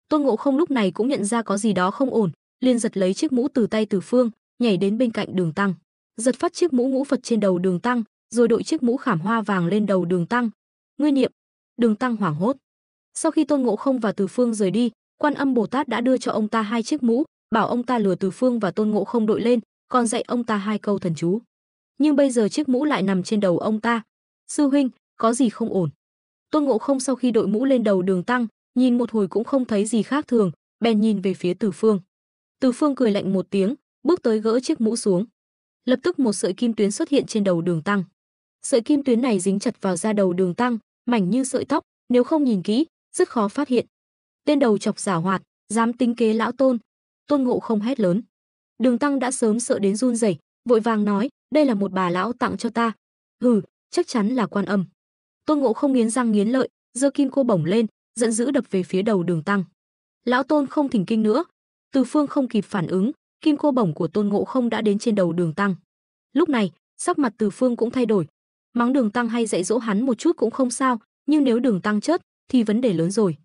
Tôn Ngộ Không lúc này cũng nhận ra có gì đó không ổn, liền giật lấy chiếc mũ từ tay Từ Phương, nhảy đến bên cạnh Đường Tăng, giật phát chiếc mũ ngũ Phật trên đầu Đường Tăng, rồi đội chiếc mũ khảm hoa vàng lên đầu Đường Tăng. Ngươi niệm. Đường Tăng hoảng hốt. Sau khi Tôn Ngộ Không và Từ Phương rời đi, Quan Âm Bồ Tát đã đưa cho ông ta hai chiếc mũ, bảo ông ta lừa Từ Phương và Tôn Ngộ Không đội lên, còn dạy ông ta hai câu thần chú. Nhưng bây giờ chiếc mũ lại nằm trên đầu ông ta. Sư huynh, có gì không ổn? Tôn Ngộ Không sau khi đội mũ lên đầu Đường Tăng, nhìn một hồi cũng không thấy gì khác thường, bèn nhìn về phía Từ Phương. Từ Phương cười lạnh một tiếng, bước tới gỡ chiếc mũ xuống. Lập tức một sợi kim tuyến xuất hiện trên đầu Đường Tăng. Sợi kim tuyến này dính chặt vào da đầu Đường Tăng, mảnh như sợi tóc, nếu không nhìn kỹ, rất khó phát hiện. Tên đầu chọc giảo hoạt, dám tính kế lão Tôn. Tôn Ngộ Không hét lớn. Đường Tăng đã sớm sợ đến run rẩy, vội vàng nói, đây là một bà lão tặng cho ta. Hừ, chắc chắn là Quan Âm. Tôn Ngộ Không nghiến răng nghiến lợi, giơ kim cô bổng lên, giận dữ đập về phía đầu Đường Tăng. Lão Tôn không thỉnh kinh nữa. Từ Phương không kịp phản ứng, kim cô bổng của Tôn Ngộ Không đã đến trên đầu Đường Tăng. Lúc này, sắc mặt Từ Phương cũng thay đổi. Mắng Đường Tăng hay dạy dỗ hắn một chút cũng không sao, nhưng nếu Đường Tăng chết thì vấn đề lớn rồi.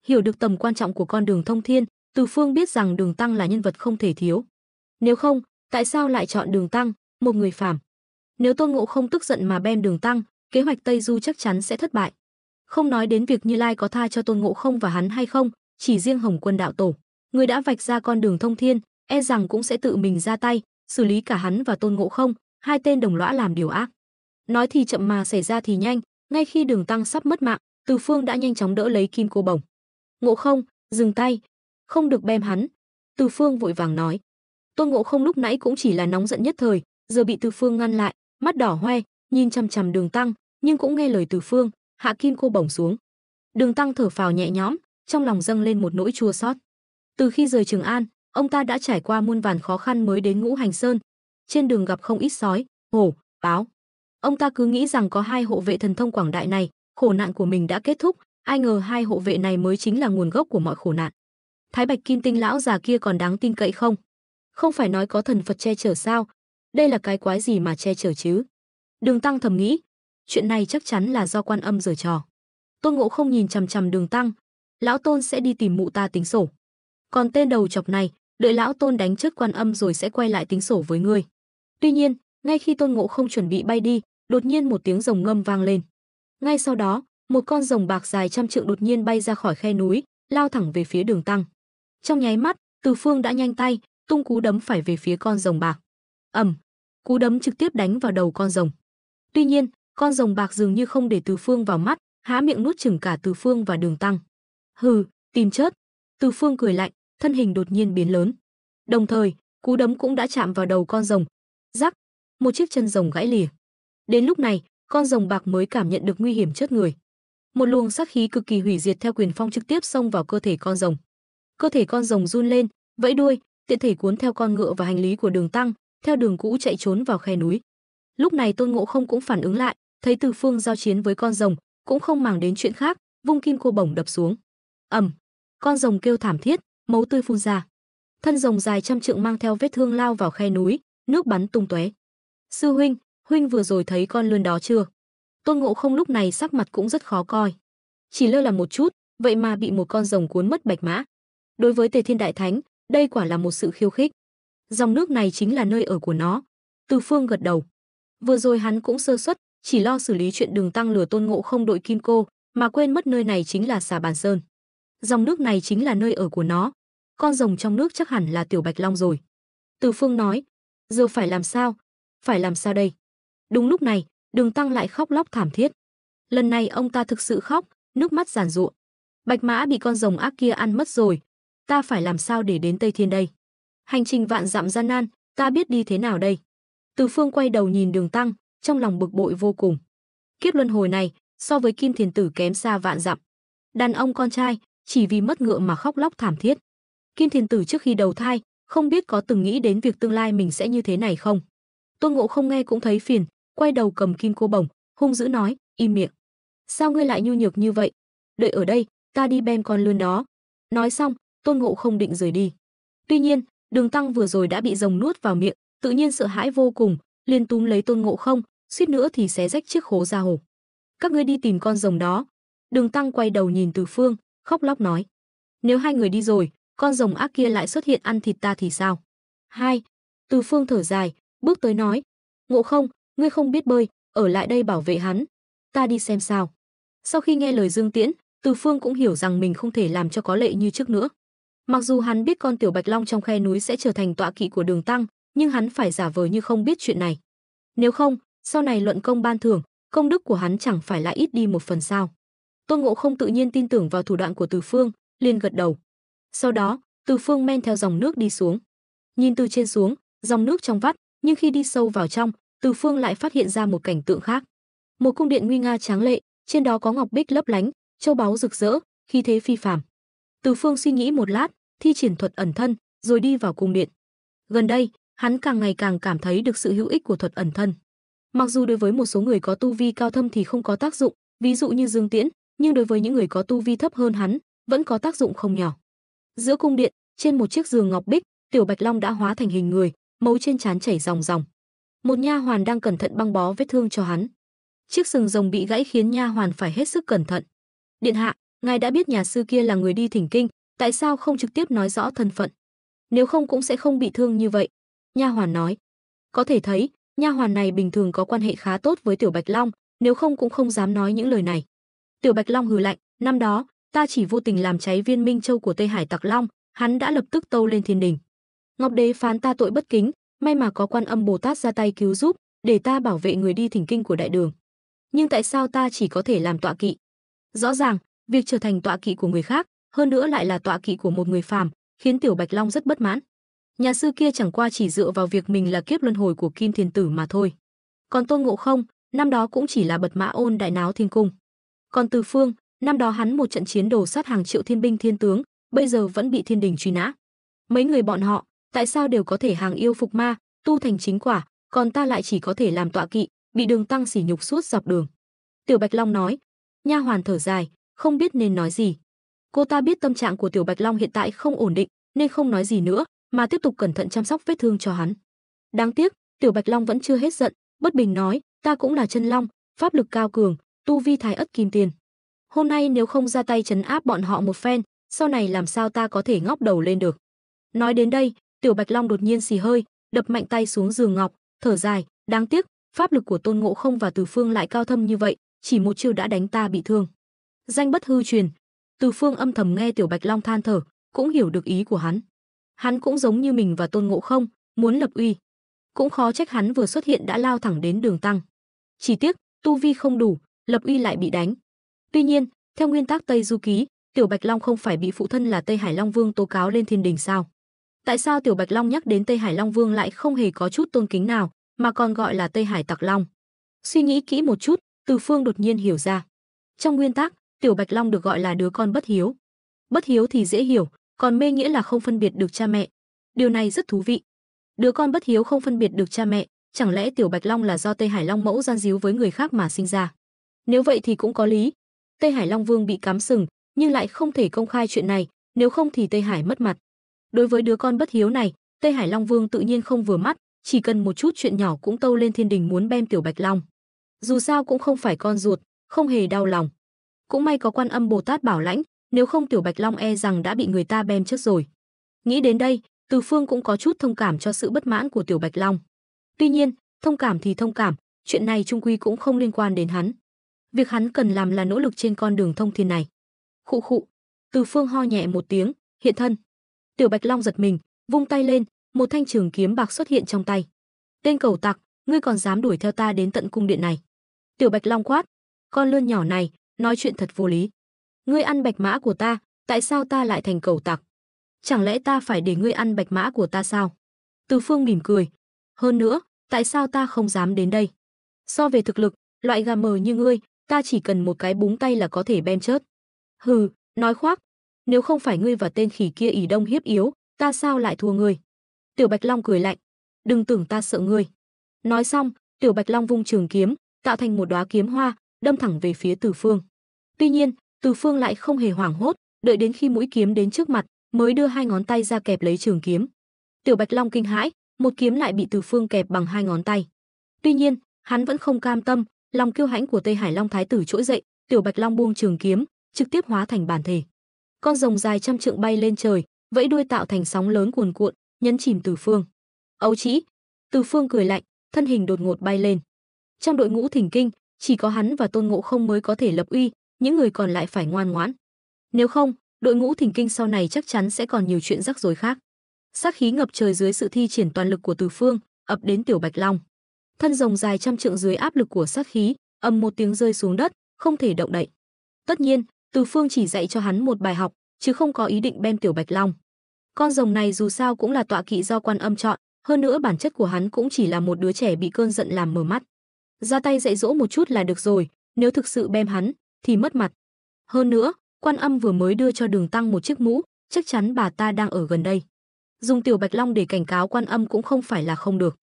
Hiểu được tầm quan trọng của con đường thông thiên, Từ Phương biết rằng Đường Tăng là nhân vật không thể thiếu. Nếu không, tại sao lại chọn Đường Tăng, một người phàm? Nếu Tôn Ngộ Không tức giận mà bem Đường Tăng, kế hoạch Tây Du chắc chắn sẽ thất bại. Không nói đến việc Như Lai có tha cho Tôn Ngộ Không và hắn hay không, chỉ riêng Hồng Quân đạo tổ, người đã vạch ra con đường thông thiên, e rằng cũng sẽ tự mình ra tay, xử lý cả hắn và Tôn Ngộ Không, hai tên đồng lõa làm điều ác. Nói thì chậm mà xảy ra thì nhanh, ngay khi Đường Tăng sắp mất mạng, Từ Phương đã nhanh chóng đỡ lấy kim cô bổng. Ngộ Không, dừng tay, không được bem hắn. Từ Phương vội vàng nói. Tôn Ngộ Không lúc nãy cũng chỉ là nóng giận nhất thời, giờ bị Từ Phương ngăn lại, mắt đỏ hoe, nhìn chằm chằm Đường Tăng, nhưng cũng nghe lời Từ Phương, hạ kim cô bổng xuống. Đường Tăng thở phào nhẹ nhõm, trong lòng dâng lên một nỗi chua xót. Từ khi rời Trường An, ông ta đã trải qua muôn vàn khó khăn mới đến Ngũ Hành Sơn. Trên đường gặp không ít sói, hổ, báo. Ông ta cứ nghĩ rằng có hai hộ vệ thần thông quảng đại này, khổ nạn của mình đã kết thúc, ai ngờ hai hộ vệ này mới chính là nguồn gốc của mọi khổ nạn. Thái Bạch Kim Tinh lão già kia còn đáng tin cậy không? Không phải nói có thần Phật che chở sao? Đây là cái quái gì mà che chở chứ? Đường Tăng thầm nghĩ, chuyện này chắc chắn là do Quan Âm giở trò. Tôn Ngộ Không nhìn chằm chằm Đường Tăng, lão Tôn sẽ đi tìm mụ ta tính sổ. Còn tên đầu chọc này, đợi lão Tôn đánh chết Quan Âm rồi sẽ quay lại tính sổ với ngươi. Tuy nhiên, ngay khi Tôn Ngộ Không chuẩn bị bay đi, đột nhiên một tiếng rồng ngâm vang lên. Ngay sau đó, một con rồng bạc dài trăm trượng đột nhiên bay ra khỏi khe núi, lao thẳng về phía Đường Tăng. Trong nháy mắt, Từ Phương đã nhanh tay, tung cú đấm phải về phía con rồng bạc. Ầm, cú đấm trực tiếp đánh vào đầu con rồng. Tuy nhiên, con rồng bạc dường như không để Từ Phương vào mắt, há miệng nuốt chửng cả Từ Phương và Đường Tăng. Hừ, tìm chết. Từ Phương cười lạnh, thân hình đột nhiên biến lớn. Đồng thời, cú đấm cũng đã chạm vào đầu con rồng. Rắc, một chiếc chân rồng gãy lìa. Đến lúc này, con rồng bạc mới cảm nhận được nguy hiểm chết người. Một luồng sát khí cực kỳ hủy diệt theo quyền phong trực tiếp xông vào cơ thể con rồng. Cơ thể con rồng run lên, vẫy đuôi, tiện thể cuốn theo con ngựa và hành lý của Đường Tăng, theo đường cũ chạy trốn vào khe núi. Lúc này Tôn Ngộ Không cũng phản ứng lại, thấy Từ Phương giao chiến với con rồng, cũng không màng đến chuyện khác, vung kim cô bổng đập xuống. Ầm, con rồng kêu thảm thiết, máu tươi phun ra. Thân rồng dài trăm trượng mang theo vết thương lao vào khe núi, nước bắn tung tóe. Sư huynh, huynh vừa rồi thấy con lươn đó chưa? Tôn Ngộ Không lúc này sắc mặt cũng rất khó coi. Chỉ lơ là một chút, vậy mà bị một con rồng cuốn mất bạch mã. Đối với Tề Thiên Đại Thánh, đây quả là một sự khiêu khích. Dòng nước này chính là nơi ở của nó. Từ Phương gật đầu. Vừa rồi hắn cũng sơ suất, chỉ lo xử lý chuyện Đường Tăng lừa Tôn Ngộ Không đội kim cô, mà quên mất nơi này chính là Xà Bàn Sơn. Dòng nước này chính là nơi ở của nó. con rồng trong nước chắc hẳn là Tiểu Bạch Long rồi. Từ Phương nói, giờ phải làm sao? Phải làm sao đây? Đúng lúc này, Đường Tăng lại khóc lóc thảm thiết. Lần này ông ta thực sự khóc, nước mắt giàn giụa. Bạch mã bị con rồng ác kia ăn mất rồi, ta phải làm sao để đến Tây Thiên đây? Hành trình vạn dặm gian nan, ta biết đi thế nào đây? Từ Phương quay đầu nhìn Đường Tăng, trong lòng bực bội vô cùng. Kiếp luân hồi này, so với Kim Thiền Tử kém xa vạn dặm. Đàn ông con trai, chỉ vì mất ngựa mà khóc lóc thảm thiết. Kim Thiền Tử trước khi đầu thai, không biết có từng nghĩ đến việc tương lai mình sẽ như thế này không? Tôn Ngộ Không nghe cũng thấy phiền, quay đầu cầm kim cô bổng, hung dữ nói, im miệng. Sao ngươi lại nhu nhược như vậy? Đợi ở đây, ta đi bem con lươn đó. Nói xong, Tôn Ngộ Không định rời đi. Tuy nhiên, Đường Tăng vừa rồi đã bị rồng nuốt vào miệng, tự nhiên sợ hãi vô cùng, liền túm lấy Tôn Ngộ Không, suýt nữa thì xé rách chiếc khố ra hồ. Các ngươi đi tìm con rồng đó. Đường Tăng quay đầu nhìn Từ Phương, khóc lóc nói, nếu hai người đi rồi, con rồng ác kia lại xuất hiện ăn thịt ta thì sao? Hai. Từ Phương thở dài, bước tới nói, Ngộ Không, ngươi không biết bơi, ở lại đây bảo vệ hắn. Ta đi xem sao. Sau khi nghe lời Dương Tiễn, Từ Phương cũng hiểu rằng mình không thể làm cho có lệ như trước nữa. Mặc dù hắn biết con Tiểu Bạch Long trong khe núi sẽ trở thành tọa kỵ của Đường Tăng, nhưng hắn phải giả vờ như không biết chuyện này. Nếu không, sau này luận công ban thưởng, công đức của hắn chẳng phải là ít đi một phần sao? Tôn Ngộ Không tự nhiên tin tưởng vào thủ đoạn của Từ Phương, liền gật đầu. Sau đó, Từ Phương men theo dòng nước đi xuống. Nhìn từ trên xuống, dòng nước trong vắt, nhưng khi đi sâu vào trong, Từ Phương lại phát hiện ra một cảnh tượng khác. Một cung điện nguy nga tráng lệ, trên đó có ngọc bích lấp lánh, châu báu rực rỡ, khí thế phi phàm. Từ Phương suy nghĩ một lát, thi triển thuật ẩn thân, rồi đi vào cung điện. Gần đây, hắn càng ngày càng cảm thấy được sự hữu ích của thuật ẩn thân. Mặc dù đối với một số người có tu vi cao thâm thì không có tác dụng, ví dụ như Dương Tiễn, nhưng đối với những người có tu vi thấp hơn hắn, vẫn có tác dụng không nhỏ. Giữa cung điện, trên một chiếc giường ngọc bích, Tiểu Bạch Long đã hóa thành hình người, máu trên trán chảy ròng ròng. Một nha hoàn đang cẩn thận băng bó vết thương cho hắn. Chiếc sừng rồng bị gãy khiến nha hoàn phải hết sức cẩn thận. Điện hạ, ngài đã biết nhà sư kia là người đi thỉnh kinh, tại sao không trực tiếp nói rõ thân phận? Nếu không cũng sẽ không bị thương như vậy. Nha hoàn nói. Có thể thấy, nha hoàn này bình thường có quan hệ khá tốt với Tiểu Bạch Long, nếu không cũng không dám nói những lời này. Tiểu Bạch Long hừ lạnh, năm đó, ta chỉ vô tình làm cháy viên minh châu của Tây Hải Tặc Long, hắn đã lập tức tâu lên thiên đình. Ngọc Đế phán ta tội bất kính, may mà có Quan Âm Bồ Tát ra tay cứu giúp, để ta bảo vệ người đi thỉnh kinh của đại đường. Nhưng tại sao ta chỉ có thể làm tọa kỵ? Rõ ràng, việc trở thành tọa kỵ của người khác, hơn nữa lại là tọa kỵ của một người phàm, khiến Tiểu Bạch Long rất bất mãn. Nhà sư kia chẳng qua chỉ dựa vào việc mình là kiếp luân hồi của Kim Thiền Tử mà thôi. Còn Tôn Ngộ Không, năm đó cũng chỉ là bật mã ôn đại náo thiên cung. Còn Từ Phương, năm đó hắn một trận chiến đổ sát hàng triệu thiên binh thiên tướng, bây giờ vẫn bị thiên đình truy nã. Mấy người bọn họ, tại sao đều có thể hàng yêu phục ma, tu thành chính quả, còn ta lại chỉ có thể làm tọa kỵ, bị Đường Tăng sỉ nhục suốt dọc đường. Tiểu Bạch Long nói. Nha hoàn thở dài, không biết nên nói gì. Cô ta biết tâm trạng của Tiểu Bạch Long hiện tại không ổn định, nên không nói gì nữa, mà tiếp tục cẩn thận chăm sóc vết thương cho hắn. Đáng tiếc, Tiểu Bạch Long vẫn chưa hết giận, bất bình nói, ta cũng là chân long, pháp lực cao cường, tu vi thái ất kim tiền. Hôm nay nếu không ra tay trấn áp bọn họ một phen, sau này làm sao ta có thể ngóc đầu lên được. Nói đến đây, Tiểu Bạch Long đột nhiên xì hơi, đập mạnh tay xuống giường ngọc, thở dài, đáng tiếc, pháp lực của Tôn Ngộ Không và Từ Phương lại cao thâm như vậy, chỉ một chiêu đã đánh ta bị thương. Danh bất hư truyền. Từ Phương âm thầm nghe Tiểu Bạch Long than thở, cũng hiểu được ý của hắn. Hắn cũng giống như mình và Tôn Ngộ Không, muốn lập uy. Cũng khó trách hắn vừa xuất hiện đã lao thẳng đến Đường Tăng. Chỉ tiếc, tu vi không đủ, lập uy lại bị đánh. Tuy nhiên, theo nguyên tắc Tây Du Ký, Tiểu Bạch Long không phải bị phụ thân là Tây Hải Long Vương tố cáo lên thiên đình sao? Tại sao Tiểu Bạch Long nhắc đến Tây Hải Long Vương lại không hề có chút tôn kính nào, mà còn gọi là Tây Hải Tặc Long? Suy nghĩ kỹ một chút, Từ Phương đột nhiên hiểu ra. Trong nguyên tắc, Tiểu Bạch Long được gọi là đứa con bất hiếu. Bất hiếu thì dễ hiểu, còn mê nghĩa là không phân biệt được cha mẹ. Điều này rất thú vị. Đứa con bất hiếu không phân biệt được cha mẹ, chẳng lẽ Tiểu Bạch Long là do Tây Hải Long mẫu gian díu với người khác mà sinh ra? Nếu vậy thì cũng có lý. Tây Hải Long Vương bị cắm sừng, nhưng lại không thể công khai chuyện này, nếu không thì Tây Hải mất mặt. Đối với đứa con bất hiếu này, Tây Hải Long Vương tự nhiên không vừa mắt, chỉ cần một chút chuyện nhỏ cũng tâu lên thiên đình muốn bem Tiểu Bạch Long. Dù sao cũng không phải con ruột, không hề đau lòng. Cũng may có Quan Âm Bồ Tát bảo lãnh, nếu không Tiểu Bạch Long e rằng đã bị người ta bem trước rồi. Nghĩ đến đây, Từ Phương cũng có chút thông cảm cho sự bất mãn của Tiểu Bạch Long. Tuy nhiên, thông cảm thì thông cảm, chuyện này chung quy cũng không liên quan đến hắn. Việc hắn cần làm là nỗ lực trên con đường thông thiên này. Khụ khụ, Từ Phương ho nhẹ một tiếng, hiện thân. Tiểu Bạch Long giật mình, vung tay lên, một thanh trường kiếm bạc xuất hiện trong tay. Tên cẩu tặc, ngươi còn dám đuổi theo ta đến tận cung điện này? Tiểu Bạch Long quát, con lươn nhỏ này, nói chuyện thật vô lý. Ngươi ăn bạch mã của ta, tại sao ta lại thành cẩu tặc? Chẳng lẽ ta phải để ngươi ăn bạch mã của ta sao? Từ Phương mỉm cười, hơn nữa, tại sao ta không dám đến đây? So về thực lực, loại gà mờ như ngươi, ta chỉ cần một cái búng tay là có thể bem chớt. Hừ, nói khoác, nếu không phải ngươi và tên khỉ kia ỷ đông hiếp yếu, ta sao lại thua ngươi? Tiểu Bạch Long cười lạnh, đừng tưởng ta sợ ngươi. Nói xong, Tiểu Bạch Long vung trường kiếm, tạo thành một đóa kiếm hoa, đâm thẳng về phía Từ Phương. Tuy nhiên, Từ Phương lại không hề hoảng hốt, đợi đến khi mũi kiếm đến trước mặt, mới đưa hai ngón tay ra kẹp lấy trường kiếm. Tiểu Bạch Long kinh hãi, một kiếm lại bị Từ Phương kẹp bằng hai ngón tay. Tuy nhiên, hắn vẫn không cam tâm, lòng kiêu hãnh của Tây Hải Long Thái tử trỗi dậy, Tiểu Bạch Long buông trường kiếm, trực tiếp hóa thành bản thể. Con rồng dài trăm trượng bay lên trời, vẫy đuôi tạo thành sóng lớn cuồn cuộn, nhấn chìm Từ Phương. Ấu trĩ! Từ Phương cười lạnh, thân hình đột ngột bay lên. Trong đội ngũ thỉnh kinh, chỉ có hắn và Tôn Ngộ Không mới có thể lập uy, những người còn lại phải ngoan ngoãn. Nếu không, đội ngũ thỉnh kinh sau này chắc chắn sẽ còn nhiều chuyện rắc rối khác. Sát khí ngập trời dưới sự thi triển toàn lực của Từ Phương, ập đến Tiểu Bạch Long. Thân rồng dài trăm trượng dưới áp lực của sát khí, ầm một tiếng rơi xuống đất, không thể động đậy. Tất nhiên, Từ Phương chỉ dạy cho hắn một bài học, chứ không có ý định bem Tiểu Bạch Long. Con rồng này dù sao cũng là tọa kỵ do Quan Âm chọn, hơn nữa bản chất của hắn cũng chỉ là một đứa trẻ bị cơn giận làm mờ mắt. Ra tay dạy dỗ một chút là được rồi, nếu thực sự bem hắn thì mất mặt. Hơn nữa, Quan Âm vừa mới đưa cho Đường Tăng một chiếc mũ, chắc chắn bà ta đang ở gần đây. Dùng Tiểu Bạch Long để cảnh cáo Quan Âm cũng không phải là không được.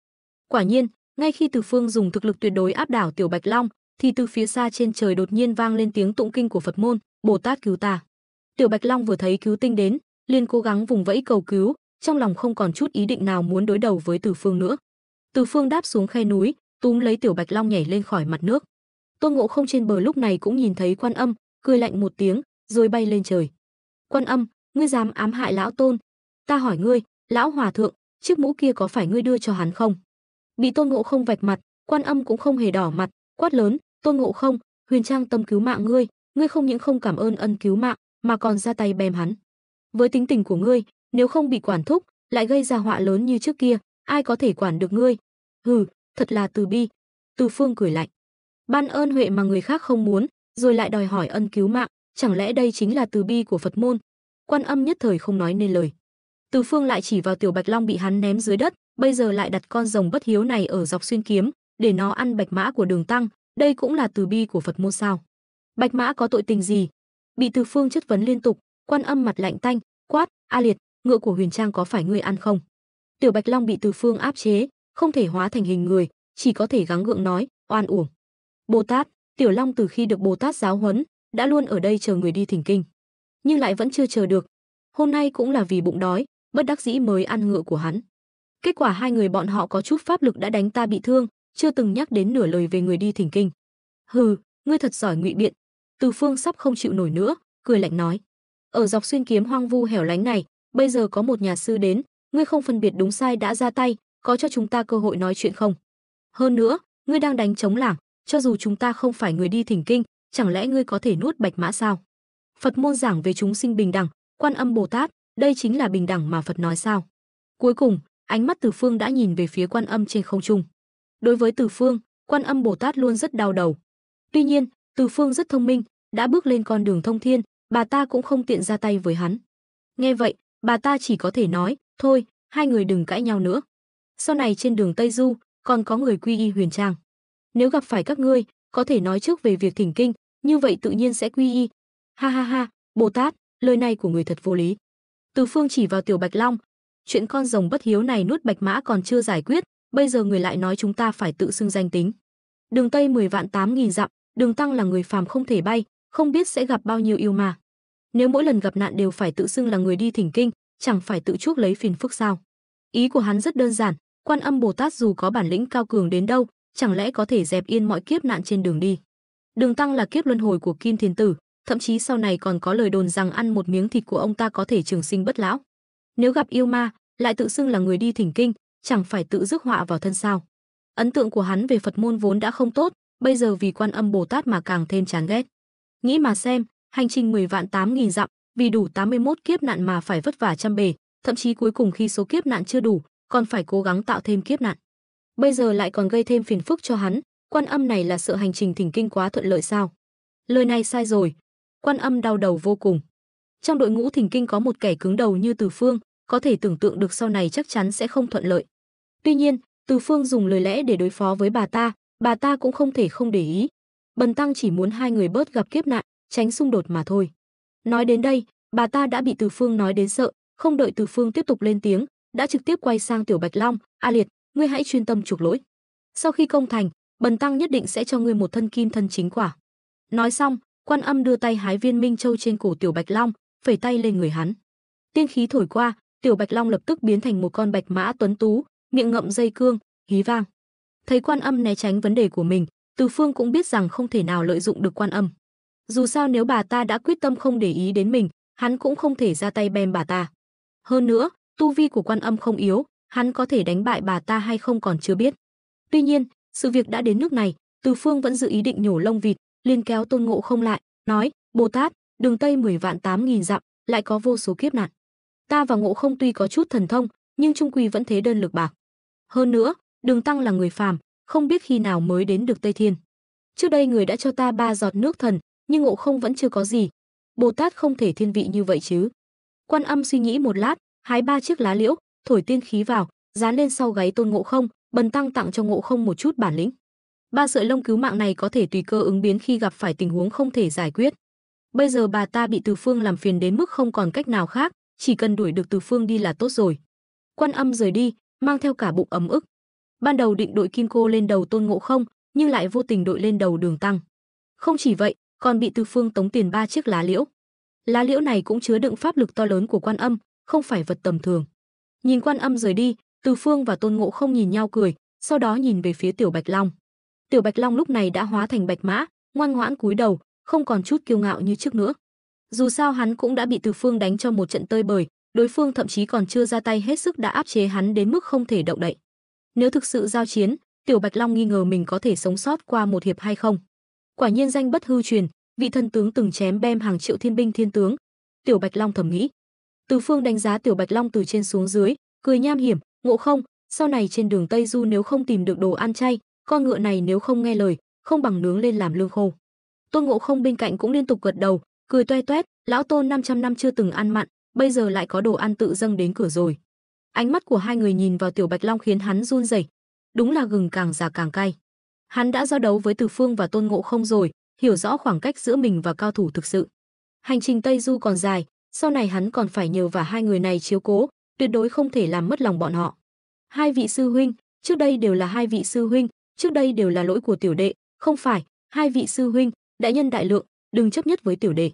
Quả nhiên, ngay khi Từ Phương dùng thực lực tuyệt đối áp đảo Tiểu Bạch Long, thì từ phía xa trên trời đột nhiên vang lên tiếng tụng kinh của Phật môn, Bồ Tát cứu ta. Tiểu Bạch Long vừa thấy cứu tinh đến, liền cố gắng vùng vẫy cầu cứu, trong lòng không còn chút ý định nào muốn đối đầu với Từ Phương nữa. Từ Phương đáp xuống khe núi, túm lấy Tiểu Bạch Long nhảy lên khỏi mặt nước. Tôn Ngộ Không trên bờ lúc này cũng nhìn thấy Quan Âm, cười lạnh một tiếng, rồi bay lên trời. Quan Âm, ngươi dám ám hại lão Tôn? Ta hỏi ngươi, lão hòa thượng, chiếc mũ kia có phải ngươi đưa cho hắn không? Bị Tôn Ngộ Không vạch mặt, Quan Âm cũng không hề đỏ mặt, quát lớn, Tôn Ngộ Không, Huyền Trang Tâm cứu mạng ngươi, ngươi không những không cảm ơn ân cứu mạng, mà còn ra tay bem hắn. Với tính tình của ngươi, nếu không bị quản thúc, lại gây ra họa lớn như trước kia, ai có thể quản được ngươi? Hừ, thật là từ bi. Từ Phương cười lạnh. Ban ơn huệ mà người khác không muốn, rồi lại đòi hỏi ân cứu mạng, chẳng lẽ đây chính là từ bi của Phật môn? Quan Âm nhất thời không nói nên lời. Từ Phương lại chỉ vào Tiểu Bạch Long bị hắn ném dưới đất, bây giờ lại đặt con rồng bất hiếu này ở dọc xuyên kiếm, để nó ăn bạch mã của Đường Tăng, đây cũng là từ bi của Phật môn sao? Bạch mã có tội tình gì? Bị Từ Phương chất vấn liên tục, Quan Âm mặt lạnh tanh, quát, A Liệt, ngựa của Huyền Trang có phải ngươi ăn không? Tiểu Bạch Long bị Từ Phương áp chế, không thể hóa thành hình người, chỉ có thể gắng gượng nói, oan uổng. Bồ Tát, Tiểu Long từ khi được Bồ Tát giáo huấn, đã luôn ở đây chờ người đi thỉnh kinh, nhưng lại vẫn chưa chờ được. Hôm nay cũng là vì bụng đói, bất đắc dĩ mới ăn ngựa của hắn. Kết quả hai người bọn họ có chút pháp lực đã đánh ta bị thương, chưa từng nhắc đến nửa lời về người đi thỉnh kinh. Hừ, ngươi thật giỏi ngụy biện. Từ Phương sắp không chịu nổi nữa, cười lạnh nói. Ở dọc xuyên kiếm hoang vu hẻo lánh này, bây giờ có một nhà sư đến, ngươi không phân biệt đúng sai đã ra tay, có cho chúng ta cơ hội nói chuyện không? Hơn nữa, ngươi đang đánh trống lảng, cho dù chúng ta không phải người đi thỉnh kinh, chẳng lẽ ngươi có thể nuốt bạch mã sao? Phật môn giảng về chúng sinh bình đẳng, Quan Âm Bồ Tát, đây chính là bình đẳng mà Phật nói sao? Cuối cùng, ánh mắt Từ Phương đã nhìn về phía Quan Âm trên không trung. Đối với Từ Phương, Quan Âm Bồ Tát luôn rất đau đầu. Tuy nhiên, Từ Phương rất thông minh, đã bước lên con đường thông thiên, bà ta cũng không tiện ra tay với hắn. Nghe vậy, bà ta chỉ có thể nói, thôi, hai người đừng cãi nhau nữa. Sau này trên đường Tây Du, còn có người quy y Huyền Trang. Nếu gặp phải các ngươi, có thể nói trước về việc thỉnh kinh, như vậy tự nhiên sẽ quy y. Ha ha ha, Bồ Tát, lời này của người thật vô lý. Từ Phương chỉ vào Tiểu Bạch Long, chuyện con rồng bất hiếu này nuốt bạch mã còn chưa giải quyết, bây giờ người lại nói chúng ta phải tự xưng danh tính. Đường Tây 10 vạn 8.000 dặm, Đường Tăng là người phàm không thể bay, không biết sẽ gặp bao nhiêu yêu ma. Nếu mỗi lần gặp nạn đều phải tự xưng là người đi thỉnh kinh, chẳng phải tự chuốc lấy phiền phức sao? Ý của hắn rất đơn giản, Quan Âm Bồ Tát dù có bản lĩnh cao cường đến đâu, chẳng lẽ có thể dẹp yên mọi kiếp nạn trên đường đi? Đường Tăng là kiếp luân hồi của Kim Thiền Tử, thậm chí sau này còn có lời đồn rằng ăn một miếng thịt của ông ta có thể trường sinh bất lão. Nếu gặp yêu ma, lại tự xưng là người đi thỉnh kinh, chẳng phải tự rước họa vào thân sao? Ấn tượng của hắn về Phật môn vốn đã không tốt, bây giờ vì Quan Âm Bồ Tát mà càng thêm chán ghét. Nghĩ mà xem, hành trình 10 vạn 8.000 dặm, vì đủ 81 kiếp nạn mà phải vất vả trăm bề, thậm chí cuối cùng khi số kiếp nạn chưa đủ, còn phải cố gắng tạo thêm kiếp nạn. Bây giờ lại còn gây thêm phiền phức cho hắn, Quan Âm này là sợ hành trình thỉnh kinh quá thuận lợi sao? Lời này sai rồi. Quan Âm đau đầu vô cùng. Trong đội ngũ thỉnh kinh có một kẻ cứng đầu như Từ Phương, có thể tưởng tượng được sau này chắc chắn sẽ không thuận lợi. Tuy nhiên, Từ Phương dùng lời lẽ để đối phó với bà ta cũng không thể không để ý. Bần tăng chỉ muốn hai người bớt gặp kiếp nạn, tránh xung đột mà thôi. Nói đến đây, bà ta đã bị Từ Phương nói đến sợ, không đợi Từ Phương tiếp tục lên tiếng, đã trực tiếp quay sang Tiểu Bạch Long, "A Liệt, ngươi hãy chuyên tâm chuộc lỗi. Sau khi công thành, bần tăng nhất định sẽ cho ngươi một thân kim thân chính quả." Nói xong, Quan Âm đưa tay hái viên minh châu trên cổ Tiểu Bạch Long, phẩy tay lên người hắn. Tiên khí thổi qua, Tiểu Bạch Long lập tức biến thành một con bạch mã tuấn tú, miệng ngậm dây cương, hí vang. Thấy Quan Âm né tránh vấn đề của mình, Từ Phương cũng biết rằng không thể nào lợi dụng được Quan Âm. Dù sao nếu bà ta đã quyết tâm không để ý đến mình, hắn cũng không thể ra tay bem bà ta. Hơn nữa, tu vi của Quan Âm không yếu, hắn có thể đánh bại bà ta hay không còn chưa biết. Tuy nhiên, sự việc đã đến nước này, Từ Phương vẫn giữ ý định nhổ lông vịt, liền kéo Tôn Ngộ Không lại, nói: "Bồ Tát, đường Tây 10 vạn 8.000 dặm, lại có vô số kiếp nạn. Ta và Ngộ Không tuy có chút thần thông, nhưng chung quy vẫn thế đơn lực bạc. Hơn nữa, Đường Tăng là người phàm, không biết khi nào mới đến được Tây Thiên. Trước đây người đã cho ta 3 giọt nước thần, nhưng Ngộ Không vẫn chưa có gì. Bồ Tát không thể thiên vị như vậy chứ." Quan Âm suy nghĩ một lát, hái 3 chiếc lá liễu, thổi tiên khí vào, dán lên sau gáy Tôn Ngộ Không, bần tăng tặng cho Ngộ Không một chút bản lĩnh. 3 sợi lông cứu mạng này có thể tùy cơ ứng biến khi gặp phải tình huống không thể giải quyết. Bây giờ bà ta bị Từ Phương làm phiền đến mức không còn cách nào khác, chỉ cần đuổi được Từ Phương đi là tốt rồi. Quan Âm rời đi, mang theo cả bụng ấm ức. Ban đầu định đội kim cô lên đầu Tôn Ngộ Không, nhưng lại vô tình đội lên đầu Đường Tăng. Không chỉ vậy, còn bị Từ Phương tống tiền 3 chiếc lá liễu. Lá liễu này cũng chứa đựng pháp lực to lớn của Quan Âm, không phải vật tầm thường. Nhìn Quan Âm rời đi, Từ Phương và Tôn Ngộ Không nhìn nhau cười, sau đó nhìn về phía Tiểu Bạch Long. Tiểu Bạch Long lúc này đã hóa thành bạch mã, ngoan ngoãn cúi đầu, không còn chút kiêu ngạo như trước nữa. Dù sao hắn cũng đã bị Từ Phương đánh cho một trận tơi bời, đối phương thậm chí còn chưa ra tay hết sức đã áp chế hắn đến mức không thể động đậy. Nếu thực sự giao chiến, Tiểu Bạch Long nghi ngờ mình có thể sống sót qua một hiệp hay không. Quả nhiên danh bất hư truyền, vị thần tướng từng chém bem hàng triệu thiên binh thiên tướng. Tiểu Bạch Long thầm nghĩ. Từ Phương đánh giá Tiểu Bạch Long từ trên xuống dưới, cười nham hiểm, Ngộ Không, sau này trên đường Tây Du nếu không tìm được đồ ăn chay, con ngựa này nếu không nghe lời, không bằng nướng lên làm lương khô. Tôn Ngộ Không bên cạnh cũng liên tục gật đầu, cười toe toét, lão Tôn 500 năm chưa từng ăn mặn, bây giờ lại có đồ ăn tự dâng đến cửa rồi. Ánh mắt của hai người nhìn vào Tiểu Bạch Long khiến hắn run rẩy. Đúng là gừng càng già càng cay. Hắn đã giao đấu với Từ Phương và Tôn Ngộ Không rồi, hiểu rõ khoảng cách giữa mình và cao thủ thực sự. Hành trình Tây Du còn dài, sau này hắn còn phải nhờ vào hai người này chiếu cố, tuyệt đối không thể làm mất lòng bọn họ. Hai vị sư huynh, trước đây đều là hai vị sư huynh, trước đây đều là lỗi của tiểu đệ, không phải, hai vị sư huynh, đại nhân đại lượng, đừng chấp nhất với tiểu đệ.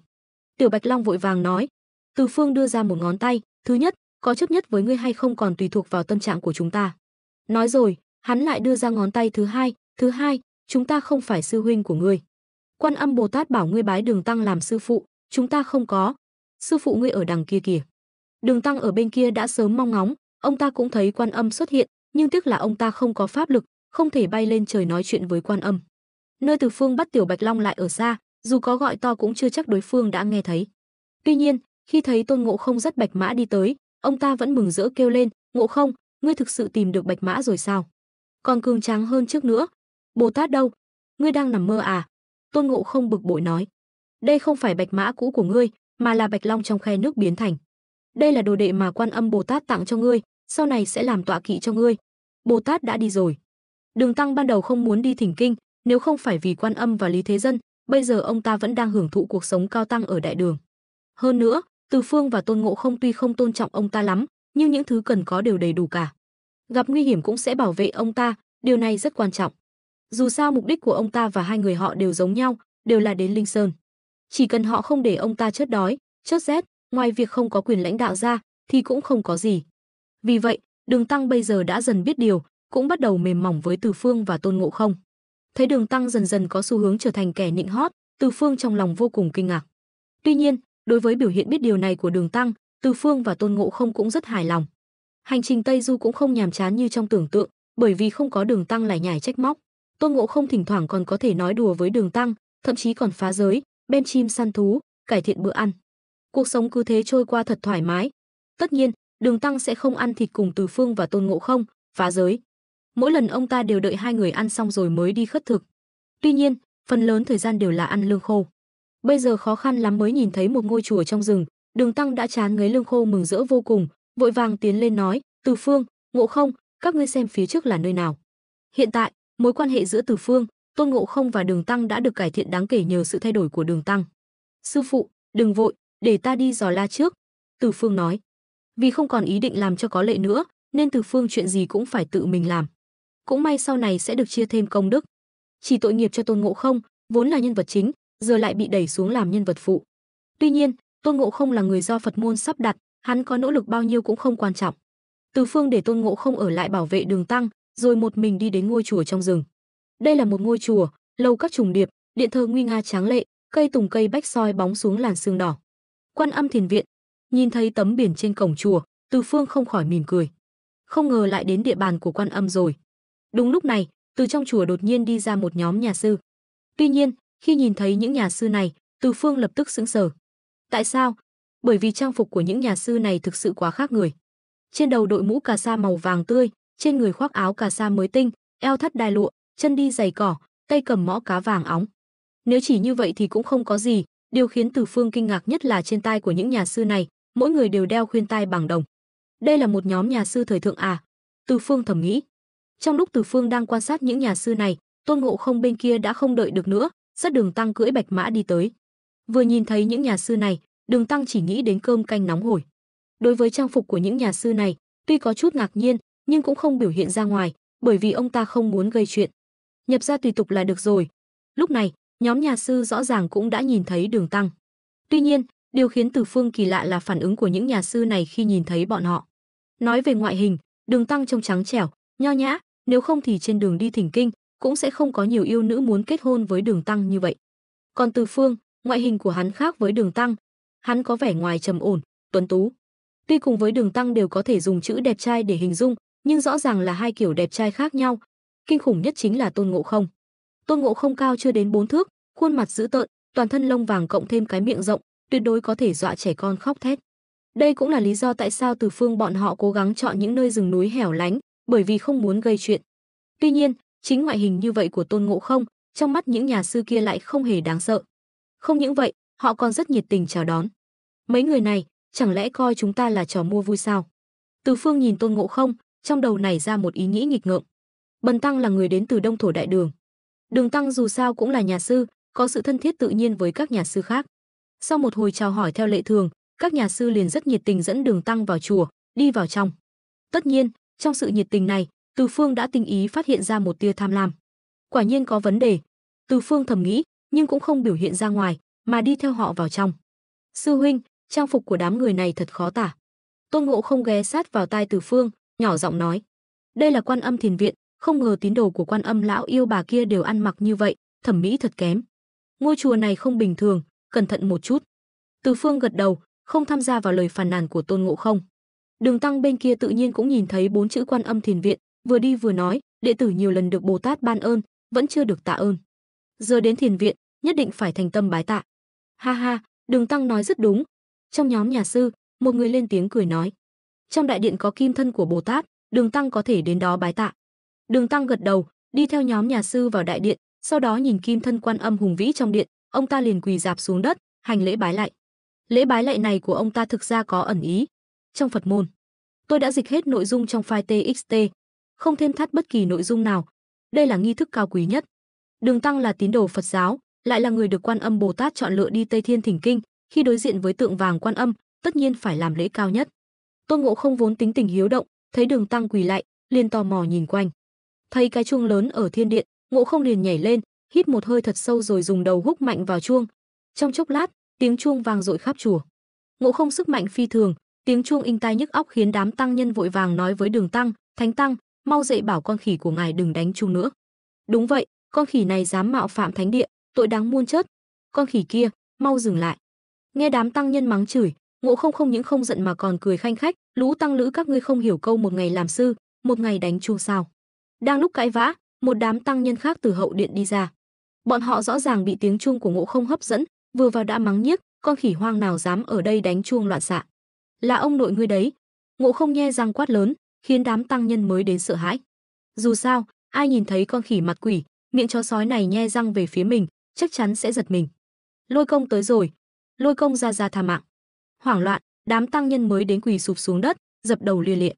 Tiểu Bạch Long vội vàng nói. Từ Phương đưa ra một ngón tay, thứ nhất, có chấp nhất với ngươi hay không còn tùy thuộc vào tâm trạng của chúng ta. Nói rồi, hắn lại đưa ra ngón tay thứ hai, chúng ta không phải sư huynh của ngươi. Quan Âm Bồ Tát bảo ngươi bái Đường Tăng làm sư phụ, chúng ta không có. Sư phụ ngươi ở đằng kia kìa. Đường Tăng ở bên kia đã sớm mong ngóng, ông ta cũng thấy Quan Âm xuất hiện, nhưng tiếc là ông ta không có pháp lực, không thể bay lên trời nói chuyện với Quan Âm. Nơi Từ Phương bắt Tiểu Bạch Long lại ở xa, dù có gọi to cũng chưa chắc đối phương đã nghe thấy. Tuy nhiên, khi thấy Tôn Ngộ Không dắt bạch mã đi tới, ông ta vẫn mừng rỡ kêu lên, Ngộ Không, ngươi thực sự tìm được bạch mã rồi sao? Còn cường tráng hơn trước nữa. Bồ Tát đâu? Ngươi đang nằm mơ à? Tôn Ngộ Không bực bội nói. Đây không phải bạch mã cũ của ngươi, mà là bạch long trong khe nước biến thành. Đây là đồ đệ mà Quan Âm Bồ Tát tặng cho ngươi, sau này sẽ làm tọa kỵ cho ngươi. Bồ Tát đã đi rồi. Đường Tăng ban đầu không muốn đi thỉnh kinh, nếu không phải vì Quan Âm và Lý Thế Dân, bây giờ ông ta vẫn đang hưởng thụ cuộc sống cao tăng ở đại đường. Hơn nữa, Từ Phương và Tôn Ngộ Không tuy không tôn trọng ông ta lắm, nhưng những thứ cần có đều đầy đủ cả. Gặp nguy hiểm cũng sẽ bảo vệ ông ta, điều này rất quan trọng. Dù sao mục đích của ông ta và hai người họ đều giống nhau, đều là đến Linh Sơn. Chỉ cần họ không để ông ta chết đói, chết rét, ngoài việc không có quyền lãnh đạo ra, thì cũng không có gì. Vì vậy, Đường Tăng bây giờ đã dần biết điều, cũng bắt đầu mềm mỏng với Từ Phương và Tôn Ngộ Không. Thấy Đường Tăng dần dần có xu hướng trở thành kẻ nịnh hót, Từ Phương trong lòng vô cùng kinh ngạc. Tuy nhiên, đối với biểu hiện biết điều này của Đường Tăng, Từ Phương và Tôn Ngộ Không cũng rất hài lòng. Hành trình Tây Du cũng không nhàm chán như trong tưởng tượng, bởi vì không có Đường Tăng lải nhải trách móc. Tôn Ngộ Không thỉnh thoảng còn có thể nói đùa với Đường Tăng, thậm chí còn phá giới, bem chim săn thú, cải thiện bữa ăn. Cuộc sống cứ thế trôi qua thật thoải mái. Tất nhiên, Đường Tăng sẽ không ăn thịt cùng Từ Phương và Tôn Ngộ Không, phá giới. Mỗi lần ông ta đều đợi hai người ăn xong rồi mới đi khất thực. Tuy nhiên, phần lớn thời gian đều là ăn lương khô. Bây giờ khó khăn lắm mới nhìn thấy một ngôi chùa trong rừng, Đường Tăng đã chán ngấy lương khô mừng rỡ vô cùng, vội vàng tiến lên nói, Từ Phương, Ngộ Không, các ngươi xem phía trước là nơi nào. Hiện tại, mối quan hệ giữa Từ Phương, Tôn Ngộ Không và Đường Tăng đã được cải thiện đáng kể nhờ sự thay đổi của Đường Tăng. Sư phụ, đừng vội, để ta đi dò la trước. Từ Phương nói. Vì không còn ý định làm cho có lệ nữa, nên Từ Phương chuyện gì cũng phải tự mình làm. Cũng may sau này sẽ được chia thêm công đức. Chỉ tội nghiệp cho Tôn Ngộ Không, vốn là nhân vật chính, giờ lại bị đẩy xuống làm nhân vật phụ. Tuy nhiên, Tôn Ngộ Không là người do Phật môn sắp đặt, hắn có nỗ lực bao nhiêu cũng không quan trọng. Từ Phương để Tôn Ngộ Không ở lại bảo vệ Đường Tăng, rồi một mình đi đến ngôi chùa trong rừng. Đây là một ngôi chùa, lầu các trùng điệp, điện thờ nguy nga tráng lệ, cây tùng cây bách soi bóng xuống làn sương đỏ. Quan Âm Thiền Viện. Nhìn thấy tấm biển trên cổng chùa, Từ Phương không khỏi mỉm cười. Không ngờ lại đến địa bàn của Quan Âm rồi. Đúng lúc này, từ trong chùa đột nhiên đi ra một nhóm nhà sư. Tuy nhiên, khi nhìn thấy những nhà sư này, Từ Phương lập tức sững sờ. Tại sao? Bởi vì trang phục của những nhà sư này thực sự quá khác người. Trên đầu đội mũ cà sa màu vàng tươi, trên người khoác áo cà sa mới tinh, eo thắt đai lụa, chân đi giày cỏ, tay cầm mõ cá vàng óng. Nếu chỉ như vậy thì cũng không có gì, điều khiến Từ Phương kinh ngạc nhất là trên tai của những nhà sư này, mỗi người đều đeo khuyên tai bằng đồng. Đây là một nhóm nhà sư thời thượng à? Từ Phương thầm nghĩ. Trong lúc Từ Phương đang quan sát những nhà sư này, Tôn Ngộ Không bên kia đã không đợi được nữa, dắt Đường Tăng cưỡi bạch mã đi tới. Vừa nhìn thấy những nhà sư này, Đường Tăng chỉ nghĩ đến cơm canh nóng hổi. Đối với trang phục của những nhà sư này, tuy có chút ngạc nhiên, nhưng cũng không biểu hiện ra ngoài, bởi vì ông ta không muốn gây chuyện. Nhập ra tùy tục là được rồi. Lúc này, nhóm nhà sư rõ ràng cũng đã nhìn thấy Đường Tăng. Tuy nhiên, điều khiến Từ Phương kỳ lạ là phản ứng của những nhà sư này khi nhìn thấy bọn họ. Nói về ngoại hình, Đường Tăng trông trắng trẻo, nho nhã, nếu không thì trên đường đi thỉnh kinh cũng sẽ không có nhiều yêu nữ muốn kết hôn với Đường Tăng như vậy. Còn Từ Phương, ngoại hình của hắn khác với Đường Tăng, hắn có vẻ ngoài trầm ổn, tuấn tú. Tuy cùng với Đường Tăng đều có thể dùng chữ đẹp trai để hình dung, nhưng rõ ràng là hai kiểu đẹp trai khác nhau. Kinh khủng nhất chính là Tôn Ngộ Không. Tôn Ngộ Không cao chưa đến 4 thước, khuôn mặt dữ tợn, toàn thân lông vàng cộng thêm cái miệng rộng, tuyệt đối có thể dọa trẻ con khóc thét. Đây cũng là lý do tại sao Từ Phương bọn họ cố gắng chọn những nơi rừng núi hẻo lánh, bởi vì không muốn gây chuyện. Tuy nhiên, chính ngoại hình như vậy của Tôn Ngộ Không, trong mắt những nhà sư kia lại không hề đáng sợ. Không những vậy, họ còn rất nhiệt tình chào đón. Mấy người này, chẳng lẽ coi chúng ta là trò mua vui sao? Từ Phương nhìn Tôn Ngộ Không, trong đầu nảy ra một ý nghĩ nghịch ngợm. Bần tăng là người đến từ Đông Thổ Đại Đường. Đường Tăng dù sao cũng là nhà sư, có sự thân thiết tự nhiên với các nhà sư khác. Sau một hồi chào hỏi theo lệ thường, các nhà sư liền rất nhiệt tình dẫn Đường Tăng vào chùa, đi vào trong. Tất nhiên, trong sự nhiệt tình này, Từ Phương đã tinh ý phát hiện ra một tia tham lam. Quả nhiên có vấn đề, Từ Phương thầm nghĩ, nhưng cũng không biểu hiện ra ngoài, mà đi theo họ vào trong. Sư huynh, trang phục của đám người này thật khó tả. Tôn Ngộ Không ghé sát vào tai Từ Phương, nhỏ giọng nói. Đây là Quan Âm Thiền Viện, không ngờ tín đồ của Quan Âm lão yêu bà kia đều ăn mặc như vậy, thẩm mỹ thật kém. Ngôi chùa này không bình thường, cẩn thận một chút. Từ Phương gật đầu, không tham gia vào lời phàn nàn của Tôn Ngộ Không. Đường Tăng bên kia tự nhiên cũng nhìn thấy 4 chữ Quan Âm Thiền Viện, vừa đi vừa nói, đệ tử nhiều lần được Bồ Tát ban ơn, vẫn chưa được tạ ơn. Giờ đến thiền viện, nhất định phải thành tâm bái tạ. Ha ha, Đường Tăng nói rất đúng. Trong nhóm nhà sư, một người lên tiếng cười nói. Trong đại điện có kim thân của Bồ Tát, Đường Tăng có thể đến đó bái tạ. Đường Tăng gật đầu, đi theo nhóm nhà sư vào đại điện, sau đó nhìn kim thân Quan Âm hùng vĩ trong điện, ông ta liền quỳ rạp xuống đất, hành lễ bái lạy. Lễ bái lạy này của ông ta thực ra có ẩn ý. Trong Phật môn, tôi đã dịch hết nội dung trong file TXT, không thêm thắt bất kỳ nội dung nào. Đây là nghi thức cao quý nhất. Đường Tăng là tín đồ Phật giáo, lại là người được Quan Âm Bồ Tát chọn lựa đi Tây Thiên thỉnh kinh, khi đối diện với tượng vàng Quan Âm, tất nhiên phải làm lễ cao nhất. Tôn Ngộ Không vốn tính tình hiếu động, thấy Đường Tăng quỳ lạy, liền tò mò nhìn quanh. Thấy cái chuông lớn ở thiên điện, Ngộ Không liền nhảy lên, hít một hơi thật sâu rồi dùng đầu húc mạnh vào chuông. Trong chốc lát, tiếng chuông vang dội khắp chùa. Ngộ Không sức mạnh phi thường, tiếng chuông inh tai nhức óc khiến đám tăng nhân vội vàng nói với Đường Tăng, Thánh Tăng, mau dậy bảo con khỉ của ngài đừng đánh chuông nữa. Đúng vậy, con khỉ này dám mạo phạm thánh địa, tội đáng muôn chết. Con khỉ kia, mau dừng lại. Nghe đám tăng nhân mắng chửi, Ngộ Không không những không giận mà còn cười khanh khách, lũ tăng lữ các ngươi không hiểu câu một ngày làm sư, một ngày đánh chuông sao? Đang lúc cãi vã, một đám tăng nhân khác từ hậu điện đi ra. Bọn họ rõ ràng bị tiếng chuông của Ngộ Không hấp dẫn, vừa vào đã mắng nhiếc, con khỉ hoang nào dám ở đây đánh chuông loạn xạ. Là ông nội ngươi đấy. Ngộ Không nhe răng quát lớn, khiến đám tăng nhân mới đến sợ hãi. Dù sao, ai nhìn thấy con khỉ mặt quỷ, miệng chó sói này nhe răng về phía mình, chắc chắn sẽ giật mình. Lôi Công tới rồi, Lôi Công ra tha mạng. Hoảng loạn, đám tăng nhân mới đến quỳ sụp xuống đất, dập đầu lia lịa.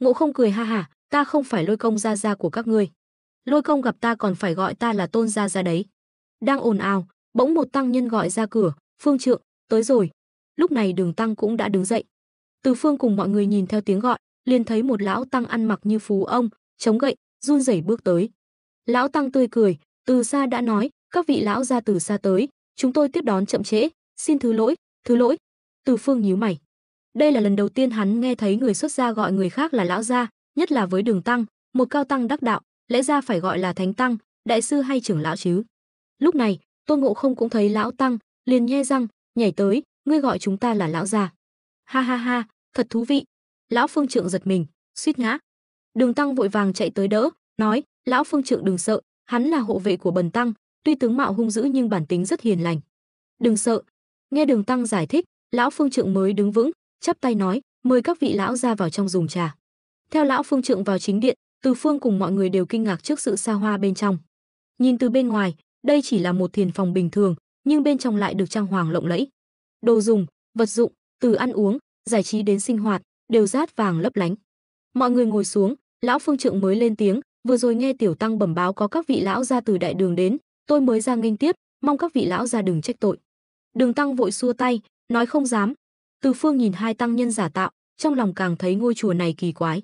Ngộ Không cười ha hả, ta không phải Lôi Công gia của các ngươi. Lôi Công gặp ta còn phải gọi ta là Tôn gia đấy. Đang ồn ào, bỗng một tăng nhân gọi ra cửa, Phương Trượng, tới rồi. Lúc này Đường Tăng cũng đã đứng dậy. Từ Phương cùng mọi người nhìn theo tiếng gọi, liền thấy một lão tăng ăn mặc như phú ông, chống gậy, run rẩy bước tới. Lão tăng tươi cười, từ xa đã nói, các vị lão gia từ xa tới, chúng tôi tiếp đón chậm trễ, xin thứ lỗi, thứ lỗi. Từ Phương nhíu mày. Đây là lần đầu tiên hắn nghe thấy người xuất gia gọi người khác là lão gia, nhất là với Đường Tăng, một cao tăng đắc đạo, lẽ ra phải gọi là thánh tăng, đại sư hay trưởng lão chứ. Lúc này, Tôn Ngộ Không cũng thấy lão tăng, liền nhe răng, nhảy tới, ngươi gọi chúng ta là lão gia. Ha ha ha, thật thú vị. Lão Phương Trượng giật mình, suýt ngã. Đường Tăng vội vàng chạy tới đỡ, nói, lão Phương Trượng đừng sợ, hắn là hộ vệ của bần tăng, tuy tướng mạo hung dữ nhưng bản tính rất hiền lành. Đừng sợ. Nghe Đường Tăng giải thích, lão Phương Trượng mới đứng vững, chắp tay nói, mời các vị lão gia vào trong dùng trà. Theo lão Phương Trượng vào chính điện, Từ Phương cùng mọi người đều kinh ngạc trước sự xa hoa bên trong. Nhìn từ bên ngoài, đây chỉ là một thiền phòng bình thường, nhưng bên trong lại được trang hoàng lộng lẫy. Đồ dùng, vật dụng, từ ăn uống, giải trí đến sinh hoạt, đều rát vàng lấp lánh. Mọi người ngồi xuống, lão Phương Trượng mới lên tiếng, vừa rồi nghe tiểu tăng bẩm báo có các vị lão gia từ đại đường đến, tôi mới ra nghênh tiếp, mong các vị lão gia đừng trách tội. Đường Tăng vội xua tay, nói không dám. Từ Phương nhìn hai tăng nhân giả tạo, trong lòng càng thấy ngôi chùa này kỳ quái.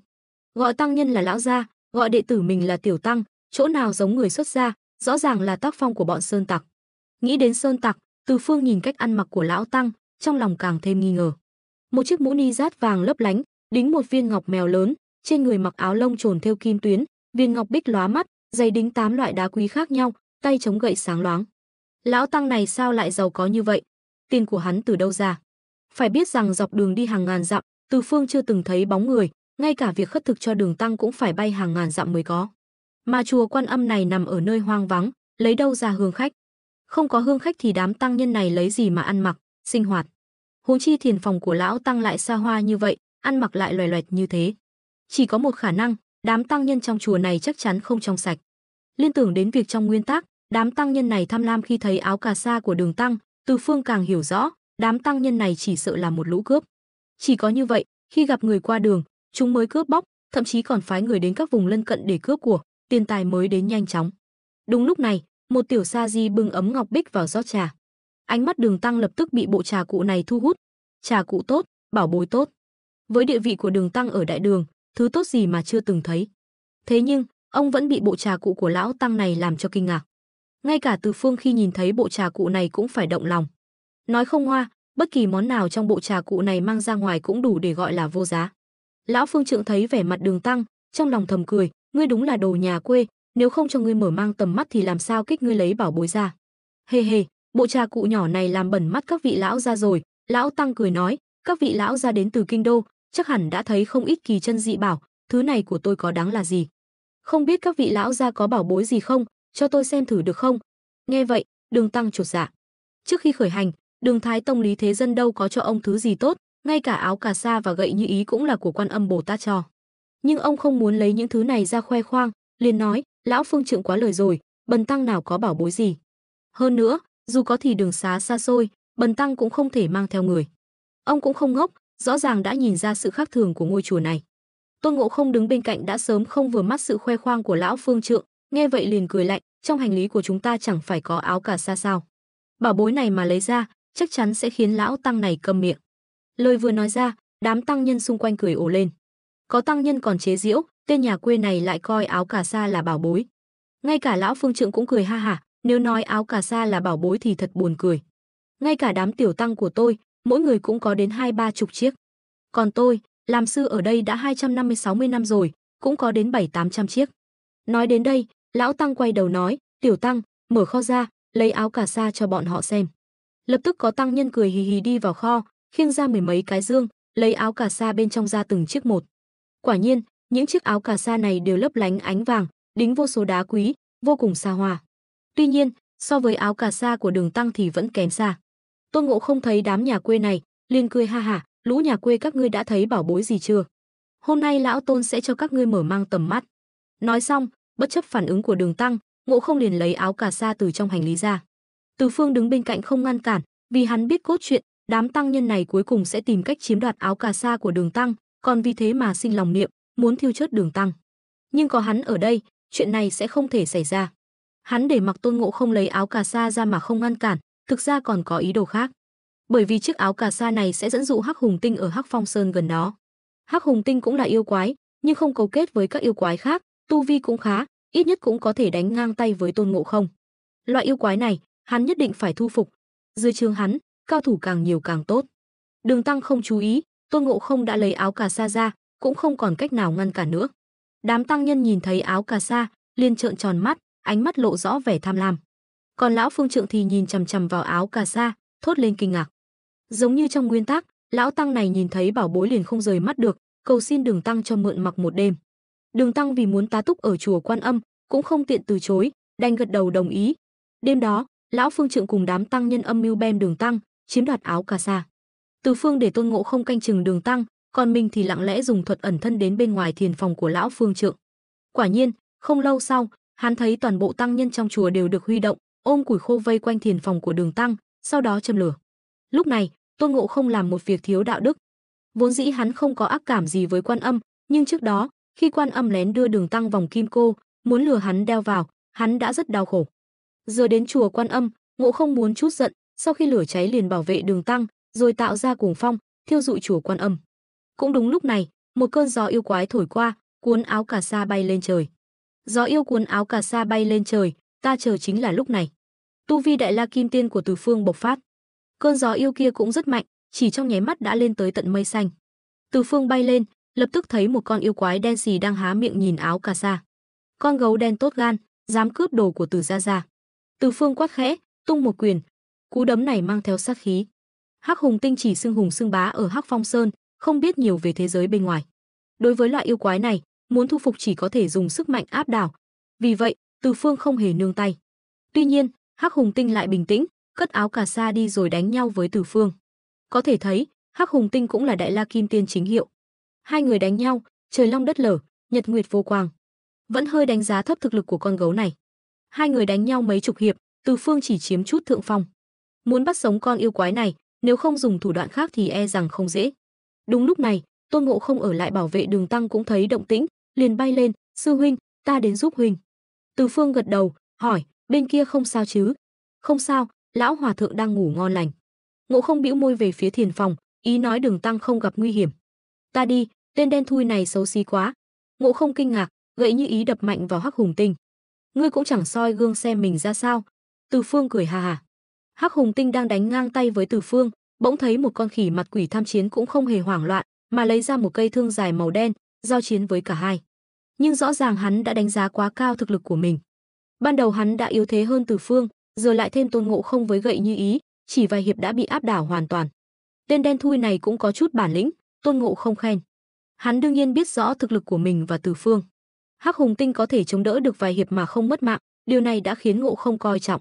Gọi tăng nhân là lão gia, gọi đệ tử mình là tiểu tăng, chỗ nào giống người xuất gia, rõ ràng là tác phong của bọn sơn tặc. Nghĩ đến sơn tặc, Từ Phương nhìn cách ăn mặc của lão tăng, trong lòng càng thêm nghi ngờ. Một chiếc mũ ni rát vàng lấp lánh, đính một viên ngọc mèo lớn, trên người mặc áo lông trồn thêu kim tuyến, viên ngọc bích lóa mắt, giày đính 8 loại đá quý khác nhau, tay chống gậy sáng loáng. Lão tăng này sao lại giàu có như vậy? Tiền của hắn từ đâu ra? Phải biết rằng dọc đường đi hàng ngàn dặm, Từ Phương chưa từng thấy bóng người, ngay cả việc khất thực cho Đường Tăng cũng phải bay hàng ngàn dặm mới có. Mà chùa Quan Âm này nằm ở nơi hoang vắng, lấy đâu ra hương khách? Không có hương khách thì đám tăng nhân này lấy gì mà ăn mặc, sinh hoạt? Huống chi thiền phòng của lão tăng lại xa hoa như vậy, ăn mặc lại loè loẹt như thế. Chỉ có một khả năng, đám tăng nhân trong chùa này chắc chắn không trong sạch. Liên tưởng đến việc trong nguyên tắc, đám tăng nhân này tham lam khi thấy áo cà sa của Đường Tăng, Từ Phương càng hiểu rõ, đám tăng nhân này chỉ sợ là một lũ cướp. Chỉ có như vậy, khi gặp người qua đường, chúng mới cướp bóc, thậm chí còn phái người đến các vùng lân cận để cướp của, tiền tài mới đến nhanh chóng. Đúng lúc này, một tiểu sa di bưng ấm ngọc bích vào rót trà. Ánh mắt Đường Tăng lập tức bị bộ trà cụ này thu hút. Trà cụ tốt, bảo bối tốt. Với địa vị của Đường Tăng ở đại đường, thứ tốt gì mà chưa từng thấy. Thế nhưng, ông vẫn bị bộ trà cụ của lão tăng này làm cho kinh ngạc. Ngay cả Từ Phương khi nhìn thấy bộ trà cụ này cũng phải động lòng. Nói không hoa, bất kỳ món nào trong bộ trà cụ này mang ra ngoài cũng đủ để gọi là vô giá. Lão Phương Trượng thấy vẻ mặt Đường Tăng, trong lòng thầm cười, ngươi đúng là đồ nhà quê, nếu không cho ngươi mở mang tầm mắt thì làm sao kích ngươi lấy bảo bối ra. Hề hề, bộ trà cụ nhỏ này làm bẩn mắt các vị lão gia rồi. Lão Tăng cười nói, các vị lão gia đến từ kinh đô, chắc hẳn đã thấy không ít kỳ chân dị bảo, thứ này của tôi có đáng là gì? Không biết các vị lão gia có bảo bối gì không, cho tôi xem thử được không? Nghe vậy, Đường Tăng chột dạ. Trước khi khởi hành, Đường Thái Tông Lý Thế Dân đâu có cho ông thứ gì tốt, ngay cả áo cà sa và gậy như ý cũng là của Quan Âm Bồ Tát cho. Nhưng ông không muốn lấy những thứ này ra khoe khoang, liền nói, lão Phương Trượng quá lời rồi, bần tăng nào có bảo bối gì. Hơn nữa, dù có thì đường xá xa xôi, bần tăng cũng không thể mang theo người. Ông cũng không ngốc, rõ ràng đã nhìn ra sự khác thường của ngôi chùa này. Tôn Ngộ Không đứng bên cạnh đã sớm không vừa mắt sự khoe khoang của lão Phương Trượng, nghe vậy liền cười lạnh, trong hành lý của chúng ta chẳng phải có áo cà sa sao? Bảo bối này mà lấy ra, chắc chắn sẽ khiến lão tăng này câm miệng. Lời vừa nói ra, đám tăng nhân xung quanh cười ồ lên. Có tăng nhân còn chế giễu, tên nhà quê này lại coi áo cà sa là bảo bối. Ngay cả lão Phương Trượng cũng cười ha hả, nếu nói áo cà sa là bảo bối thì thật buồn cười. Ngay cả đám tiểu tăng của tôi, mỗi người cũng có đến 20-30 chiếc. Còn tôi, làm sư ở đây đã 250-60 năm rồi, cũng có đến 700-800 chiếc. Nói đến đây, lão tăng quay đầu nói, tiểu tăng, mở kho ra, lấy áo cà sa cho bọn họ xem. Lập tức có tăng nhân cười hì hì đi vào kho, khiêng ra mười mấy cái dương, lấy áo cà sa bên trong ra từng chiếc một. Quả nhiên, những chiếc áo cà sa này đều lấp lánh ánh vàng, đính vô số đá quý, vô cùng xa hoa. Tuy nhiên, so với áo cà sa của Đường Tăng thì vẫn kém xa. Tôn Ngộ Không thấy đám nhà quê này, liền cười ha hả, lũ nhà quê các ngươi đã thấy bảo bối gì chưa? Hôm nay lão Tôn sẽ cho các ngươi mở mang tầm mắt. Nói xong, bất chấp phản ứng của Đường Tăng, Ngộ Không liền lấy áo cà sa từ trong hành lý ra. Từ Phương đứng bên cạnh không ngăn cản, vì hắn biết cốt truyện, đám tăng nhân này cuối cùng sẽ tìm cách chiếm đoạt áo cà sa của Đường Tăng, còn vì thế mà sinh lòng niệm, muốn thiêu chết Đường Tăng. Nhưng có hắn ở đây, chuyện này sẽ không thể xảy ra. Hắn để mặc Tôn Ngộ Không lấy áo cà sa ra mà không ngăn cản, thực ra còn có ý đồ khác. Bởi vì chiếc áo cà sa này sẽ dẫn dụ Hắc Hùng Tinh ở Hắc Phong Sơn gần đó. Hắc Hùng Tinh cũng là yêu quái, nhưng không cấu kết với các yêu quái khác, tu vi cũng khá, ít nhất cũng có thể đánh ngang tay với Tôn Ngộ Không. Loại yêu quái này, hắn nhất định phải thu phục. Dưới trướng hắn, cao thủ càng nhiều càng tốt. Đường Tăng không chú ý, Tôn Ngộ Không đã lấy áo cà sa ra, cũng không còn cách nào ngăn cản nữa. Đám tăng nhân nhìn thấy áo cà sa, liền trợn tròn mắt, ánh mắt lộ rõ vẻ tham lam. Còn lão Phương Trượng thì nhìn chằm chằm vào áo cà sa, thốt lên kinh ngạc. Giống như trong nguyên tắc, lão tăng này nhìn thấy bảo bối liền không rời mắt được, cầu xin Đường Tăng cho mượn mặc một đêm. Đường Tăng vì muốn tá túc ở chùa Quan Âm, cũng không tiện từ chối, đành gật đầu đồng ý. Đêm đó, lão Phương Trượng cùng đám tăng nhân âm mưu bem Đường Tăng, chiếm đoạt áo cà sa. Từ Phương để Tôn Ngộ Không canh chừng Đường Tăng, còn mình thì lặng lẽ dùng thuật ẩn thân đến bên ngoài thiền phòng của lão Phương Trượng. Quả nhiên, không lâu sau, hắn thấy toàn bộ tăng nhân trong chùa đều được huy động, ôm củi khô vây quanh thiền phòng của Đường Tăng, sau đó châm lửa. Lúc này, Tôn Ngộ Không làm một việc thiếu đạo đức. Vốn dĩ hắn không có ác cảm gì với Quan Âm, nhưng trước đó, khi Quan Âm lén đưa Đường Tăng vòng kim cô, muốn lừa hắn đeo vào, hắn đã rất đau khổ. Giờ đến chùa Quan Âm, Ngộ Không muốn chút giận, sau khi lửa cháy liền bảo vệ Đường Tăng, rồi tạo ra cuồng phong, thiêu dụi chùa Quan Âm. Cũng đúng lúc này, một cơn gió yêu quái thổi qua, cuốn áo cà sa bay lên trời. Gió yêu cuốn áo cà sa bay lên trời, ta chờ chính là lúc này. Tu vi Đại La Kim Tiên của Từ Phương bộc phát. Cơn gió yêu kia cũng rất mạnh, chỉ trong nháy mắt đã lên tới tận mây xanh. Từ Phương bay lên, lập tức thấy một con yêu quái đen xì đang há miệng nhìn áo cà sa. Con gấu đen tốt gan, dám cướp đồ của Từ gia gia. Từ Phương quát khẽ, tung một quyền. Cú đấm này mang theo sát khí. Hắc Hùng Tinh chỉ xưng hùng xưng bá ở Hắc Phong Sơn, không biết nhiều về thế giới bên ngoài. Đối với loại yêu quái này, muốn thu phục chỉ có thể dùng sức mạnh áp đảo. Vì vậy, Từ Phương không hề nương tay. Tuy nhiên, Hắc Hùng Tinh lại bình tĩnh, cất áo cà sa đi rồi đánh nhau với Từ Phương. Có thể thấy, Hắc Hùng Tinh cũng là Đại La Kim Tiên chính hiệu. Hai người đánh nhau, trời long đất lở, nhật nguyệt vô quang. Vẫn hơi đánh giá thấp thực lực của con gấu này. Hai người đánh nhau mấy chục hiệp, Từ Phương chỉ chiếm chút thượng phong. Muốn bắt sống con yêu quái này, nếu không dùng thủ đoạn khác thì e rằng không dễ. Đúng lúc này, Tôn Ngộ Không ở lại bảo vệ Đường Tăng cũng thấy động tĩnh, liền bay lên, "Sư huynh, ta đến giúp huynh." Từ Phương gật đầu, hỏi, "Bên kia không sao chứ?" "Không sao, lão hòa thượng đang ngủ ngon lành." Ngộ Không bĩu môi về phía thiền phòng, ý nói Đường Tăng không gặp nguy hiểm. "Ta đi, tên đen thui này xấu xí quá." Ngộ Không kinh ngạc, gậy như ý đập mạnh vào Hắc Hùng Tinh. "Ngươi cũng chẳng soi gương xem mình ra sao." Từ Phương cười hà hà. Hắc Hùng Tinh đang đánh ngang tay với Từ Phương, bỗng thấy một con khỉ mặt quỷ tham chiến cũng không hề hoảng loạn, mà lấy ra một cây thương dài màu đen, giao chiến với cả hai. Nhưng rõ ràng hắn đã đánh giá quá cao thực lực của mình. Ban đầu hắn đã yếu thế hơn Từ Phương, giờ lại thêm Tôn Ngộ Không với gậy như ý, chỉ vài hiệp đã bị áp đảo hoàn toàn. Tên đen thui này cũng có chút bản lĩnh, Tôn Ngộ Không khen. Hắn đương nhiên biết rõ thực lực của mình và Từ Phương. Hắc Hùng Tinh có thể chống đỡ được vài hiệp mà không mất mạng, điều này đã khiến Ngộ Không coi trọng.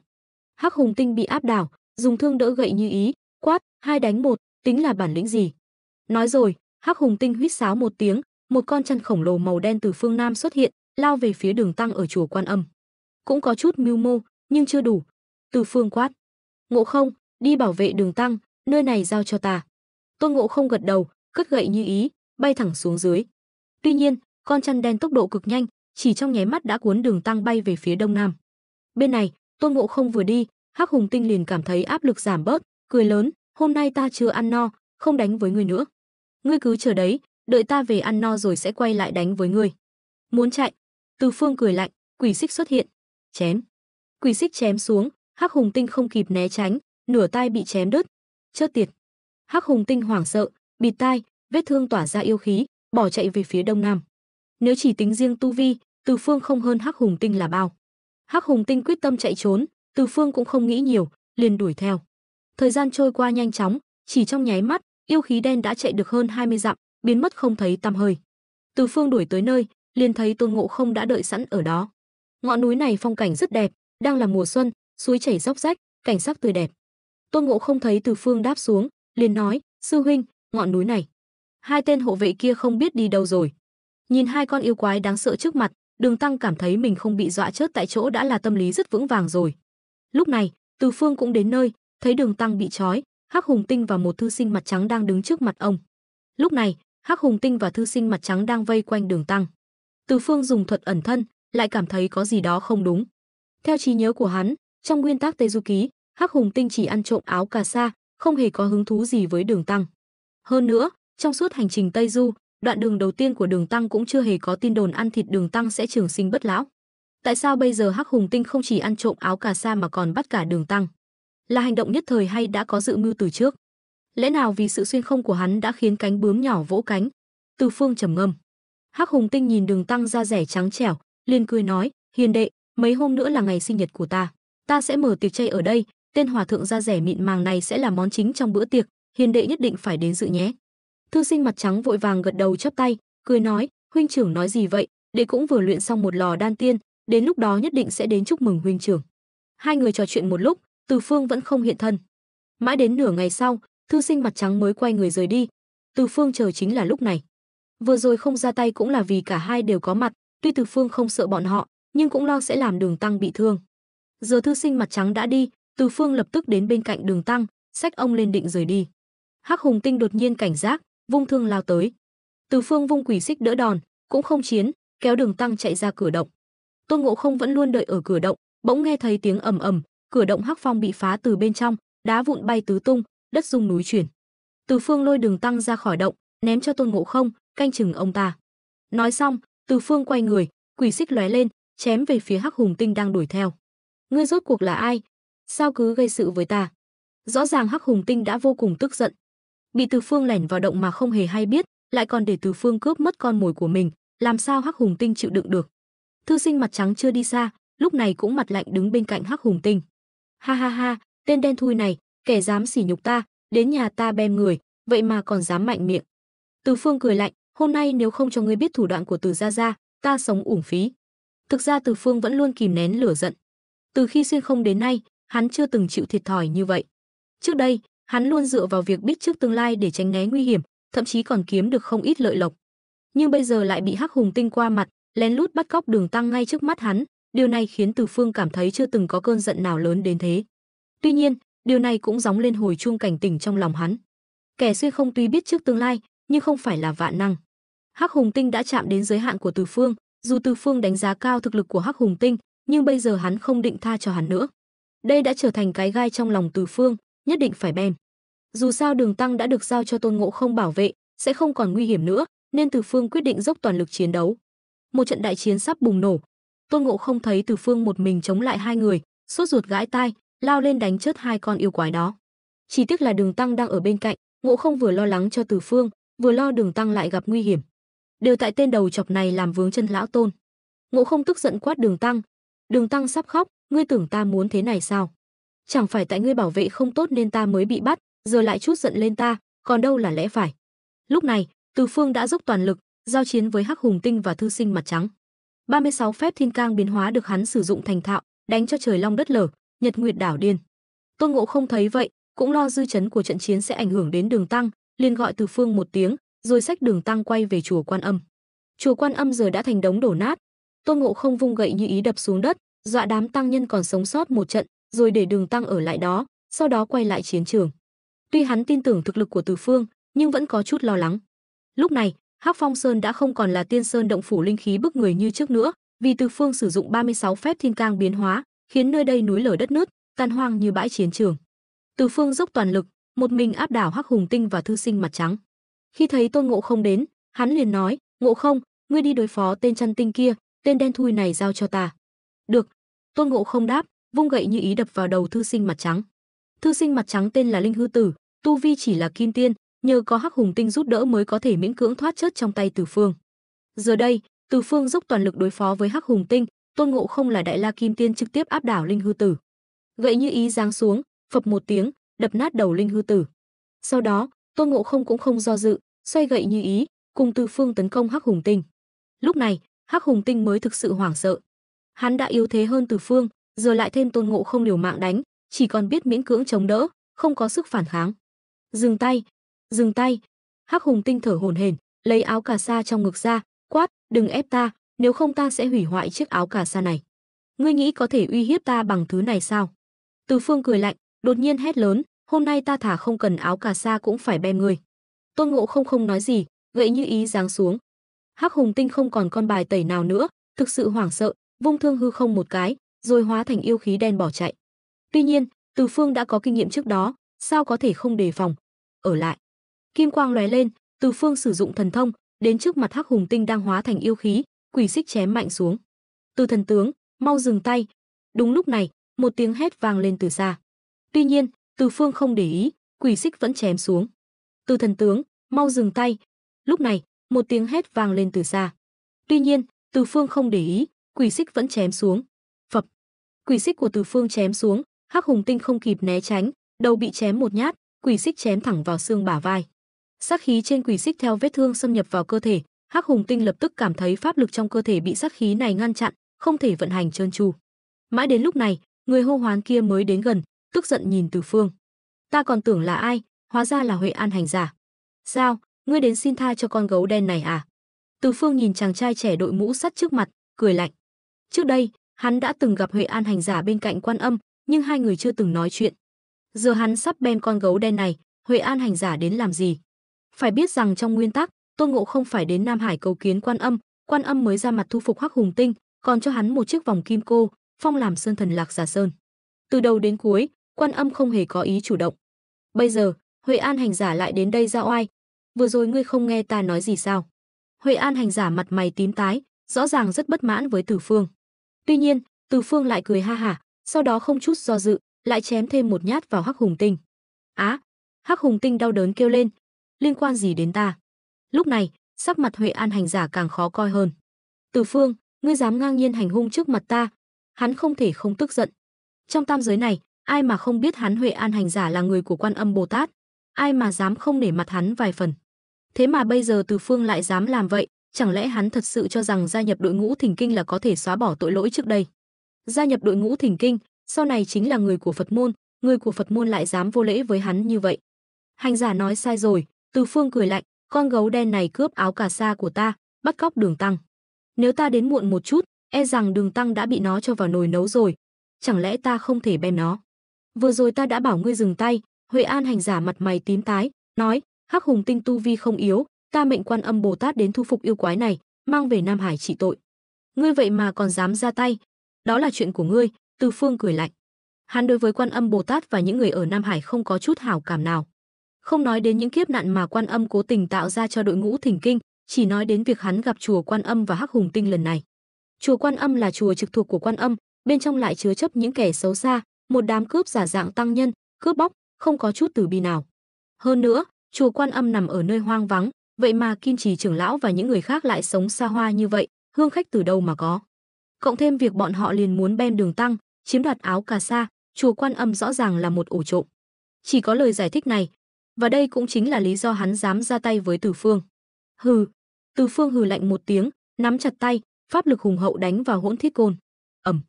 Hắc Hùng Tinh bị áp đảo, dùng thương đỡ gậy như ý, quát, "Hai đánh một, tính là bản lĩnh gì?" Nói rồi, Hắc Hùng Tinh huýt sáo một tiếng, một con chăn khổng lồ màu đen từ phương nam xuất hiện, lao về phía Đường Tăng ở chùa Quan Âm. Cũng có chút mưu mô, nhưng chưa đủ. Từ Phương quát, "Ngộ Không, đi bảo vệ Đường Tăng, nơi này giao cho ta." Tôn Ngộ Không gật đầu, cất gậy như ý, bay thẳng xuống dưới. Tuy nhiên, con chăn đen tốc độ cực nhanh, chỉ trong nháy mắt đã cuốn Đường Tăng bay về phía đông nam. Bên này, Tôn Ngộ Không vừa đi, Hắc Hùng Tinh liền cảm thấy áp lực giảm bớt, cười lớn, "Hôm nay ta chưa ăn no, không đánh với ngươi nữa. Ngươi cứ chờ đấy, đợi ta về ăn no rồi sẽ quay lại đánh với ngươi." Muốn chạy? Từ Phương cười lạnh, quỷ xích xuất hiện, chém. Quỷ xích chém xuống, Hắc Hùng Tinh không kịp né tránh, nửa tai bị chém đứt. Chớt tiệt. Hắc Hùng Tinh hoảng sợ, bịt tai, vết thương tỏa ra yêu khí, bỏ chạy về phía đông nam. Nếu chỉ tính riêng tu vi, Từ Phương không hơn Hắc Hùng Tinh là bao. Hắc Hùng Tinh quyết tâm chạy trốn, Từ Phương cũng không nghĩ nhiều, liền đuổi theo. Thời gian trôi qua nhanh chóng, chỉ trong nháy mắt, yêu khí đen đã chạy được hơn 20 dặm, biến mất không thấy tăm hơi. Từ Phương đuổi tới nơi, liền thấy Tôn Ngộ Không đã đợi sẵn ở đó. Ngọn núi này phong cảnh rất đẹp, đang là mùa xuân, suối chảy róc rách, cảnh sắc tươi đẹp. Tôn Ngộ Không thấy Từ Phương đáp xuống, liền nói, "Sư huynh, ngọn núi này. Hai tên hộ vệ kia không biết đi đâu rồi. Nhìn hai con yêu quái đáng sợ trước mặt, Đường Tăng cảm thấy mình không bị dọa chớt tại chỗ đã là tâm lý rất vững vàng rồi. Lúc này, Từ Phương cũng đến nơi, thấy Đường Tăng bị trói, Hắc Hùng Tinh và một thư sinh mặt trắng đang đứng trước mặt ông. Lúc này, Hắc Hùng Tinh và thư sinh mặt trắng đang vây quanh Đường Tăng. Từ Phương dùng thuật ẩn thân, lại cảm thấy có gì đó không đúng. Theo trí nhớ của hắn, trong nguyên tắc Tây Du Ký, Hắc Hùng Tinh chỉ ăn trộm áo cà sa, không hề có hứng thú gì với Đường Tăng. Hơn nữa, trong suốt hành trình Tây Du, đoạn đường đầu tiên của Đường Tăng cũng chưa hề có tin đồn ăn thịt Đường Tăng sẽ trường sinh bất lão. Tại sao bây giờ Hắc Hùng Tinh không chỉ ăn trộm áo cà sa mà còn bắt cả Đường Tăng? Là hành động nhất thời hay đã có dự mưu từ trước? Lẽ nào vì sự xuyên không của hắn đã khiến cánh bướm nhỏ vỗ cánh? Từ Phương trầm ngâm. Hắc Hùng Tinh nhìn Đường Tăng da dẻ trắng trẻo, liền cười nói: "Hiền đệ, mấy hôm nữa là ngày sinh nhật của ta sẽ mở tiệc chay ở đây, tên hòa thượng da dẻ mịn màng này sẽ là món chính trong bữa tiệc, hiền đệ nhất định phải đến dự nhé." Thư sinh mặt trắng vội vàng gật đầu chắp tay, cười nói: "Huynh trưởng nói gì vậy? Đệ cũng vừa luyện xong một lò đan tiên, đến lúc đó nhất định sẽ đến chúc mừng huynh trưởng." Hai người trò chuyện một lúc, Từ Phương vẫn không hiện thân. Mãi đến nửa ngày sau, thư sinh mặt trắng mới quay người rời đi. Từ Phương chờ chính là lúc này. Vừa rồi không ra tay cũng là vì cả hai đều có mặt, tuy Từ Phương không sợ bọn họ, nhưng cũng lo sẽ làm Đường Tăng bị thương. Giờ thư sinh mặt trắng đã đi, Từ Phương lập tức đến bên cạnh Đường Tăng, xách ông lên định rời đi. Hắc Hùng Tinh đột nhiên cảnh giác, vung thương lao tới. Từ Phương vung quỷ xích đỡ đòn, cũng không chiến, kéo Đường Tăng chạy ra cửa động. Tôn Ngộ Không vẫn luôn đợi ở cửa động, bỗng nghe thấy tiếng ầm ầm, cửa động hắc phong bị phá từ bên trong, đá vụn bay tứ tung, đất rung núi chuyển. Từ Phương lôi Đường Tăng ra khỏi động, ném cho Tôn Ngộ Không, canh chừng ông ta. Nói xong, Từ Phương quay người, quỷ xích lóe lên, chém về phía Hắc Hùng Tinh đang đuổi theo. Ngươi rốt cuộc là ai? Sao cứ gây sự với ta? Rõ ràng Hắc Hùng Tinh đã vô cùng tức giận. Bị Từ Phương lẻn vào động mà không hề hay biết, lại còn để Từ Phương cướp mất con mồi của mình, làm sao Hắc Hùng Tinh chịu đựng được? Thư sinh mặt trắng chưa đi xa, lúc này cũng mặt lạnh đứng bên cạnh Hắc Hùng Tinh. Ha ha ha, tên đen thui này, kẻ dám sỉ nhục ta, đến nhà ta bem người, vậy mà còn dám mạnh miệng. Từ Phương cười lạnh, hôm nay nếu không cho ngươi biết thủ đoạn của Từ gia gia, ta sống uổng phí. Thực ra Từ Phương vẫn luôn kìm nén lửa giận. Từ khi xuyên không đến nay, hắn chưa từng chịu thiệt thòi như vậy. Trước đây, hắn luôn dựa vào việc biết trước tương lai để tránh né nguy hiểm, thậm chí còn kiếm được không ít lợi lộc. Nhưng bây giờ lại bị Hắc Hùng Tinh qua mặt, lén lút bắt cóc Đường Tăng ngay trước mắt hắn, điều này khiến Từ Phương cảm thấy chưa từng có cơn giận nào lớn đến thế. Tuy nhiên, điều này cũng gióng lên hồi chuông cảnh tỉnh trong lòng hắn. Kẻ xuyên không tuy biết trước tương lai, nhưng không phải là vạn năng. Hắc Hùng Tinh đã chạm đến giới hạn của Từ Phương, dù Từ Phương đánh giá cao thực lực của Hắc Hùng Tinh, nhưng bây giờ hắn không định tha cho hắn nữa. Đây đã trở thành cái gai trong lòng Từ Phương, nhất định phải bem. Dù sao Đường Tăng đã được giao cho Tôn Ngộ Không bảo vệ, sẽ không còn nguy hiểm nữa, nên Từ Phương quyết định dốc toàn lực chiến đấu. Một trận đại chiến sắp bùng nổ. Tôn Ngộ Không thấy Từ Phương một mình chống lại hai người, sốt ruột gãi tai, lao lên đánh chết hai con yêu quái đó. Chỉ tiếc là Đường Tăng đang ở bên cạnh, Ngộ Không vừa lo lắng cho Từ Phương, vừa lo Đường Tăng lại gặp nguy hiểm. Đều tại tên đầu chọc này làm vướng chân lão Tôn. Ngộ Không tức giận quát Đường Tăng. Đường Tăng sắp khóc, ngươi tưởng ta muốn thế này sao? Chẳng phải tại ngươi bảo vệ không tốt nên ta mới bị bắt, giờ lại chút giận lên ta, còn đâu là lẽ phải. Lúc này, Từ Phương đã dốc toàn lực, giao chiến với Hắc Hùng Tinh và thư sinh mặt trắng. 36 phép thiên cang biến hóa được hắn sử dụng thành thạo, đánh cho trời long đất lở, nhật nguyệt đảo điên. Tôn Ngộ Không thấy vậy, cũng lo dư chấn của trận chiến sẽ ảnh hưởng đến Đường Tăng, liền gọi Từ Phương một tiếng, rồi xách Đường Tăng quay về chùa Quan Âm. Chùa Quan Âm giờ đã thành đống đổ nát. Tôn Ngộ Không vung gậy như ý đập xuống đất, dọa đám tăng nhân còn sống sót một trận, rồi để Đường Tăng ở lại đó, sau đó quay lại chiến trường. Tuy hắn tin tưởng thực lực của Từ Phương, nhưng vẫn có chút lo lắng. Lúc này, Hắc Phong Sơn đã không còn là Tiên Sơn động phủ linh khí bức người như trước nữa, vì Từ Phương sử dụng 36 phép thiên cang biến hóa, khiến nơi đây núi lở đất nứt, tan hoang như bãi chiến trường. Từ Phương dốc toàn lực, một mình áp đảo Hắc Hùng Tinh và thư sinh mặt trắng. Khi thấy Tôn Ngộ Không đến, hắn liền nói: "Ngộ Không, ngươi đi đối phó tên chăn tinh kia, tên đen thui này giao cho ta." "Được." Tôn Ngộ Không đáp, vung gậy như ý đập vào đầu thư sinh mặt trắng. Thư sinh mặt trắng tên là Linh Hư Tử, tu vi chỉ là kim tiên, nhờ có Hắc Hùng Tinh giúp đỡ mới có thể miễn cưỡng thoát chết trong tay Từ Phương. Giờ đây, Từ Phương dốc toàn lực đối phó với Hắc Hùng Tinh, Tôn Ngộ Không là Đại La Kim Tiên trực tiếp áp đảo Linh Hư Tử. Gậy như ý giáng xuống, phập một tiếng, đập nát đầu Linh Hư Tử. Sau đó, Tôn Ngộ Không cũng không do dự, xoay gậy như ý, cùng Từ Phương tấn công Hắc Hùng Tinh. Lúc này, Hắc Hùng Tinh mới thực sự hoảng sợ. Hắn đã yếu thế hơn Từ Phương, giờ lại thêm Tôn Ngộ Không liều mạng đánh, chỉ còn biết miễn cưỡng chống đỡ, không có sức phản kháng. Dừng tay, dừng tay, Hắc Hùng Tinh thở hổn hển, lấy áo cà sa trong ngực ra, quát, đừng ép ta, nếu không ta sẽ hủy hoại chiếc áo cà sa này. Ngươi nghĩ có thể uy hiếp ta bằng thứ này sao? Từ Phương cười lạnh, đột nhiên hét lớn, hôm nay ta thả không cần áo cà sa cũng phải bem ngươi. Tôn Ngộ không nói gì, gậy như ý giáng xuống. Hắc Hùng Tinh không còn con bài tẩy nào nữa, thực sự hoảng sợ, vung thương hư không một cái, rồi hóa thành yêu khí đen bỏ chạy. Tuy nhiên, Từ Phương đã có kinh nghiệm trước đó, sao có thể không đề phòng. Ở lại. Kim quang lóe lên, Từ Phương sử dụng thần thông, đến trước mặt Hắc Hùng Tinh đang hóa thành yêu khí, quỷ xích chém mạnh xuống. Từ thần tướng, mau dừng tay. Đúng lúc này, một tiếng hét vang lên từ xa. Tuy nhiên, Từ Phương không để ý, quỷ xích vẫn chém xuống. Từ thần tướng, mau dừng tay. Lúc này, một tiếng hét vang lên từ xa. Tuy nhiên, Từ Phương không để ý, quỷ xích vẫn chém xuống. Phập. Quỷ xích của Từ Phương chém xuống, Hắc Hùng Tinh không kịp né tránh, đầu bị chém một nhát, quỷ xích chém thẳng vào xương bả vai. Sát khí trên quỷ xích theo vết thương xâm nhập vào cơ thể, Hắc Hùng Tinh lập tức cảm thấy pháp lực trong cơ thể bị sát khí này ngăn chặn, không thể vận hành trơn tru. Mãi đến lúc này, người hô hoán kia mới đến gần, tức giận nhìn Từ Phương. Ta còn tưởng là ai, hóa ra là Huệ An hành giả. Sao, ngươi đến xin tha cho con gấu đen này à? Từ Phương nhìn chàng trai trẻ đội mũ sắt trước mặt, cười lạnh. Trước đây, hắn đã từng gặp Huệ An hành giả bên cạnh Quan Âm, nhưng hai người chưa từng nói chuyện. Giờ hắn sắp bem con gấu đen này, Huệ An hành giả đến làm gì? Phải biết rằng trong nguyên tắc, Tôn Ngộ không phải đến Nam Hải cầu kiến Quan Âm mới ra mặt thu phục Hắc Hùng Tinh, còn cho hắn một chiếc vòng kim cô, phong làm sơn thần Lạc Giả Sơn. Từ đầu đến cuối, Quan Âm không hề có ý chủ động. Bây giờ, Huệ An hành giả lại đến đây ra oai. Vừa rồi ngươi không nghe ta nói gì sao? Huệ An hành giả mặt mày tím tái, rõ ràng rất bất mãn với Từ Phương. Tuy nhiên, Từ Phương lại cười ha hả, sau đó không chút do dự, lại chém thêm một nhát vào Hắc Hùng Tinh. Á! Hắc Hùng Tinh đau đớn kêu lên, liên quan gì đến ta? Lúc này, sắc mặt Huệ An hành giả càng khó coi hơn. Từ Phương, ngươi dám ngang nhiên hành hung trước mặt ta? Hắn không thể không tức giận. Trong tam giới này, ai mà không biết hắn Huệ An hành giả là người của Quan Âm Bồ Tát, ai mà dám không nể mặt hắn vài phần. Thế mà bây giờ Từ Phương lại dám làm vậy, chẳng lẽ hắn thật sự cho rằng gia nhập đội ngũ Thỉnh Kinh là có thể xóa bỏ tội lỗi trước đây? Gia nhập đội ngũ Thỉnh Kinh, sau này chính là người của Phật môn, người của Phật môn lại dám vô lễ với hắn như vậy. Hành giả nói sai rồi, Từ Phương cười lạnh, con gấu đen này cướp áo cà sa của ta, bắt cóc Đường Tăng. Nếu ta đến muộn một chút, e rằng Đường Tăng đã bị nó cho vào nồi nấu rồi. Chẳng lẽ ta không thể bem nó? Vừa rồi ta đã bảo ngươi dừng tay. Huệ An hành giả mặt mày tím tái, nói, Hắc Hùng Tinh tu vi không yếu, ta mệnh Quan Âm Bồ Tát đến thu phục yêu quái này, mang về Nam Hải trị tội. Ngươi vậy mà còn dám ra tay, đó là chuyện của ngươi. Từ Phương cười lạnh. Hắn đối với Quan Âm Bồ Tát và những người ở Nam Hải không có chút hảo cảm nào. Không nói đến những kiếp nạn mà Quan Âm cố tình tạo ra cho đội ngũ Thỉnh Kinh, chỉ nói đến việc hắn gặp chùa Quan Âm và Hắc Hùng Tinh lần này. Chùa Quan Âm là chùa trực thuộc của Quan Âm, bên trong lại chứa chấp những kẻ xấu xa, một đám cướp giả dạng tăng nhân, cướp bóc, không có chút từ bi nào. Hơn nữa, chùa Quan Âm nằm ở nơi hoang vắng, vậy mà Kim Trì trưởng lão và những người khác lại sống xa hoa như vậy, hương khách từ đâu mà có? Cộng thêm việc bọn họ liền muốn bem Đường Tăng, chiếm đoạt áo cà sa, chùa Quan Âm rõ ràng là một ổ trộm. Chỉ có lời giải thích này, và đây cũng chính là lý do hắn dám ra tay với Từ Phương. Hừ. Từ Phương hừ lạnh một tiếng, nắm chặt tay, pháp lực hùng hậu đánh vào Hỗn Thiết Côn. Ầm.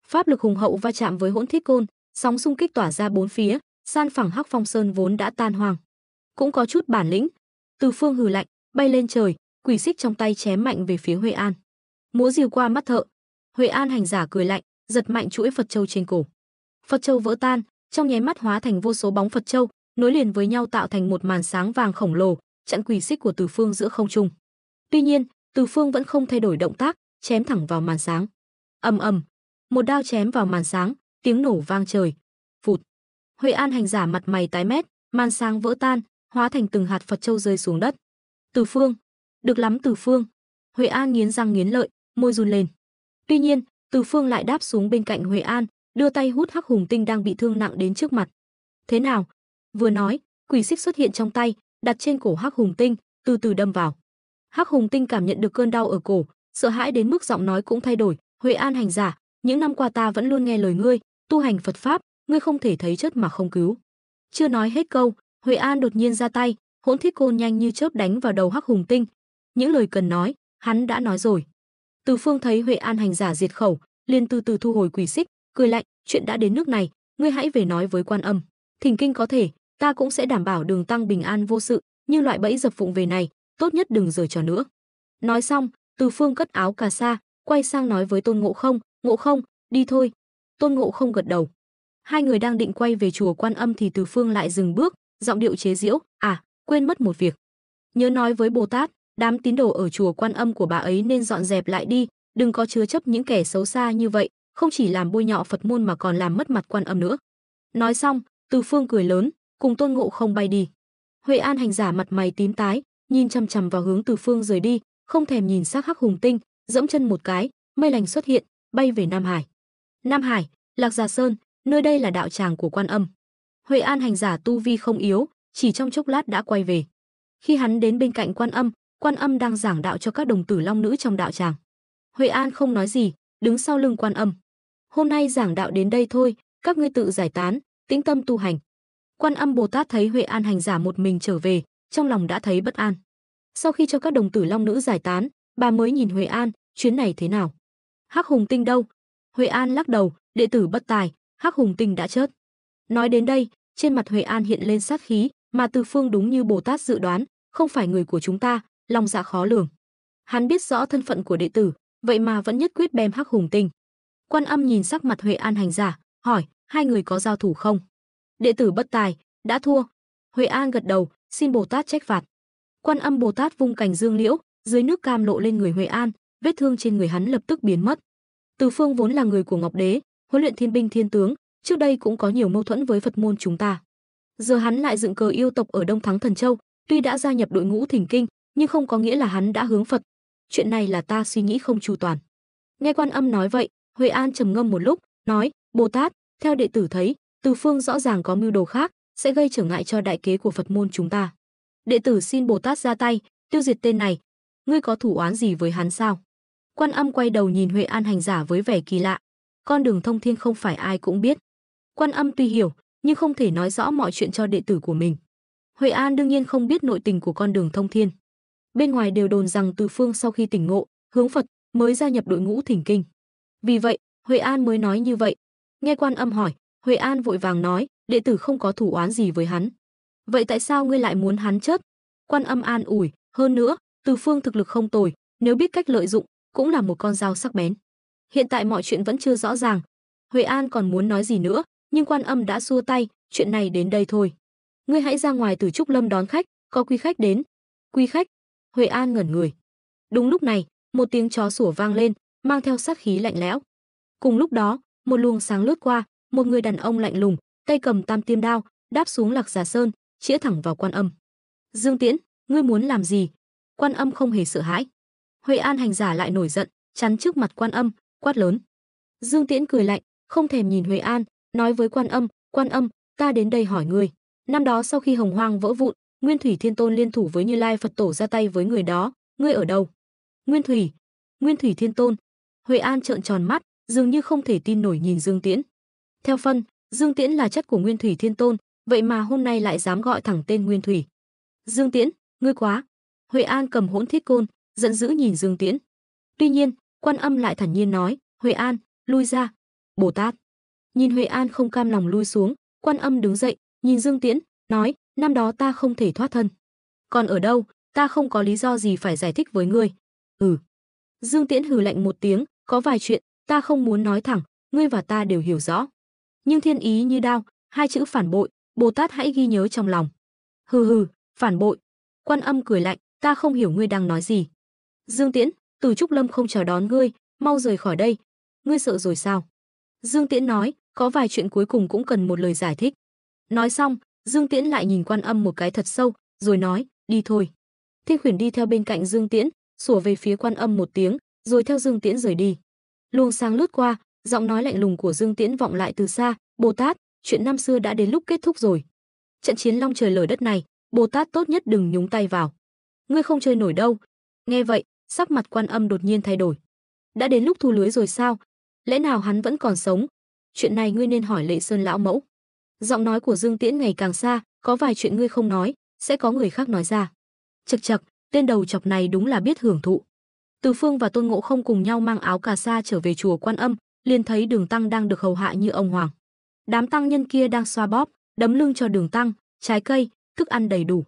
Pháp lực hùng hậu va chạm với Hỗn Thiết Côn, sóng xung kích tỏa ra bốn phía, san phẳng Hắc Phong Sơn vốn đã tan hoang. Cũng có chút bản lĩnh. Từ Phương hừ lạnh, bay lên trời, quỷ xích trong tay chém mạnh về phía Huệ An. Múa rìu qua mắt thợ. Huệ An hành giả cười lạnh, giật mạnh chuỗi Phật châu trên cổ. Phật châu vỡ tan, trong nháy mắt hóa thành vô số bóng Phật châu, nối liền với nhau tạo thành một màn sáng vàng khổng lồ, chặn quỷ xích của Từ Phương giữa không trung. Tuy nhiên, Từ Phương vẫn không thay đổi động tác, chém thẳng vào màn sáng. Ầm ầm, một đao chém vào màn sáng, tiếng nổ vang trời. Phụt. Huệ An hành giả mặt mày tái mét, màn sáng vỡ tan, hóa thành từng hạt Phật châu rơi xuống đất. Từ Phương, được lắm Từ Phương. Huệ An nghiến răng nghiến lợi, môi run lên. Tuy nhiên, Từ Phương lại đáp xuống bên cạnh Huệ An, đưa tay hút Hắc Hùng Tinh đang bị thương nặng đến trước mặt. Thế nào? Vừa nói, quỷ xích xuất hiện trong tay, đặt trên cổ Hắc Hùng Tinh, từ từ đâm vào. Hắc Hùng Tinh cảm nhận được cơn đau ở cổ, sợ hãi đến mức giọng nói cũng thay đổi. Huệ An hành giả, những năm qua ta vẫn luôn nghe lời ngươi, tu hành Phật pháp, ngươi không thể thấy chết mà không cứu. Chưa nói hết câu, Huệ An đột nhiên ra tay, Hỗn Thiết Côn nhanh như chớp đánh vào đầu Hắc Hùng Tinh. Những lời cần nói, hắn đã nói rồi. Từ Phương thấy Huệ An hành giả diệt khẩu, liền từ từ thu hồi quỷ xích, cười lạnh, chuyện đã đến nước này, ngươi hãy về nói với Quan Âm. Thỉnh Kinh có thể, ta cũng sẽ đảm bảo Đường Tăng bình an vô sự, nhưng loại bẫy dập vụng về này, tốt nhất đừng giở trò nữa. Nói xong, Từ Phương cất áo cà sa, quay sang nói với Tôn Ngộ Không, Ngộ Không, đi thôi. Tôn Ngộ Không gật đầu. Hai người đang định quay về chùa Quan Âm thì Từ Phương lại dừng bước, giọng điệu chế giễu, quên mất một việc. Nhớ nói với Bồ Tát, đám tín đồ ở chùa Quan Âm của bà ấy nên dọn dẹp lại đi, đừng có chứa chấp những kẻ xấu xa như vậy, không chỉ làm bôi nhọ Phật môn mà còn làm mất mặt Quan Âm nữa. Nói xong, Từ Phương cười lớn, cùng Tôn Ngộ Không bay đi. Huệ An hành giả mặt mày tím tái, nhìn chằm chằm vào hướng Từ Phương rời đi, không thèm nhìn xác Hắc Hùng Tinh, dẫm chân một cái, mây lành xuất hiện, bay về Nam Hải. Nam Hải, Lạc Già Sơn, nơi đây là đạo tràng của Quan Âm. Huệ An hành giả tu vi không yếu, chỉ trong chốc lát đã quay về. Khi hắn đến bên cạnh Quan Âm đang giảng đạo cho các đồng tử long nữ trong đạo tràng. Huệ An không nói gì, đứng sau lưng Quan Âm. Hôm nay giảng đạo đến đây thôi, các ngươi tự giải tán, tĩnh tâm tu hành. Quan Âm Bồ Tát thấy Huệ An hành giả một mình trở về, trong lòng đã thấy bất an. Sau khi cho các đồng tử long nữ giải tán, bà mới nhìn Huệ An, chuyến này thế nào? Hắc Hùng Tinh đâu? Huệ An lắc đầu, đệ tử bất tài, Hắc Hùng Tinh đã chết. Nói đến đây, trên mặt Huệ An hiện lên sát khí, mà Từ Phương đúng như Bồ Tát dự đoán, không phải người của chúng ta, lòng dạ khó lường. Hắn biết rõ thân phận của đệ tử, vậy mà vẫn nhất quyết bem Hắc Hùng Tinh. Quan Âm nhìn sắc mặt Huệ An hành giả, hỏi, hai người có giao thủ không? Đệ tử bất tài, đã thua. Huệ An gật đầu, xin Bồ Tát trách phạt. Quan Âm Bồ Tát vung cành dương liễu, dưới nước cam lộ lên người Huệ An, vết thương trên người hắn lập tức biến mất. Từ Phương vốn là người của Ngọc Đế, huấn luyện thiên binh thiên tướng, trước đây cũng có nhiều mâu thuẫn với Phật môn chúng ta. Giờ hắn lại dựng cờ yêu tộc ở Đông Thắng Thần Châu, tuy đã gia nhập đội ngũ Thỉnh Kinh, nhưng không có nghĩa là hắn đã hướng Phật. Chuyện này là ta suy nghĩ không chu toàn. Nghe Quan Âm nói vậy, Huệ An trầm ngâm một lúc, nói, Bồ Tát, theo đệ tử thấy, Từ Phương rõ ràng có mưu đồ khác, sẽ gây trở ngại cho đại kế của Phật môn chúng ta. Đệ tử xin Bồ Tát ra tay, tiêu diệt tên này. Ngươi có thủ oán gì với hắn sao? Quan Âm quay đầu nhìn Huệ An hành giả với vẻ kỳ lạ. Con đường thông thiên không phải ai cũng biết. Quan Âm tuy hiểu, nhưng không thể nói rõ mọi chuyện cho đệ tử của mình. Huệ An đương nhiên không biết nội tình của con đường thông thiên. Bên ngoài đều đồn rằng Từ Phương sau khi tỉnh ngộ, hướng Phật, mới gia nhập đội ngũ Thỉnh Kinh. Vì vậy, Huệ An mới nói như vậy. Nghe Quan Âm hỏi, Huệ An vội vàng nói, đệ tử không có thủ oán gì với hắn. Vậy tại sao ngươi lại muốn hắn chết? Quan Âm an ủi, hơn nữa, Từ Phương thực lực không tồi, nếu biết cách lợi dụng, cũng là một con dao sắc bén. Hiện tại mọi chuyện vẫn chưa rõ ràng. Huệ An còn muốn nói gì nữa, nhưng Quan Âm đã xua tay, chuyện này đến đây thôi. Ngươi hãy ra ngoài Tử Trúc Lâm đón khách, có quý khách đến. Quý khách? Huệ An ngẩn người. Đúng lúc này, một tiếng chó sủa vang lên, mang theo sát khí lạnh lẽo. Cùng lúc đó, một luồng sáng lướt qua, một người đàn ông lạnh lùng, tay cầm tam tiêm đao, đáp xuống Lạc Già Sơn, chĩa thẳng vào Quan Âm. Dương Tiễn, ngươi muốn làm gì? Quan Âm không hề sợ hãi. Huệ An hành giả lại nổi giận, chắn trước mặt Quan Âm, quát lớn. Dương Tiễn cười lạnh, không thèm nhìn Huệ An, nói với Quan Âm, ta đến đây hỏi ngươi. Năm đó sau khi Hồng Hoang vỡ vụn, Nguyên Thủy Thiên Tôn liên thủ với Như Lai Phật Tổ ra tay với người đó, ngươi ở đâu? Nguyên Thủy Thiên Tôn. Huệ An trợn tròn mắt, dường như không thể tin nổi nhìn Dương Tiễn. Theo phân, Dương Tiễn là chất của Nguyên Thủy Thiên Tôn, vậy mà hôm nay lại dám gọi thẳng tên Nguyên Thủy. Dương Tiễn, ngươi quá. Huệ An cầm hỗn thiết côn, giận dữ nhìn Dương Tiễn. Tuy nhiên, Quan Âm lại thản nhiên nói, Huệ An, lui ra. Bồ Tát. Nhìn Huệ An không cam lòng lui xuống, Quan Âm đứng dậy, nhìn Dương Tiễn, nói, năm đó ta không thể thoát thân. Còn ở đâu, ta không có lý do gì phải giải thích với ngươi. Dương Tiễn hừ lạnh một tiếng, có vài chuyện, ta không muốn nói thẳng, ngươi và ta đều hiểu rõ. Nhưng thiên ý như đao, hai chữ phản bội, Bồ Tát hãy ghi nhớ trong lòng. Hừ, phản bội. Quan Âm cười lạnh, ta không hiểu ngươi đang nói gì. Dương Tiễn, Từ Trúc Lâm không chào đón ngươi, mau rời khỏi đây. Ngươi sợ rồi sao? Dương Tiễn nói, có vài chuyện cuối cùng cũng cần một lời giải thích. Nói xong, Dương Tiễn lại nhìn Quan Âm một cái thật sâu, rồi nói, đi thôi. Thiên Khuyển đi theo bên cạnh Dương Tiễn, sủa về phía Quan Âm một tiếng, rồi theo Dương Tiễn rời đi. Luồng sáng lướt qua, giọng nói lạnh lùng của Dương Tiễn vọng lại từ xa, Bồ Tát, chuyện năm xưa đã đến lúc kết thúc rồi. Trận chiến long trời lở đất này, Bồ Tát tốt nhất đừng nhúng tay vào. Ngươi không chơi nổi đâu. Nghe vậy, sắc mặt Quan Âm đột nhiên thay đổi. Đã đến lúc thu lưới rồi sao? Lẽ nào hắn vẫn còn sống? Chuyện này ngươi nên hỏi Lệ Sơn lão mẫu. Giọng nói của Dương Tiễn ngày càng xa, có vài chuyện ngươi không nói, sẽ có người khác nói ra. Chậc chậc, tên đầu chọc này đúng là biết hưởng thụ. Từ Phương và Tôn Ngộ Không cùng nhau mang áo cà sa trở về chùa Quan Âm, liền thấy Đường Tăng đang được hầu hạ như ông hoàng. Đám tăng nhân kia đang xoa bóp, đấm lưng cho Đường Tăng, trái cây, thức ăn đầy đủ.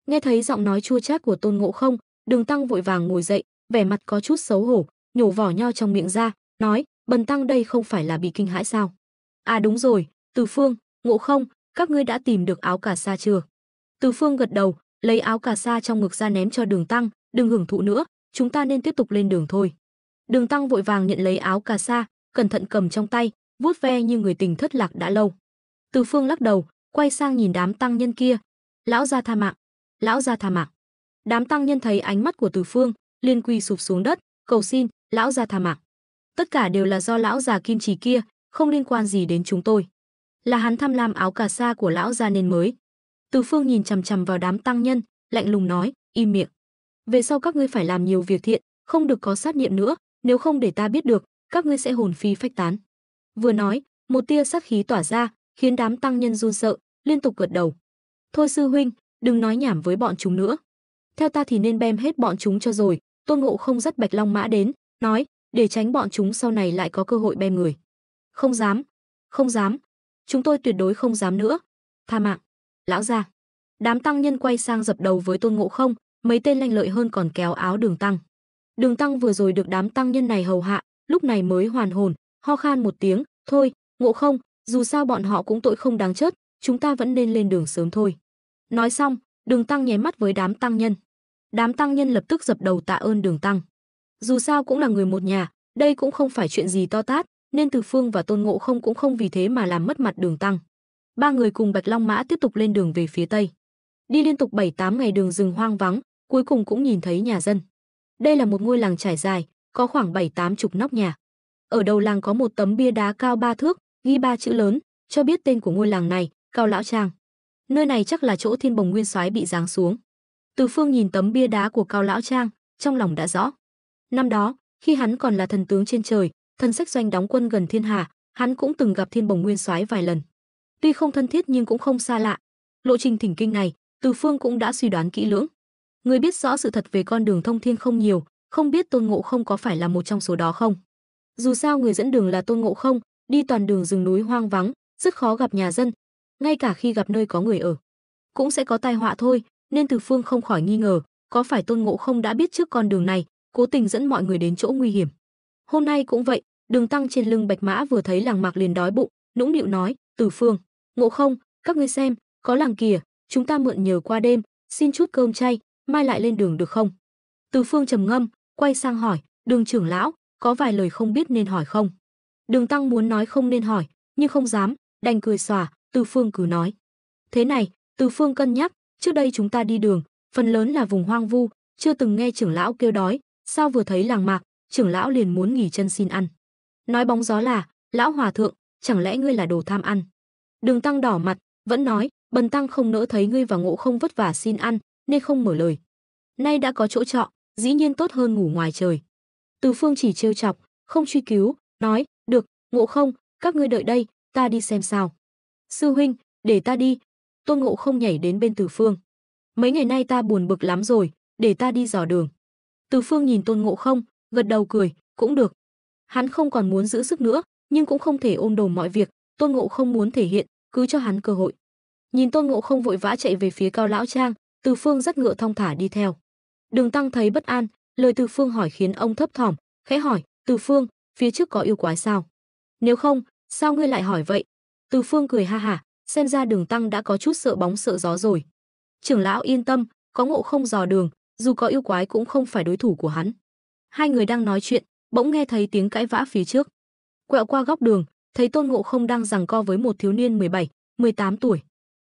Nghe thấy giọng nói chua chát của Tôn Ngộ Không, Đường Tăng vội vàng ngồi dậy, vẻ mặt có chút xấu hổ, nhổ vỏ nho trong miệng ra, nói: "Bần tăng đây không phải là bị kinh hãi sao? À đúng rồi, Từ Phương, Ngộ Không, các ngươi đã tìm được áo cà sa chưa?" Từ Phương gật đầu, lấy áo cà sa trong ngực ra ném cho Đường Tăng, "Đừng hưởng thụ nữa, chúng ta nên tiếp tục lên đường thôi." Đường Tăng vội vàng nhận lấy áo cà sa, cẩn thận cầm trong tay, vuốt ve như người tình thất lạc đã lâu. Từ Phương lắc đầu, quay sang nhìn đám tăng nhân kia, "Lão gia tha mạng, lão gia tha mạng." Đám tăng nhân thấy ánh mắt của Từ Phương, liền quỳ sụp xuống đất, cầu xin, "Lão gia tha mạng. Tất cả đều là do lão già kim chỉ kia, không liên quan gì đến chúng tôi. Là hắn tham lam áo cà sa của lão gia nên mới." Từ Phương nhìn chằm chằm vào đám tăng nhân, lạnh lùng nói, "Im miệng. Về sau các ngươi phải làm nhiều việc thiện, không được có sát niệm nữa, nếu không để ta biết được, các ngươi sẽ hồn phi phách tán." Vừa nói, một tia sát khí tỏa ra, khiến đám tăng nhân run sợ, liên tục gật đầu. "Thôi sư huynh, đừng nói nhảm với bọn chúng nữa. Theo ta thì nên bem hết bọn chúng cho rồi." Tôn Ngộ Không dắt Bạch Long Mã đến, nói, để tránh bọn chúng sau này lại có cơ hội bem người. "Không dám, không dám. Chúng tôi tuyệt đối không dám nữa. Tha mạng, lão gia." Đám tăng nhân quay sang dập đầu với Tôn Ngộ Không, mấy tên lanh lợi hơn còn kéo áo Đường Tăng. Đường Tăng vừa rồi được đám tăng nhân này hầu hạ, lúc này mới hoàn hồn, ho khan một tiếng, "Thôi, Ngộ Không, dù sao bọn họ cũng tội không đáng chết, chúng ta vẫn nên lên đường sớm thôi." Nói xong, Đường Tăng nháy mắt với đám tăng nhân. Đám tăng nhân lập tức dập đầu tạ ơn Đường Tăng. Dù sao cũng là người một nhà, đây cũng không phải chuyện gì to tát, nên Từ Phương và Tôn Ngộ Không cũng không vì thế mà làm mất mặt Đường Tăng. Ba người cùng Bạch Long Mã tiếp tục lên đường về phía tây. Đi liên tục 7-8 ngày đường rừng hoang vắng, cuối cùng cũng nhìn thấy nhà dân. Đây là một ngôi làng trải dài, có khoảng 7-80 nóc nhà. Ở đầu làng có một tấm bia đá cao 3 thước, ghi 3 chữ lớn, cho biết tên của ngôi làng này, Cao Lão Trang. Nơi này chắc là chỗ Thiên Bồng Nguyên Soái bị giáng xuống. Từ Phương nhìn tấm bia đá của Cao Lão Trang, trong lòng đã rõ. Năm đó, khi hắn còn là thần tướng trên trời, thần sách doanh đóng quân gần thiên hà, hắn cũng từng gặp Thiên Bồng Nguyên Soái vài lần. Tuy không thân thiết nhưng cũng không xa lạ. Lộ trình thỉnh kinh này, Từ Phương cũng đã suy đoán kỹ lưỡng. Người biết rõ sự thật về con đường thông thiên không nhiều, không biết Tôn Ngộ Không có phải là một trong số đó không. Dù sao người dẫn đường là Tôn Ngộ Không, đi toàn đường rừng núi hoang vắng, rất khó gặp nhà dân. Ngay cả khi gặp nơi có người ở, cũng sẽ có tai họa thôi, nên Từ Phương không khỏi nghi ngờ, có phải Tôn Ngộ Không đã biết trước con đường này, cố tình dẫn mọi người đến chỗ nguy hiểm. Hôm nay cũng vậy, Đường Tăng trên lưng bạch mã vừa thấy làng mạc liền đói bụng, nũng nịu nói, Từ Phương, Ngộ Không, các ngươi xem, có làng kìa, chúng ta mượn nhờ qua đêm, xin chút cơm chay, mai lại lên đường được không? Từ Phương trầm ngâm, quay sang hỏi, Đường trưởng lão, có vài lời không biết nên hỏi không? Đường Tăng muốn nói không nên hỏi, nhưng không dám, đành cười xòa, Từ Phương cứ nói. Thế này, Từ Phương cân nhắc, trước đây chúng ta đi đường, phần lớn là vùng hoang vu, chưa từng nghe trưởng lão kêu đói, sao vừa thấy làng mạc, trưởng lão liền muốn nghỉ chân xin ăn. Nói bóng gió là, lão hòa thượng, chẳng lẽ ngươi là đồ tham ăn? Đường Tăng đỏ mặt, vẫn nói, bần tăng không nỡ thấy ngươi và Ngộ Không vất vả xin ăn, nên không mở lời. Nay đã có chỗ trọ, dĩ nhiên tốt hơn ngủ ngoài trời. Từ Phương chỉ trêu chọc, không truy cứu, nói, được, Ngộ Không, các ngươi đợi đây, ta đi xem sao. Sư huynh, để ta đi. Tôn Ngộ Không nhảy đến bên Từ Phương. Mấy ngày nay ta buồn bực lắm rồi, để ta đi dò đường. Từ Phương nhìn Tôn Ngộ Không, gật đầu cười, cũng được. Hắn không còn muốn giữ sức nữa, nhưng cũng không thể ôm đồm mọi việc, Tôn Ngộ Không muốn thể hiện, cứ cho hắn cơ hội. Nhìn Tôn Ngộ Không vội vã chạy về phía Cao Lão Trang, Từ Phương dắt ngựa thong thả đi theo. Đường Tăng thấy bất an, lời Từ Phương hỏi khiến ông thấp thỏm, khẽ hỏi, Từ Phương, phía trước có yêu quái sao? Nếu không, sao ngươi lại hỏi vậy? Từ Phương cười ha hả, xem ra Đường Tăng đã có chút sợ bóng sợ gió rồi. Trưởng lão yên tâm, có Ngộ Không dò đường, dù có yêu quái cũng không phải đối thủ của hắn. Hai người đang nói chuyện, bỗng nghe thấy tiếng cãi vã phía trước. Quẹo qua góc đường, thấy Tôn Ngộ Không đang giằng co với một thiếu niên 17, 18 tuổi.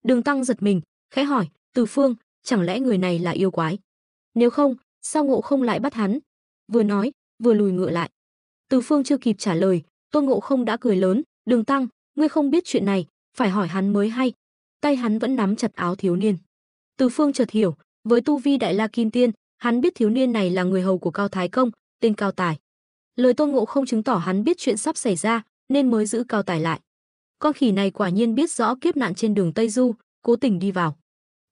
Đường Tăng giật mình, khẽ hỏi, Từ Phương, chẳng lẽ người này là yêu quái? Nếu không, sao Ngộ Không lại bắt hắn? Vừa nói, vừa lùi ngựa lại. Từ Phương chưa kịp trả lời, Tôn Ngộ Không đã cười lớn, Đường Tăng, ngươi không biết chuyện này, phải hỏi hắn mới hay. Tay hắn vẫn nắm chặt áo thiếu niên. Từ Phương chợt hiểu, với tu vi Đại La Kim Tiên, hắn biết thiếu niên này là người hầu của Cao Thái Công, tên Cao Tài. Lời Tôn Ngộ Không chứng tỏ hắn biết chuyện sắp xảy ra, nên mới giữ Cao Tài lại. Con khỉ này quả nhiên biết rõ kiếp nạn trên đường Tây Du, cố tình đi vào.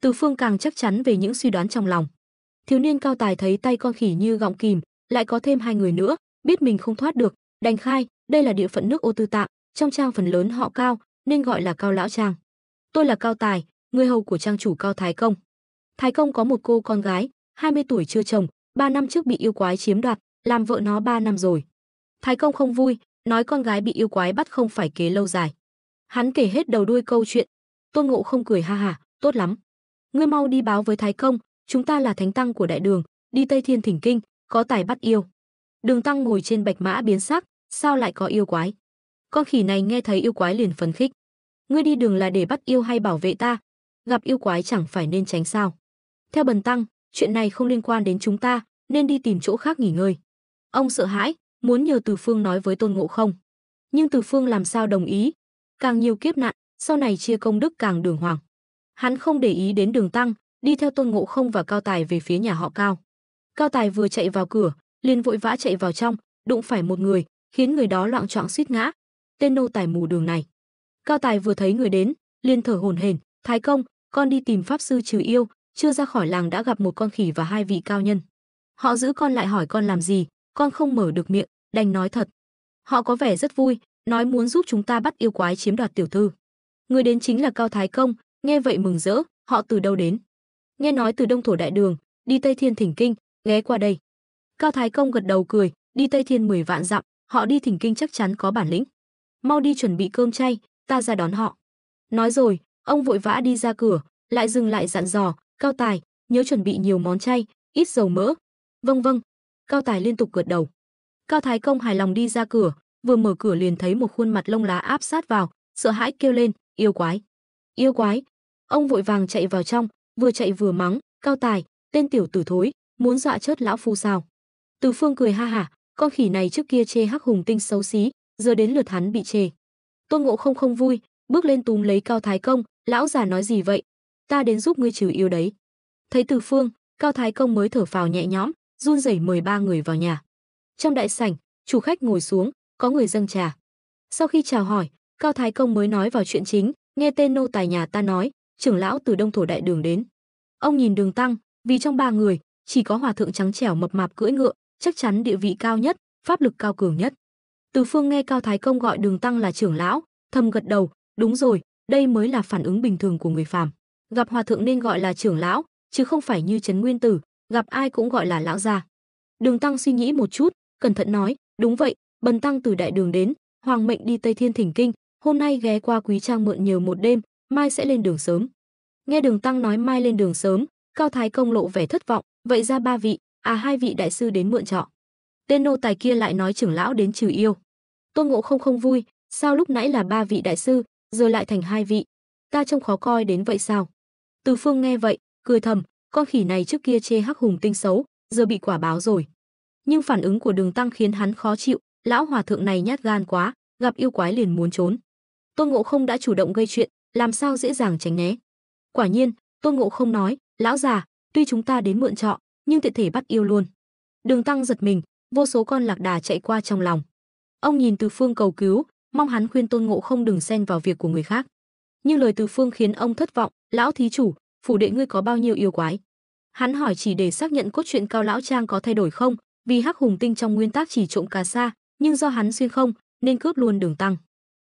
Từ Phương càng chắc chắn về những suy đoán trong lòng. Thiếu niên Cao Tài thấy tay con khỉ như gọng kìm, lại có thêm hai người nữa, biết mình không thoát được, đành khai, đây là địa phận nước Ô Tư Tạng, trong trang phần lớn họ Cao, nên gọi là Cao Lão Trang. Tôi là Cao Tài, người hầu của trang chủ Cao Thái Công. Thái Công có một cô con gái, 20 tuổi chưa chồng, 3 năm trước bị yêu quái chiếm đoạt, làm vợ nó 3 năm rồi. Thái Công không vui, nói con gái bị yêu quái bắt không phải kế lâu dài. Hắn kể hết đầu đuôi câu chuyện. Tôn Ngộ Không cười ha hả, tốt lắm. Ngươi mau đi báo với Thái Công, chúng ta là thánh tăng của đại đường, đi Tây Thiên thỉnh kinh, có tài bắt yêu. Đường Tăng ngồi trên bạch mã biến sắc, sao lại có yêu quái? Con khỉ này nghe thấy yêu quái liền phấn khích. Ngươi đi đường là để bắt yêu hay bảo vệ ta? Gặp yêu quái chẳng phải nên tránh sao? Theo Bần Tăng, chuyện này không liên quan đến chúng ta, nên đi tìm chỗ khác nghỉ ngơi. Ông sợ hãi, muốn nhờ Từ Phương nói với Tôn Ngộ Không. Nhưng Từ Phương làm sao đồng ý? Càng nhiều kiếp nạn, sau này chia công đức càng đường hoàng. Hắn không để ý đến Đường Tăng, đi theo Tôn Ngộ Không và Cao Tài về phía nhà họ Cao. Cao Tài vừa chạy vào cửa, liền vội vã chạy vào trong, đụng phải một người, khiến người đó loạng choạng suýt ngã. Tên nô tài mù đường này. Cao Tài vừa thấy người đến, liền thở hổn hển, Thái Công, con đi tìm pháp sư trừ yêu, chưa ra khỏi làng đã gặp một con khỉ và 2 vị cao nhân. Họ giữ con lại hỏi con làm gì, con không mở được miệng, đành nói thật. Họ có vẻ rất vui, nói muốn giúp chúng ta bắt yêu quái chiếm đoạt tiểu thư. Người đến chính là Cao Thái Công, nghe vậy mừng rỡ, họ từ đâu đến? Nghe nói từ Đông Thổ Đại Đường, đi Tây Thiên thỉnh kinh, ghé qua đây. Cao Thái Công gật đầu cười, đi Tây Thiên 10 vạn dặm, họ đi thỉnh kinh chắc chắn có bản lĩnh. Mau đi chuẩn bị cơm chay, ta ra đón họ. Nói rồi, ông vội vã đi ra cửa, lại dừng lại dặn dò, Cao Tài, nhớ chuẩn bị nhiều món chay, ít dầu mỡ. Vâng vâng. Cao Tài liên tục gật đầu. Cao Thái Công hài lòng đi ra cửa, vừa mở cửa liền thấy một khuôn mặt lông lá áp sát vào, sợ hãi kêu lên, yêu quái. Yêu quái. Ông vội vàng chạy vào trong, vừa chạy vừa mắng, Cao Tài, tên tiểu tử thối, muốn dọa chết lão phu sao? Từ Phương cười ha hả, con khỉ này trước kia chê Hắc Hùng Tinh xấu xí, giờ đến lượt hắn bị chê. Tôn Ngộ Không không vui, bước lên túm lấy Cao Thái Công, lão già nói gì vậy? Ta đến giúp ngươi trừ yêu đấy. Thấy Từ Phương, Cao Thái Công mới thở phào nhẹ nhõm, run rẩy mời 3 người vào nhà. Trong đại sảnh, chủ khách ngồi xuống, có người dâng trà. Sau khi chào hỏi, Cao Thái Công mới nói vào chuyện chính, nghe tên nô tài nhà ta nói, trưởng lão từ Đông Thổ Đại Đường đến. Ông nhìn Đường Tăng, vì trong 3 người, chỉ có hòa thượng trắng trẻo mập mạp cưỡi ngựa, chắc chắn địa vị cao nhất, pháp lực cao cường nhất. Từ Phương nghe Cao Thái Công gọi Đường Tăng là trưởng lão, thầm gật đầu, đúng rồi, đây mới là phản ứng bình thường của người phàm. Gặp hòa thượng nên gọi là trưởng lão, chứ không phải như Trấn Nguyên Tử, gặp ai cũng gọi là lão gia. Đường Tăng suy nghĩ một chút, cẩn thận nói, đúng vậy, Bần Tăng từ Đại Đường đến, hoàng mệnh đi Tây Thiên thỉnh kinh, hôm nay ghé qua Quý Trang mượn nhờ một đêm, mai sẽ lên đường sớm. Nghe Đường Tăng nói mai lên đường sớm, Cao Thái Công lộ vẻ thất vọng, vậy ra 3 vị, 2 vị đại sư đến mượn trọ. Tên nô tài kia lại nói trưởng lão đến trừ yêu. Tôn Ngộ Không không vui, sao lúc nãy là 3 vị đại sư, giờ lại thành 2 vị? Ta trông khó coi đến vậy sao? Từ Phương nghe vậy, cười thầm, con khỉ này trước kia chê Hắc Hùng Tinh xấu, giờ bị quả báo rồi. Nhưng phản ứng của Đường Tăng khiến hắn khó chịu, lão hòa thượng này nhát gan quá, gặp yêu quái liền muốn trốn. Tôn Ngộ Không đã chủ động gây chuyện, làm sao dễ dàng tránh né. Quả nhiên, Tôn Ngộ Không nói, lão già, tuy chúng ta đến mượn trọ, nhưng tiện thể bắt yêu luôn. Đường Tăng giật mình, vô số con lạc đà chạy qua trong lòng. Ông nhìn Từ Phương cầu cứu, mong hắn khuyên Tôn Ngộ Không đừng xen vào việc của người khác. Nhưng lời Từ Phương khiến ông thất vọng, lão thí chủ, phủ đệ ngươi có bao nhiêu yêu quái? Hắn hỏi chỉ để xác nhận cốt truyện Cao lão trang có thay đổi không, vì Hắc Hùng Tinh trong nguyên tắc chỉ trộm cà sa, nhưng do hắn xuyên không, nên cướp luôn Đường Tăng.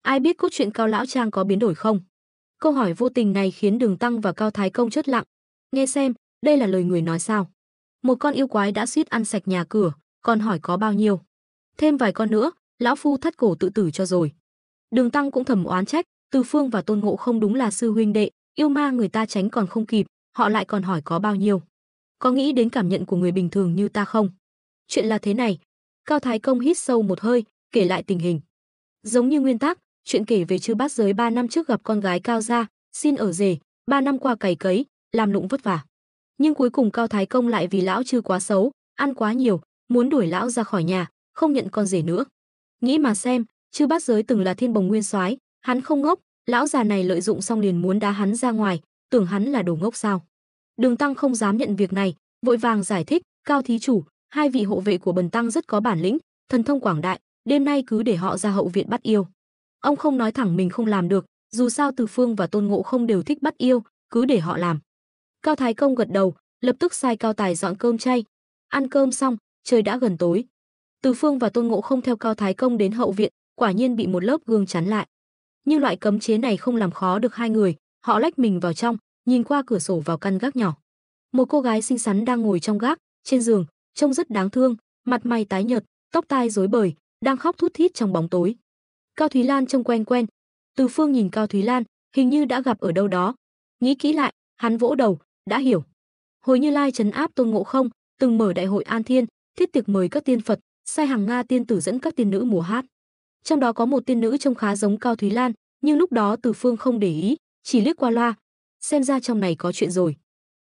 Ai biết cốt truyện Cao lão trang có biến đổi không? Câu hỏi vô tình này khiến Đường Tăng và Cao Thái Công chớt lặng. Nghe xem, đây là lời người nói sao? Một con yêu quái đã suýt ăn sạch nhà cửa, còn hỏi có bao nhiêu? Thêm vài con nữa, lão phu thắt cổ tự tử cho rồi. Đường Tăng cũng thầm oán trách, Từ Phương và Tôn Ngộ Không đúng là sư huynh đệ, yêu ma người ta tránh còn không kịp, họ lại còn hỏi có bao nhiêu. Có nghĩ đến cảm nhận của người bình thường như ta không? Chuyện là thế này. Cao Thái Công hít sâu một hơi, kể lại tình hình. Giống như nguyên tắc, chuyện kể về Chư Bát Giới 3 năm trước gặp con gái Cao gia, xin ở rể, 3 năm qua cày cấy, làm lụng vất vả. Nhưng cuối cùng Cao Thái Công lại vì lão Chư quá xấu, ăn quá nhiều, muốn đuổi lão ra khỏi nhà, không nhận con rể nữa. Nghĩ mà xem, Chư Bát Giới từng là Thiên Bồng Nguyên Soái, hắn không ngốc, lão già này lợi dụng xong liền muốn đá hắn ra ngoài, tưởng hắn là đồ ngốc sao? Đường Tăng không dám nhận việc này, vội vàng giải thích, Cao thí chủ, 2 vị hộ vệ của Bần Tăng rất có bản lĩnh, thần thông quảng đại, đêm nay cứ để họ ra hậu viện bắt yêu. Ông không nói thẳng mình không làm được, dù sao Từ Phương và Tôn Ngộ Không đều thích bắt yêu, cứ để họ làm. Cao Thái Công gật đầu, lập tức sai Cao Tài dọn cơm chay. Ăn cơm xong, trời đã gần tối. Từ Phương và Tôn Ngộ Không theo Cao Thái Công đến hậu viện, quả nhiên bị một lớp gương chắn lại. Nhưng loại cấm chế này không làm khó được 2 người, họ lách mình vào trong, nhìn qua cửa sổ vào căn gác nhỏ. Một cô gái xinh xắn đang ngồi trong gác, trên giường, trông rất đáng thương, mặt mày tái nhợt, tóc tai rối bời, đang khóc thút thít trong bóng tối. Cao Thúy Lan trông quen quen. Từ Phương nhìn Cao Thúy Lan, hình như đã gặp ở đâu đó. Nghĩ kỹ lại, hắn vỗ đầu, đã hiểu. Hồi Như Lai trấn áp Tôn Ngộ Không, từng mở đại hội An Thiên, thiết tiệc mời các tiên Phật, sai hàng Nga tiên tử dẫn các tiên nữ múa hát. Trong đó có một tiên nữ trông khá giống Cao Thúy Lan, nhưng lúc đó Từ Phương không để ý, chỉ liếc qua loa. Xem ra trong này có chuyện rồi.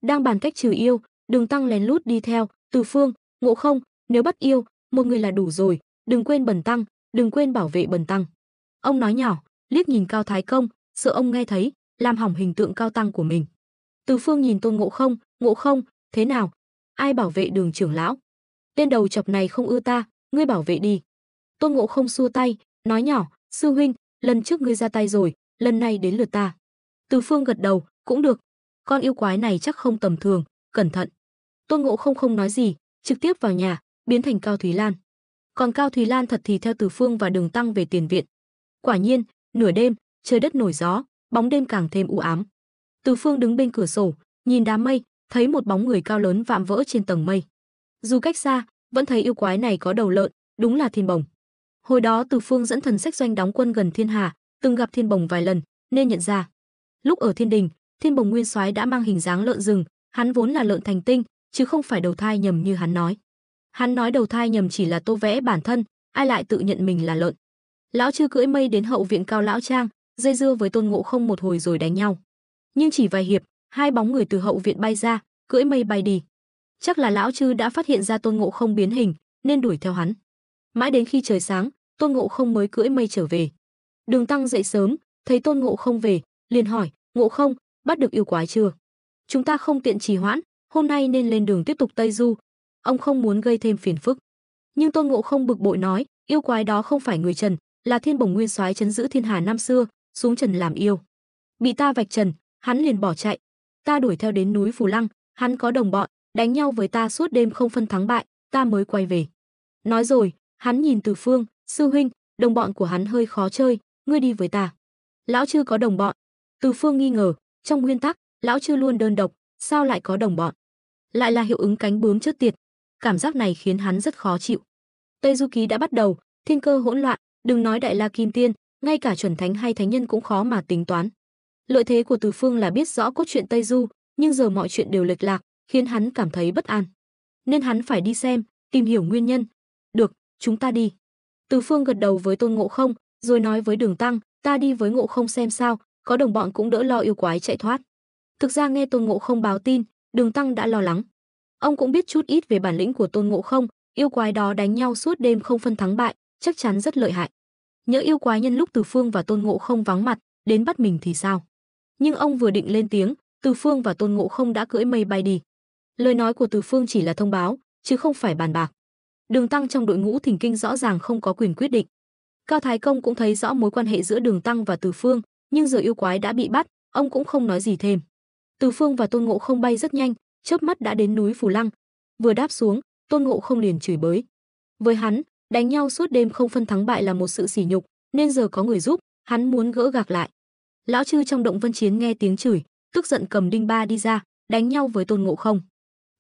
Đang bàn cách trừ yêu, Đường Tăng lén lút đi theo. Từ Phương, Ngộ Không, nếu bắt yêu, một người là đủ rồi, đừng quên Bần Tăng, đừng quên bảo vệ Bần Tăng. Ông nói nhỏ, liếc nhìn Cao Thái Công, sợ ông nghe thấy, làm hỏng hình tượng cao tăng của mình. Từ Phương nhìn Tôn Ngộ Không, thế nào? Ai bảo vệ Đường trưởng lão? Tên đầu chọc này không ưa ta, ngươi bảo vệ đi. Tôn Ngộ Không xua tay, nói nhỏ, sư huynh, lần trước ngươi ra tay rồi, lần này đến lượt ta. Từ Phương gật đầu, cũng được. Con yêu quái này chắc không tầm thường, cẩn thận. Tôn Ngộ Không không nói gì, trực tiếp vào nhà, biến thành Cao Thúy Lan. Còn Cao Thúy Lan thật thì theo Từ Phương và Đường Tăng về tiền viện. Quả nhiên, nửa đêm, trời đất nổi gió, bóng đêm càng thêm u ám. Từ Phương đứng bên cửa sổ, nhìn đám mây, thấy một bóng người cao lớn vạm vỡ trên tầng mây. Dù cách xa, vẫn thấy yêu quái này có đầu lợn, đúng là Thiên Bồng. Hồi đó Từ Phương dẫn thần sách doanh đóng quân gần Thiên Hà, từng gặp Thiên Bồng vài lần, nên nhận ra. Lúc ở Thiên Đình, Thiên Bồng nguyên soái đã mang hình dáng lợn rừng, hắn vốn là lợn thành tinh, chứ không phải đầu thai nhầm như hắn nói. Hắn nói đầu thai nhầm chỉ là tô vẽ bản thân, ai lại tự nhận mình là lợn. Lão Chư cưỡi mây đến hậu viện Cao lão trang, dây dưa với Tôn Ngộ Không một hồi rồi đánh nhau. Nhưng chỉ vài hiệp, hai bóng người từ hậu viện bay ra, cưỡi mây bay đi. Chắc là lão Chư đã phát hiện ra Tôn Ngộ Không biến hình, nên đuổi theo hắn. Mãi đến khi trời sáng, Tôn Ngộ Không mới cưỡi mây trở về. Đường Tăng dậy sớm, thấy Tôn Ngộ Không về, liền hỏi, Ngộ Không, bắt được yêu quái chưa? Chúng ta không tiện trì hoãn, hôm nay nên lên đường tiếp tục Tây Du. Ông không muốn gây thêm phiền phức. Nhưng Tôn Ngộ Không bực bội nói, yêu quái đó không phải người Trần, là Thiên Bồng nguyên soái trấn giữ Thiên Hà năm xưa, xuống Trần làm yêu. Bị ta vạch trần, hắn liền bỏ chạy. Ta đuổi theo đến núi Phù Lăng, hắn có đồng bọn, đánh nhau với ta suốt đêm không phân thắng bại, ta mới quay về. Nói rồi, hắn nhìn Từ Phương, sư huynh, đồng bọn của hắn hơi khó chơi, ngươi đi với ta. Lão Chư có đồng bọn. Từ Phương nghi ngờ, trong nguyên tắc, lão Chư luôn đơn độc, sao lại có đồng bọn? Lại là hiệu ứng cánh bướm chớt tiệt. Cảm giác này khiến hắn rất khó chịu. Tây Du ký đã bắt đầu, thiên cơ hỗn loạn, đừng nói Đại La Kim Tiên, ngay cả chuẩn thánh hay thánh nhân cũng khó mà tính toán. Lợi thế của Từ Phương là biết rõ cốt truyện Tây Du, nhưng giờ mọi chuyện đều lệch lạc, khiến hắn cảm thấy bất an. Nên hắn phải đi xem, tìm hiểu nguyên nhân. Được, chúng ta đi. Từ Phương gật đầu với Tôn Ngộ Không, rồi nói với Đường Tăng, ta đi với Ngộ Không xem sao, có đồng bọn cũng đỡ lo yêu quái chạy thoát. Thực ra nghe Tôn Ngộ Không báo tin, Đường Tăng đã lo lắng. Ông cũng biết chút ít về bản lĩnh của Tôn Ngộ Không, yêu quái đó đánh nhau suốt đêm không phân thắng bại, chắc chắn rất lợi hại. Nhỡ yêu quái nhân lúc Từ Phương và Tôn Ngộ Không vắng mặt, đến bắt mình thì sao? Nhưng ông vừa định lên tiếng, Từ Phương và Tôn Ngộ Không đã cưỡi mây bay đi. Lời nói của Từ Phương chỉ là thông báo, chứ không phải bàn bạc. Đường Tăng trong đội ngũ thỉnh kinh rõ ràng không có quyền quyết định. Cao Thái Công cũng thấy rõ mối quan hệ giữa Đường Tăng và Từ Phương, nhưng giờ yêu quái đã bị bắt, ông cũng không nói gì thêm. Từ Phương và Tôn Ngộ Không bay rất nhanh, chớp mắt đã đến núi Phù Lăng. Vừa đáp xuống, Tôn Ngộ Không liền chửi bới. Với hắn, đánh nhau suốt đêm không phân thắng bại là một sự sỉ nhục, nên giờ có người giúp, hắn muốn gỡ gạc lại. Lão Chư trong động Vân Chiến nghe tiếng chửi, tức giận cầm đinh ba đi ra, đánh nhau với Tôn Ngộ Không.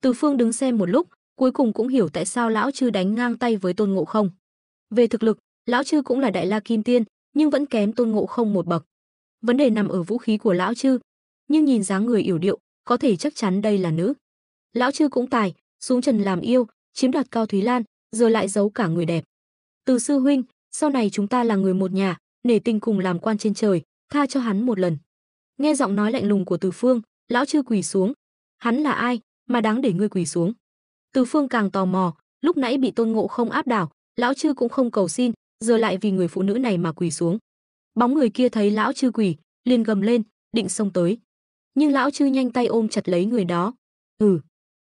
Từ Phương đứng xem một lúc, cuối cùng cũng hiểu tại sao lão Chư đánh ngang tay với Tôn Ngộ Không. Về thực lực, lão Chư cũng là Đại La Kim Tiên, nhưng vẫn kém Tôn Ngộ Không một bậc. Vấn đề nằm ở vũ khí của lão Chư, nhưng nhìn dáng người yểu điệu, có thể chắc chắn đây là nữ. Lão Chư cũng tài, xuống trần làm yêu, chiếm đoạt Cao Thúy Lan, giờ lại giấu cả người đẹp. Từ sư huynh, sau này chúng ta là người một nhà, nể tình cùng làm quan trên trời, tha cho hắn một lần. Nghe giọng nói lạnh lùng của Từ Phương, lão Chư quỳ xuống. Hắn là ai mà đáng để ngươi quỳ xuống? Từ Phương càng tò mò, lúc nãy bị Tôn Ngộ Không áp đảo, lão Chư cũng không cầu xin, giờ lại vì người phụ nữ này mà quỳ xuống. Bóng người kia thấy lão Chư quỳ, liền gầm lên, định xông tới. Nhưng lão Chư nhanh tay ôm chặt lấy người đó.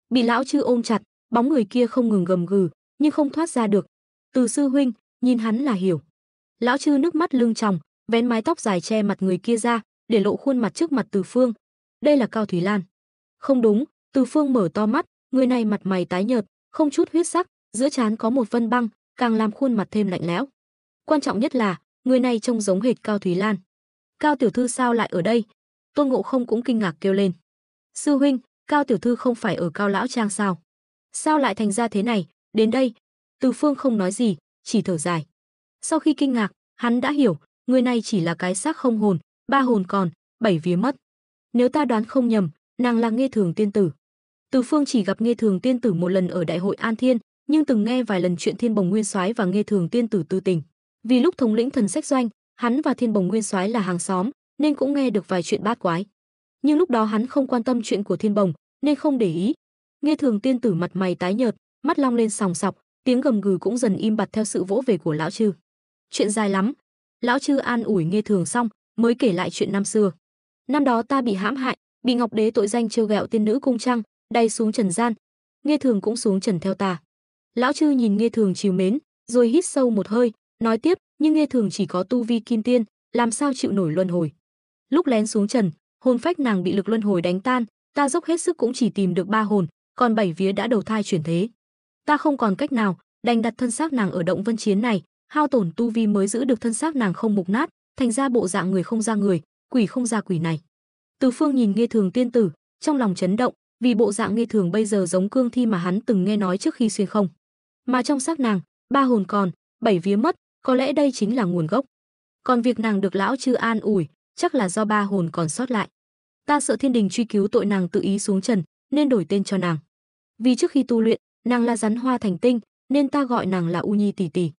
Bị lão Chư ôm chặt, bóng người kia không ngừng gầm gừ, nhưng không thoát ra được. Từ sư huynh, nhìn hắn là hiểu. Lão Chư nước mắt lưng tròng, vén mái tóc dài che mặt người kia ra, để lộ khuôn mặt trước mặt Từ Phương. Đây là Cao Thúy Lan. Không đúng, Từ Phương mở to mắt, người này mặt mày tái nhợt, không chút huyết sắc, giữa trán có một vân băng, càng làm khuôn mặt thêm lạnh lẽo. Quan trọng nhất là, người này trông giống hệt Cao Thúy Lan. Cao tiểu thư sao lại ở đây? Tôn Ngộ Không cũng kinh ngạc kêu lên. Sư huynh, Cao tiểu thư không phải ở Cao lão trang sao? Sao lại thành ra thế này? Đến đây, Từ Phương không nói gì, chỉ thở dài. Sau khi kinh ngạc, hắn đã hiểu, người này chỉ là cái xác không hồn, ba hồn còn, bảy vía mất. Nếu ta đoán không nhầm, nàng là Nghê Thường tiên tử. Từ Phương chỉ gặp Nghê Thường tiên tử một lần ở Đại hội An Thiên, nhưng từng nghe vài lần chuyện Thiên Bồng Nguyên Soái và Nghê Thường tiên tử tư tình. Vì lúc thống lĩnh thần sách doanh, hắn và Thiên Bồng Nguyên Soái là hàng xóm, nên cũng nghe được vài chuyện bát quái. Nhưng lúc đó hắn không quan tâm chuyện của Thiên Bồng, nên không để ý. Nghê Thường tiên tử mặt mày tái nhợt, mắt long lên sòng sọc, tiếng gầm gừ cũng dần im bặt theo sự vỗ về của lão Trư. Chuyện dài lắm. Lão Trư an ủi Nghê Thường xong, mới kể lại chuyện năm xưa. Năm đó ta bị hãm hại, bị Ngọc Đế tội danh trêu ghẹo tiên nữ cung trăng, đày xuống trần gian. Nghê Thường cũng xuống trần theo ta. Lão Trư nhìn Nghê Thường trìu mến, rồi hít sâu một hơi, nói tiếp, nhưng Nghê Thường chỉ có tu vi kim tiên, làm sao chịu nổi luân hồi. Lúc lén xuống trần, hồn phách nàng bị lực luân hồi đánh tan, ta dốc hết sức cũng chỉ tìm được 3 hồn, còn 7 vía đã đầu thai chuyển thế. Ta không còn cách nào, đành đặt thân xác nàng ở động Vân Chiến này, hao tổn tu vi mới giữ được thân xác nàng không mục nát, thành ra bộ dạng người không ra người, quỷ không ra quỷ này. Từ Phương nhìn Nghê Thường tiên tử, trong lòng chấn động, vì bộ dạng Nghê Thường bây giờ giống cương thi mà hắn từng nghe nói trước khi xuyên không. Mà trong xác nàng, 3 hồn còn, 7 vía mất, có lẽ đây chính là nguồn gốc. Còn việc nàng được lão Trư an ủi, chắc là do 3 hồn còn sót lại. Ta sợ thiên đình truy cứu tội nàng tự ý xuống trần, nên đổi tên cho nàng. Vì trước khi tu luyện, nàng là rắn hoa thành tinh, nên ta gọi nàng là U Nhi tỷ tỷ.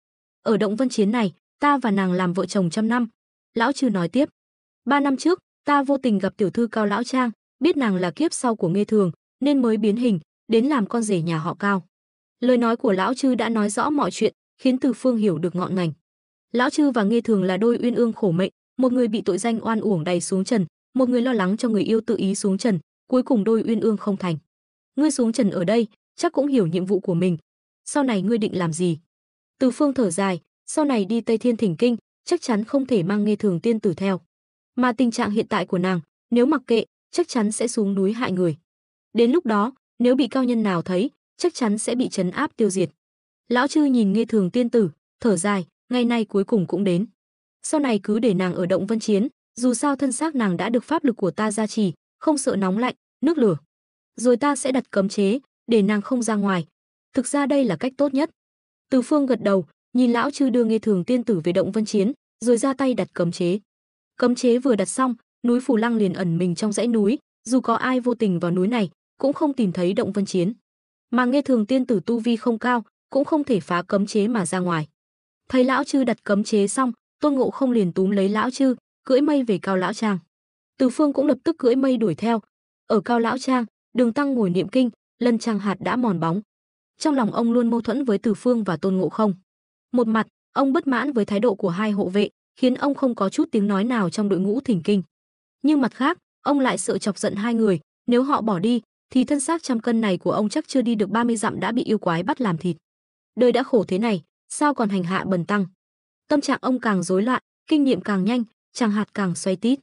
Ở động Vân Chiến này, ta và nàng làm vợ chồng trăm năm. Lão Trư nói tiếp, 3 năm trước, ta vô tình gặp tiểu thư Cao lão trang, biết nàng là kiếp sau của Nghê Thường, nên mới biến hình, đến làm con rể nhà họ Cao. Lời nói của lão Trư đã nói rõ mọi chuyện, khiến Từ Phương hiểu được ngọn ngành. Lão Trư và Nghê Thường là đôi uyên ương khổ mệnh, một người bị tội danh oan uổng đày xuống trần, một người lo lắng cho người yêu tự ý xuống trần, cuối cùng đôi uyên ương không thành. Ngươi xuống trần ở đây, chắc cũng hiểu nhiệm vụ của mình. Sau này ngươi định làm gì? Từ Phương thở dài, sau này đi Tây Thiên thỉnh kinh, chắc chắn không thể mang Nghê Thường tiên tử theo. Mà tình trạng hiện tại của nàng, nếu mặc kệ, chắc chắn sẽ xuống núi hại người. Đến lúc đó, nếu bị cao nhân nào thấy, chắc chắn sẽ bị trấn áp tiêu diệt. Lão Trư nhìn Nghê Thường tiên tử, thở dài, ngày nay cuối cùng cũng đến. Sau này cứ để nàng ở động Vân Chiến, dù sao thân xác nàng đã được pháp lực của ta gia trì, không sợ nóng lạnh, nước lửa. Rồi ta sẽ đặt cấm chế, để nàng không ra ngoài. Thực ra đây là cách tốt nhất. Từ Phương gật đầu, nhìn lão Trư đưa Nghê Thường tiên tử về động Vân Chiến, rồi ra tay đặt cấm chế. Cấm chế vừa đặt xong, núi Phù Lăng liền ẩn mình trong dãy núi, dù có ai vô tình vào núi này, cũng không tìm thấy động Vân Chiến. Mà Nghê Thường tiên tử tu vi không cao, cũng không thể phá cấm chế mà ra ngoài. Thấy lão Trư đặt cấm chế xong, Tôn Ngộ Không liền túm lấy lão Trư, cưỡi mây về Cao lão trang. Từ Phương cũng lập tức cưỡi mây đuổi theo. Ở Cao lão trang, Đường Tăng ngồi niệm kinh, lân trang hạt đã mòn bóng. Trong lòng ông luôn mâu thuẫn với Từ Phương và Tôn Ngộ Không. Một mặt, ông bất mãn với thái độ của hai hộ vệ, khiến ông không có chút tiếng nói nào trong đội ngũ thỉnh kinh. Nhưng mặt khác, ông lại sợ chọc giận hai người, nếu họ bỏ đi, thì thân xác trăm cân này của ông chắc chưa đi được 30 dặm đã bị yêu quái bắt làm thịt. Đời đã khổ thế này, sao còn hành hạ Bần Tăng? Tâm trạng ông càng rối loạn, kinh nghiệm càng nhanh, chàng hạt càng xoay tít.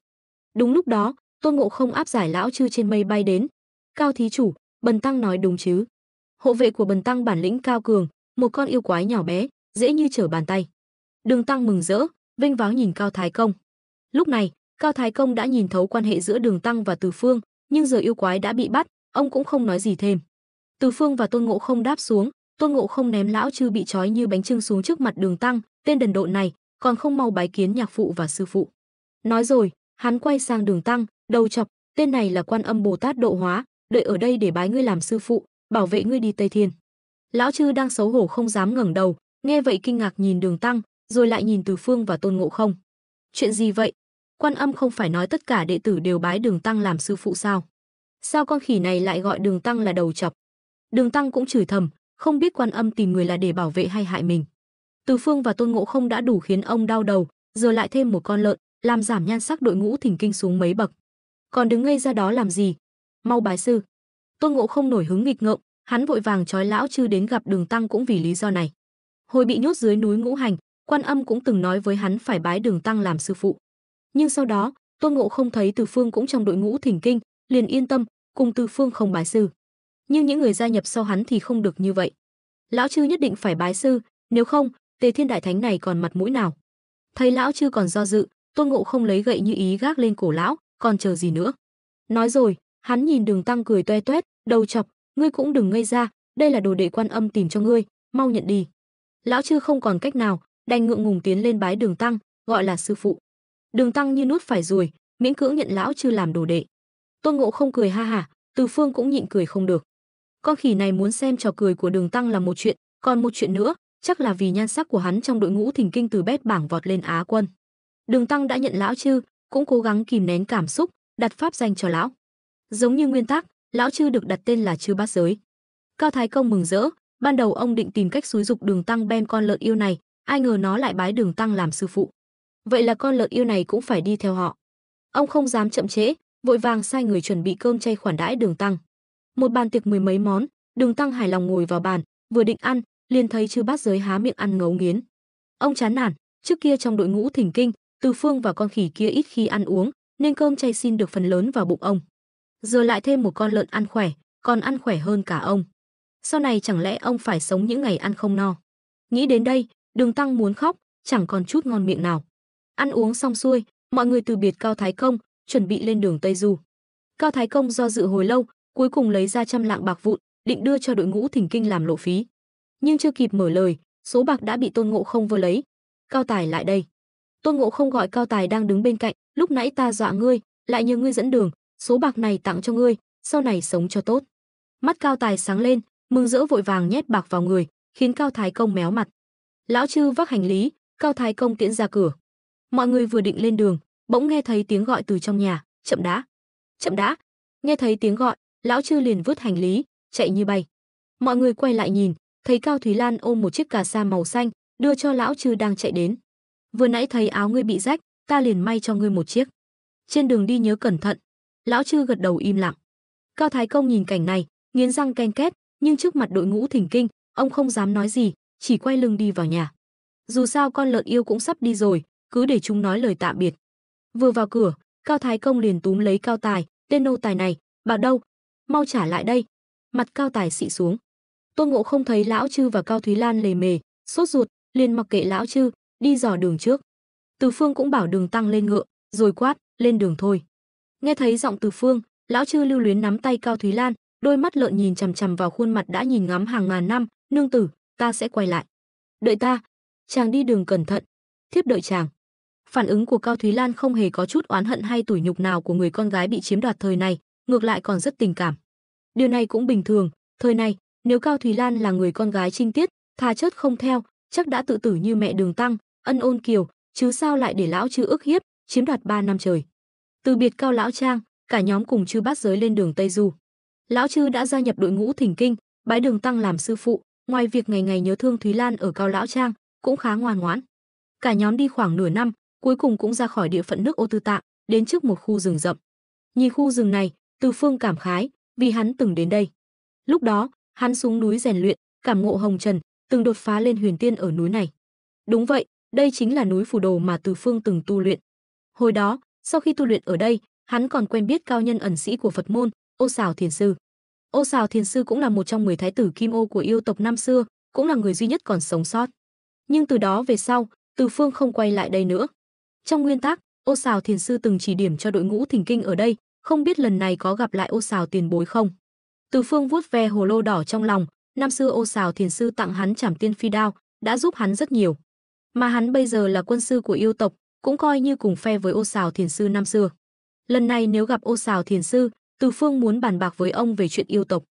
Đúng lúc đó, Tôn Ngộ Không áp giải lão Trư trên mây bay đến. Cao thí chủ, Bần Tăng nói đúng chứ? Hộ vệ của Bần Tăng bản lĩnh cao cường, một con yêu quái nhỏ bé, dễ như trở bàn tay. Đường Tăng mừng rỡ, vênh váo nhìn Cao Thái Công. Lúc này, Cao Thái Công đã nhìn thấu quan hệ giữa Đường Tăng và Từ Phương, nhưng giờ yêu quái đã bị bắt, ông cũng không nói gì thêm. Từ Phương và Tôn Ngộ Không đáp xuống, Tôn Ngộ Không ném lão Trư bị trói như bánh chưng xuống trước mặt Đường Tăng, tên đần độn này, còn không mau bái kiến nhạc phụ và sư phụ. Nói rồi, hắn quay sang Đường Tăng, đầu chọc, tên này là Quan Âm Bồ Tát độ hóa, đợi ở đây để bái ngươi làm sư phụ, bảo vệ ngươi đi Tây Thiên. Lão Trư đang xấu hổ không dám ngẩng đầu, nghe vậy kinh ngạc nhìn Đường Tăng, rồi lại nhìn Từ Phương và Tôn Ngộ Không. Chuyện gì vậy? Quan Âm không phải nói tất cả đệ tử đều bái Đường Tăng làm sư phụ sao? Sao con khỉ này lại gọi Đường Tăng là đầu chọc? Đường Tăng cũng chửi thầm, không biết Quan Âm tìm người là để bảo vệ hay hại mình. Từ Phương và Tôn Ngộ Không đã đủ khiến ông đau đầu, giờ lại thêm một con lợn, làm giảm nhan sắc đội ngũ thỉnh kinh xuống mấy bậc. Còn đứng ngây ra đó làm gì? Mau bái sư. Tôn Ngộ Không nổi hứng nghịch ngợm, hắn vội vàng trói lão Trư đến gặp Đường Tăng cũng vì lý do này. Hồi bị nhốt dưới núi Ngũ Hành, Quan Âm cũng từng nói với hắn phải bái Đường Tăng làm sư phụ. Nhưng sau đó, Tôn Ngộ Không thấy Từ Phương cũng trong đội ngũ thỉnh kinh, liền yên tâm, cùng Từ Phương không bái sư. Nhưng những người gia nhập sau hắn thì không được như vậy. Lão Trư nhất định phải bái sư, nếu không, Tề Thiên Đại Thánh này còn mặt mũi nào? Thấy lão Trư còn do dự, Tôn Ngộ Không lấy gậy như ý gác lên cổ lão, còn chờ gì nữa? Nói rồi, Hắn nhìn Đường Tăng cười toe toét, đầu chọc, ngươi cũng đừng ngây ra, đây là đồ đệ Quan Âm tìm cho ngươi, mau nhận đi. Lão chư không còn cách nào, đành ngượng ngùng tiến lên bái Đường Tăng, gọi là sư phụ. Đường Tăng như nuốt phải ruồi, miễn cưỡng nhận lão chư làm đồ đệ. Tôn Ngộ Không cười ha hả, Từ Phương cũng nhịn cười không được. Con khỉ này muốn xem trò cười của Đường Tăng là một chuyện, còn một chuyện nữa, chắc là vì nhan sắc của hắn trong đội ngũ thỉnh kinh từ bét bảng vọt lên Á quân. Đường Tăng đã nhận lão chư, cũng cố gắng kìm nén cảm xúc, đặt pháp danh cho lão. Giống như nguyên tắc, lão chư được đặt tên là Chư Bát Giới. Cao Thái Công mừng rỡ, ban đầu ông định tìm cách xúi giục Đường Tăng bem con lợn yêu này, ai ngờ nó lại bái Đường Tăng làm sư phụ. Vậy là con lợn yêu này cũng phải đi theo họ. Ông không dám chậm trễ, vội vàng sai người chuẩn bị cơm chay khoản đãi Đường Tăng. Một bàn tiệc mười mấy món, Đường Tăng hài lòng ngồi vào bàn, vừa định ăn, liền thấy Chư Bát Giới há miệng ăn ngấu nghiến. Ông chán nản, trước kia trong đội ngũ thỉnh kinh, Từ Phương và con khỉ kia ít khi ăn uống, nên cơm chay xin được phần lớn vào bụng ông. Giờ lại thêm một con lợn ăn khỏe, còn ăn khỏe hơn cả ông. Sau này chẳng lẽ ông phải sống những ngày ăn không no? Nghĩ đến đây, Đường Tăng muốn khóc, chẳng còn chút ngon miệng nào. Ăn uống xong xuôi, mọi người từ biệt Cao Thái Công, chuẩn bị lên đường Tây Du. Cao Thái Công do dự hồi lâu, cuối cùng lấy ra 100 lạng bạc vụn, định đưa cho đội ngũ thỉnh kinh làm lộ phí. Nhưng chưa kịp mở lời, số bạc đã bị Tôn Ngộ Không vơ lấy. Cao Tài lại đây. Tôn Ngộ Không gọi Cao Tài đang đứng bên cạnh, lúc nãy ta dọa ngươi, lại nhờ ngươi dẫn đường, số bạc này tặng cho ngươi, sau này sống cho tốt. Mắt Cao Tài sáng lên, mừng rỡ vội vàng nhét bạc vào người, khiến Cao Thái Công méo mặt. Lão chư vác hành lý, Cao Thái Công tiễn ra cửa. Mọi người vừa định lên đường, bỗng nghe thấy tiếng gọi từ trong nhà, chậm đã, chậm đã. Nghe thấy tiếng gọi, lão chư liền vứt hành lý, chạy như bay. Mọi người quay lại nhìn, thấy Cao Thúy Lan ôm một chiếc cà sa màu xanh, đưa cho lão chư đang chạy đến. Vừa nãy thấy áo ngươi bị rách, ta liền may cho ngươi một chiếc. Trên đường đi nhớ cẩn thận. Lão chư gật đầu im lặng. Cao Thái Công nhìn cảnh này, nghiến răng ken két, nhưng trước mặt đội ngũ thỉnh kinh, ông không dám nói gì, chỉ quay lưng đi vào nhà. Dù sao con lợn yêu cũng sắp đi rồi, cứ để chúng nói lời tạm biệt. Vừa vào cửa, Cao Thái Công liền túm lấy Cao Tài, tên nô tài này, bảo đâu, mau trả lại đây. Mặt Cao Tài xị xuống. Tôn Ngộ Không thấy lão chư và Cao Thúy Lan lề mề, sốt ruột, liền mặc kệ lão chư, đi dò đường trước. Từ Phương cũng bảo Đường Tăng lên ngựa, rồi quát, lên đường thôi. Nghe thấy giọng Từ Phương, lão chư lưu luyến nắm tay Cao Thúy Lan, đôi mắt lợn nhìn chằm chằm vào khuôn mặt đã nhìn ngắm hàng ngàn năm, nương tử, ta sẽ quay lại. Đợi ta, chàng đi đường cẩn thận, thiếp đợi chàng. Phản ứng của Cao Thúy Lan không hề có chút oán hận hay tủi nhục nào của người con gái bị chiếm đoạt thời này, ngược lại còn rất tình cảm. Điều này cũng bình thường, thời này, nếu Cao Thúy Lan là người con gái trinh tiết, thà chớt không theo, chắc đã tự tử như mẹ Đường Tăng, ân ôn kiều, chứ sao lại để lão chư ức hiếp, chiếm đoạt 3 năm trời. Từ biệt Cao lão trang, cả nhóm cùng Chư Bát Giới lên đường Tây Du. Lão chư đã gia nhập đội ngũ thỉnh kinh, bái Đường Tăng làm sư phụ, ngoài việc ngày ngày nhớ thương Thúy Lan ở Cao lão trang, cũng khá ngoan ngoãn. Cả nhóm đi khoảng nửa năm, cuối cùng cũng ra khỏi địa phận nước Ô Tư Tạng, đến trước một khu rừng rậm. Nhìn khu rừng này, Từ Phương cảm khái, vì hắn từng đến đây. Lúc đó, hắn xuống núi rèn luyện, cảm ngộ hồng trần, từng đột phá lên huyền tiên ở núi này. Đúng vậy, đây chính là núi Phù Đồ mà Từ Phương từng tu luyện. Hồi đó, sau khi tu luyện ở đây, hắn còn quen biết cao nhân ẩn sĩ của Phật môn, Ô Sào Thiền sư. Ô Sào Thiền sư cũng là một trong 10 thái tử Kim Ô của yêu tộc năm xưa, cũng là người duy nhất còn sống sót. Nhưng từ đó về sau, Từ Phương không quay lại đây nữa. Trong nguyên tắc, Ô Sào Thiền sư từng chỉ điểm cho đội ngũ thỉnh kinh ở đây, không biết lần này có gặp lại Ô Sào tiền bối không. Từ Phương vuốt ve hồ lô đỏ trong lòng, năm xưa Ô Sào Thiền sư tặng hắn Trảm Tiên Phi đao, đã giúp hắn rất nhiều. Mà hắn bây giờ là quân sư của yêu tộc, cũng coi như cùng phe với Ô Sào Thiền sư năm xưa. Lần này nếu gặp Ô Sào Thiền sư, Từ Phương muốn bàn bạc với ông về chuyện yêu tộc.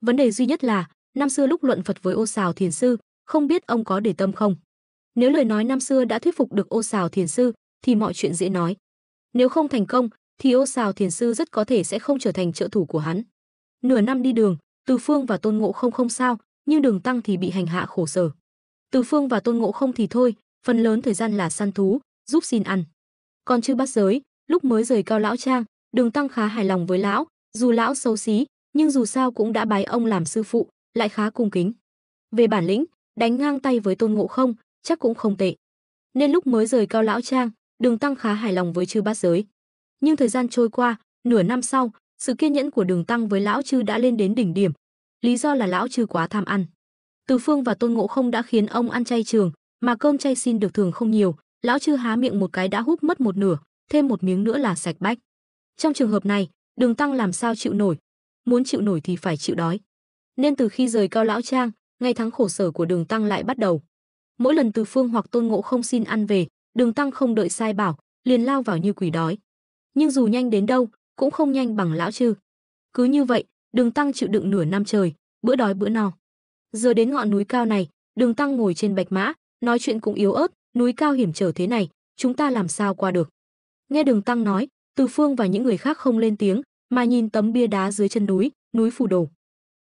Vấn đề duy nhất là, năm xưa lúc luận Phật với Ô Sào Thiền sư, không biết ông có để tâm không. Nếu lời nói năm xưa đã thuyết phục được Ô Sào Thiền sư, thì mọi chuyện dễ nói. Nếu không thành công, thì Ô Sào Thiền sư rất có thể sẽ không trở thành trợ thủ của hắn. Nửa năm đi đường, Từ Phương và Tôn Ngộ Không không sao, nhưng Đường Tăng thì bị hành hạ khổ sở. Từ Phương và Tôn Ngộ Không thì thôi, phần lớn thời gian là săn thú, giúp xin ăn. Còn Chư Bát Giới, lúc mới rời Cao lão trang, Đường Tăng khá hài lòng với lão, dù lão xấu xí, nhưng dù sao cũng đã bái ông làm sư phụ, lại khá cung kính. Về bản lĩnh, đánh ngang tay với Tôn Ngộ Không, chắc cũng không tệ. Nên lúc mới rời Cao lão trang, Đường Tăng khá hài lòng với Chư Bát Giới. Nhưng thời gian trôi qua, nửa năm sau, sự kiên nhẫn của Đường Tăng với lão chư đã lên đến đỉnh điểm. Lý do là lão chư quá tham ăn. Từ Phương và Tôn Ngộ Không đã khiến ông ăn chay trường, mà cơm chay xin được thường không nhiều, lão chư há miệng một cái đã húp mất một nửa, thêm một miếng nữa là sạch bách. Trong trường hợp này, Đường Tăng làm sao chịu nổi, muốn chịu nổi thì phải chịu đói. Nên từ khi rời Cao Lão Trang, ngày tháng khổ sở của Đường Tăng lại bắt đầu. Mỗi lần Từ Phương hoặc Tôn Ngộ không xin ăn về, Đường Tăng không đợi sai bảo, liền lao vào như quỷ đói. Nhưng dù nhanh đến đâu, cũng không nhanh bằng lão Trư. Cứ như vậy, Đường Tăng chịu đựng nửa năm trời, bữa đói bữa no. Giờ đến ngọn núi cao này, Đường Tăng ngồi trên bạch mã, nói chuyện cũng yếu ớt, núi cao hiểm trở thế này, chúng ta làm sao qua được? Nghe Đường Tăng nói, Từ Phương và những người khác không lên tiếng, mà nhìn tấm bia đá dưới chân núi, núi Phù Đồ.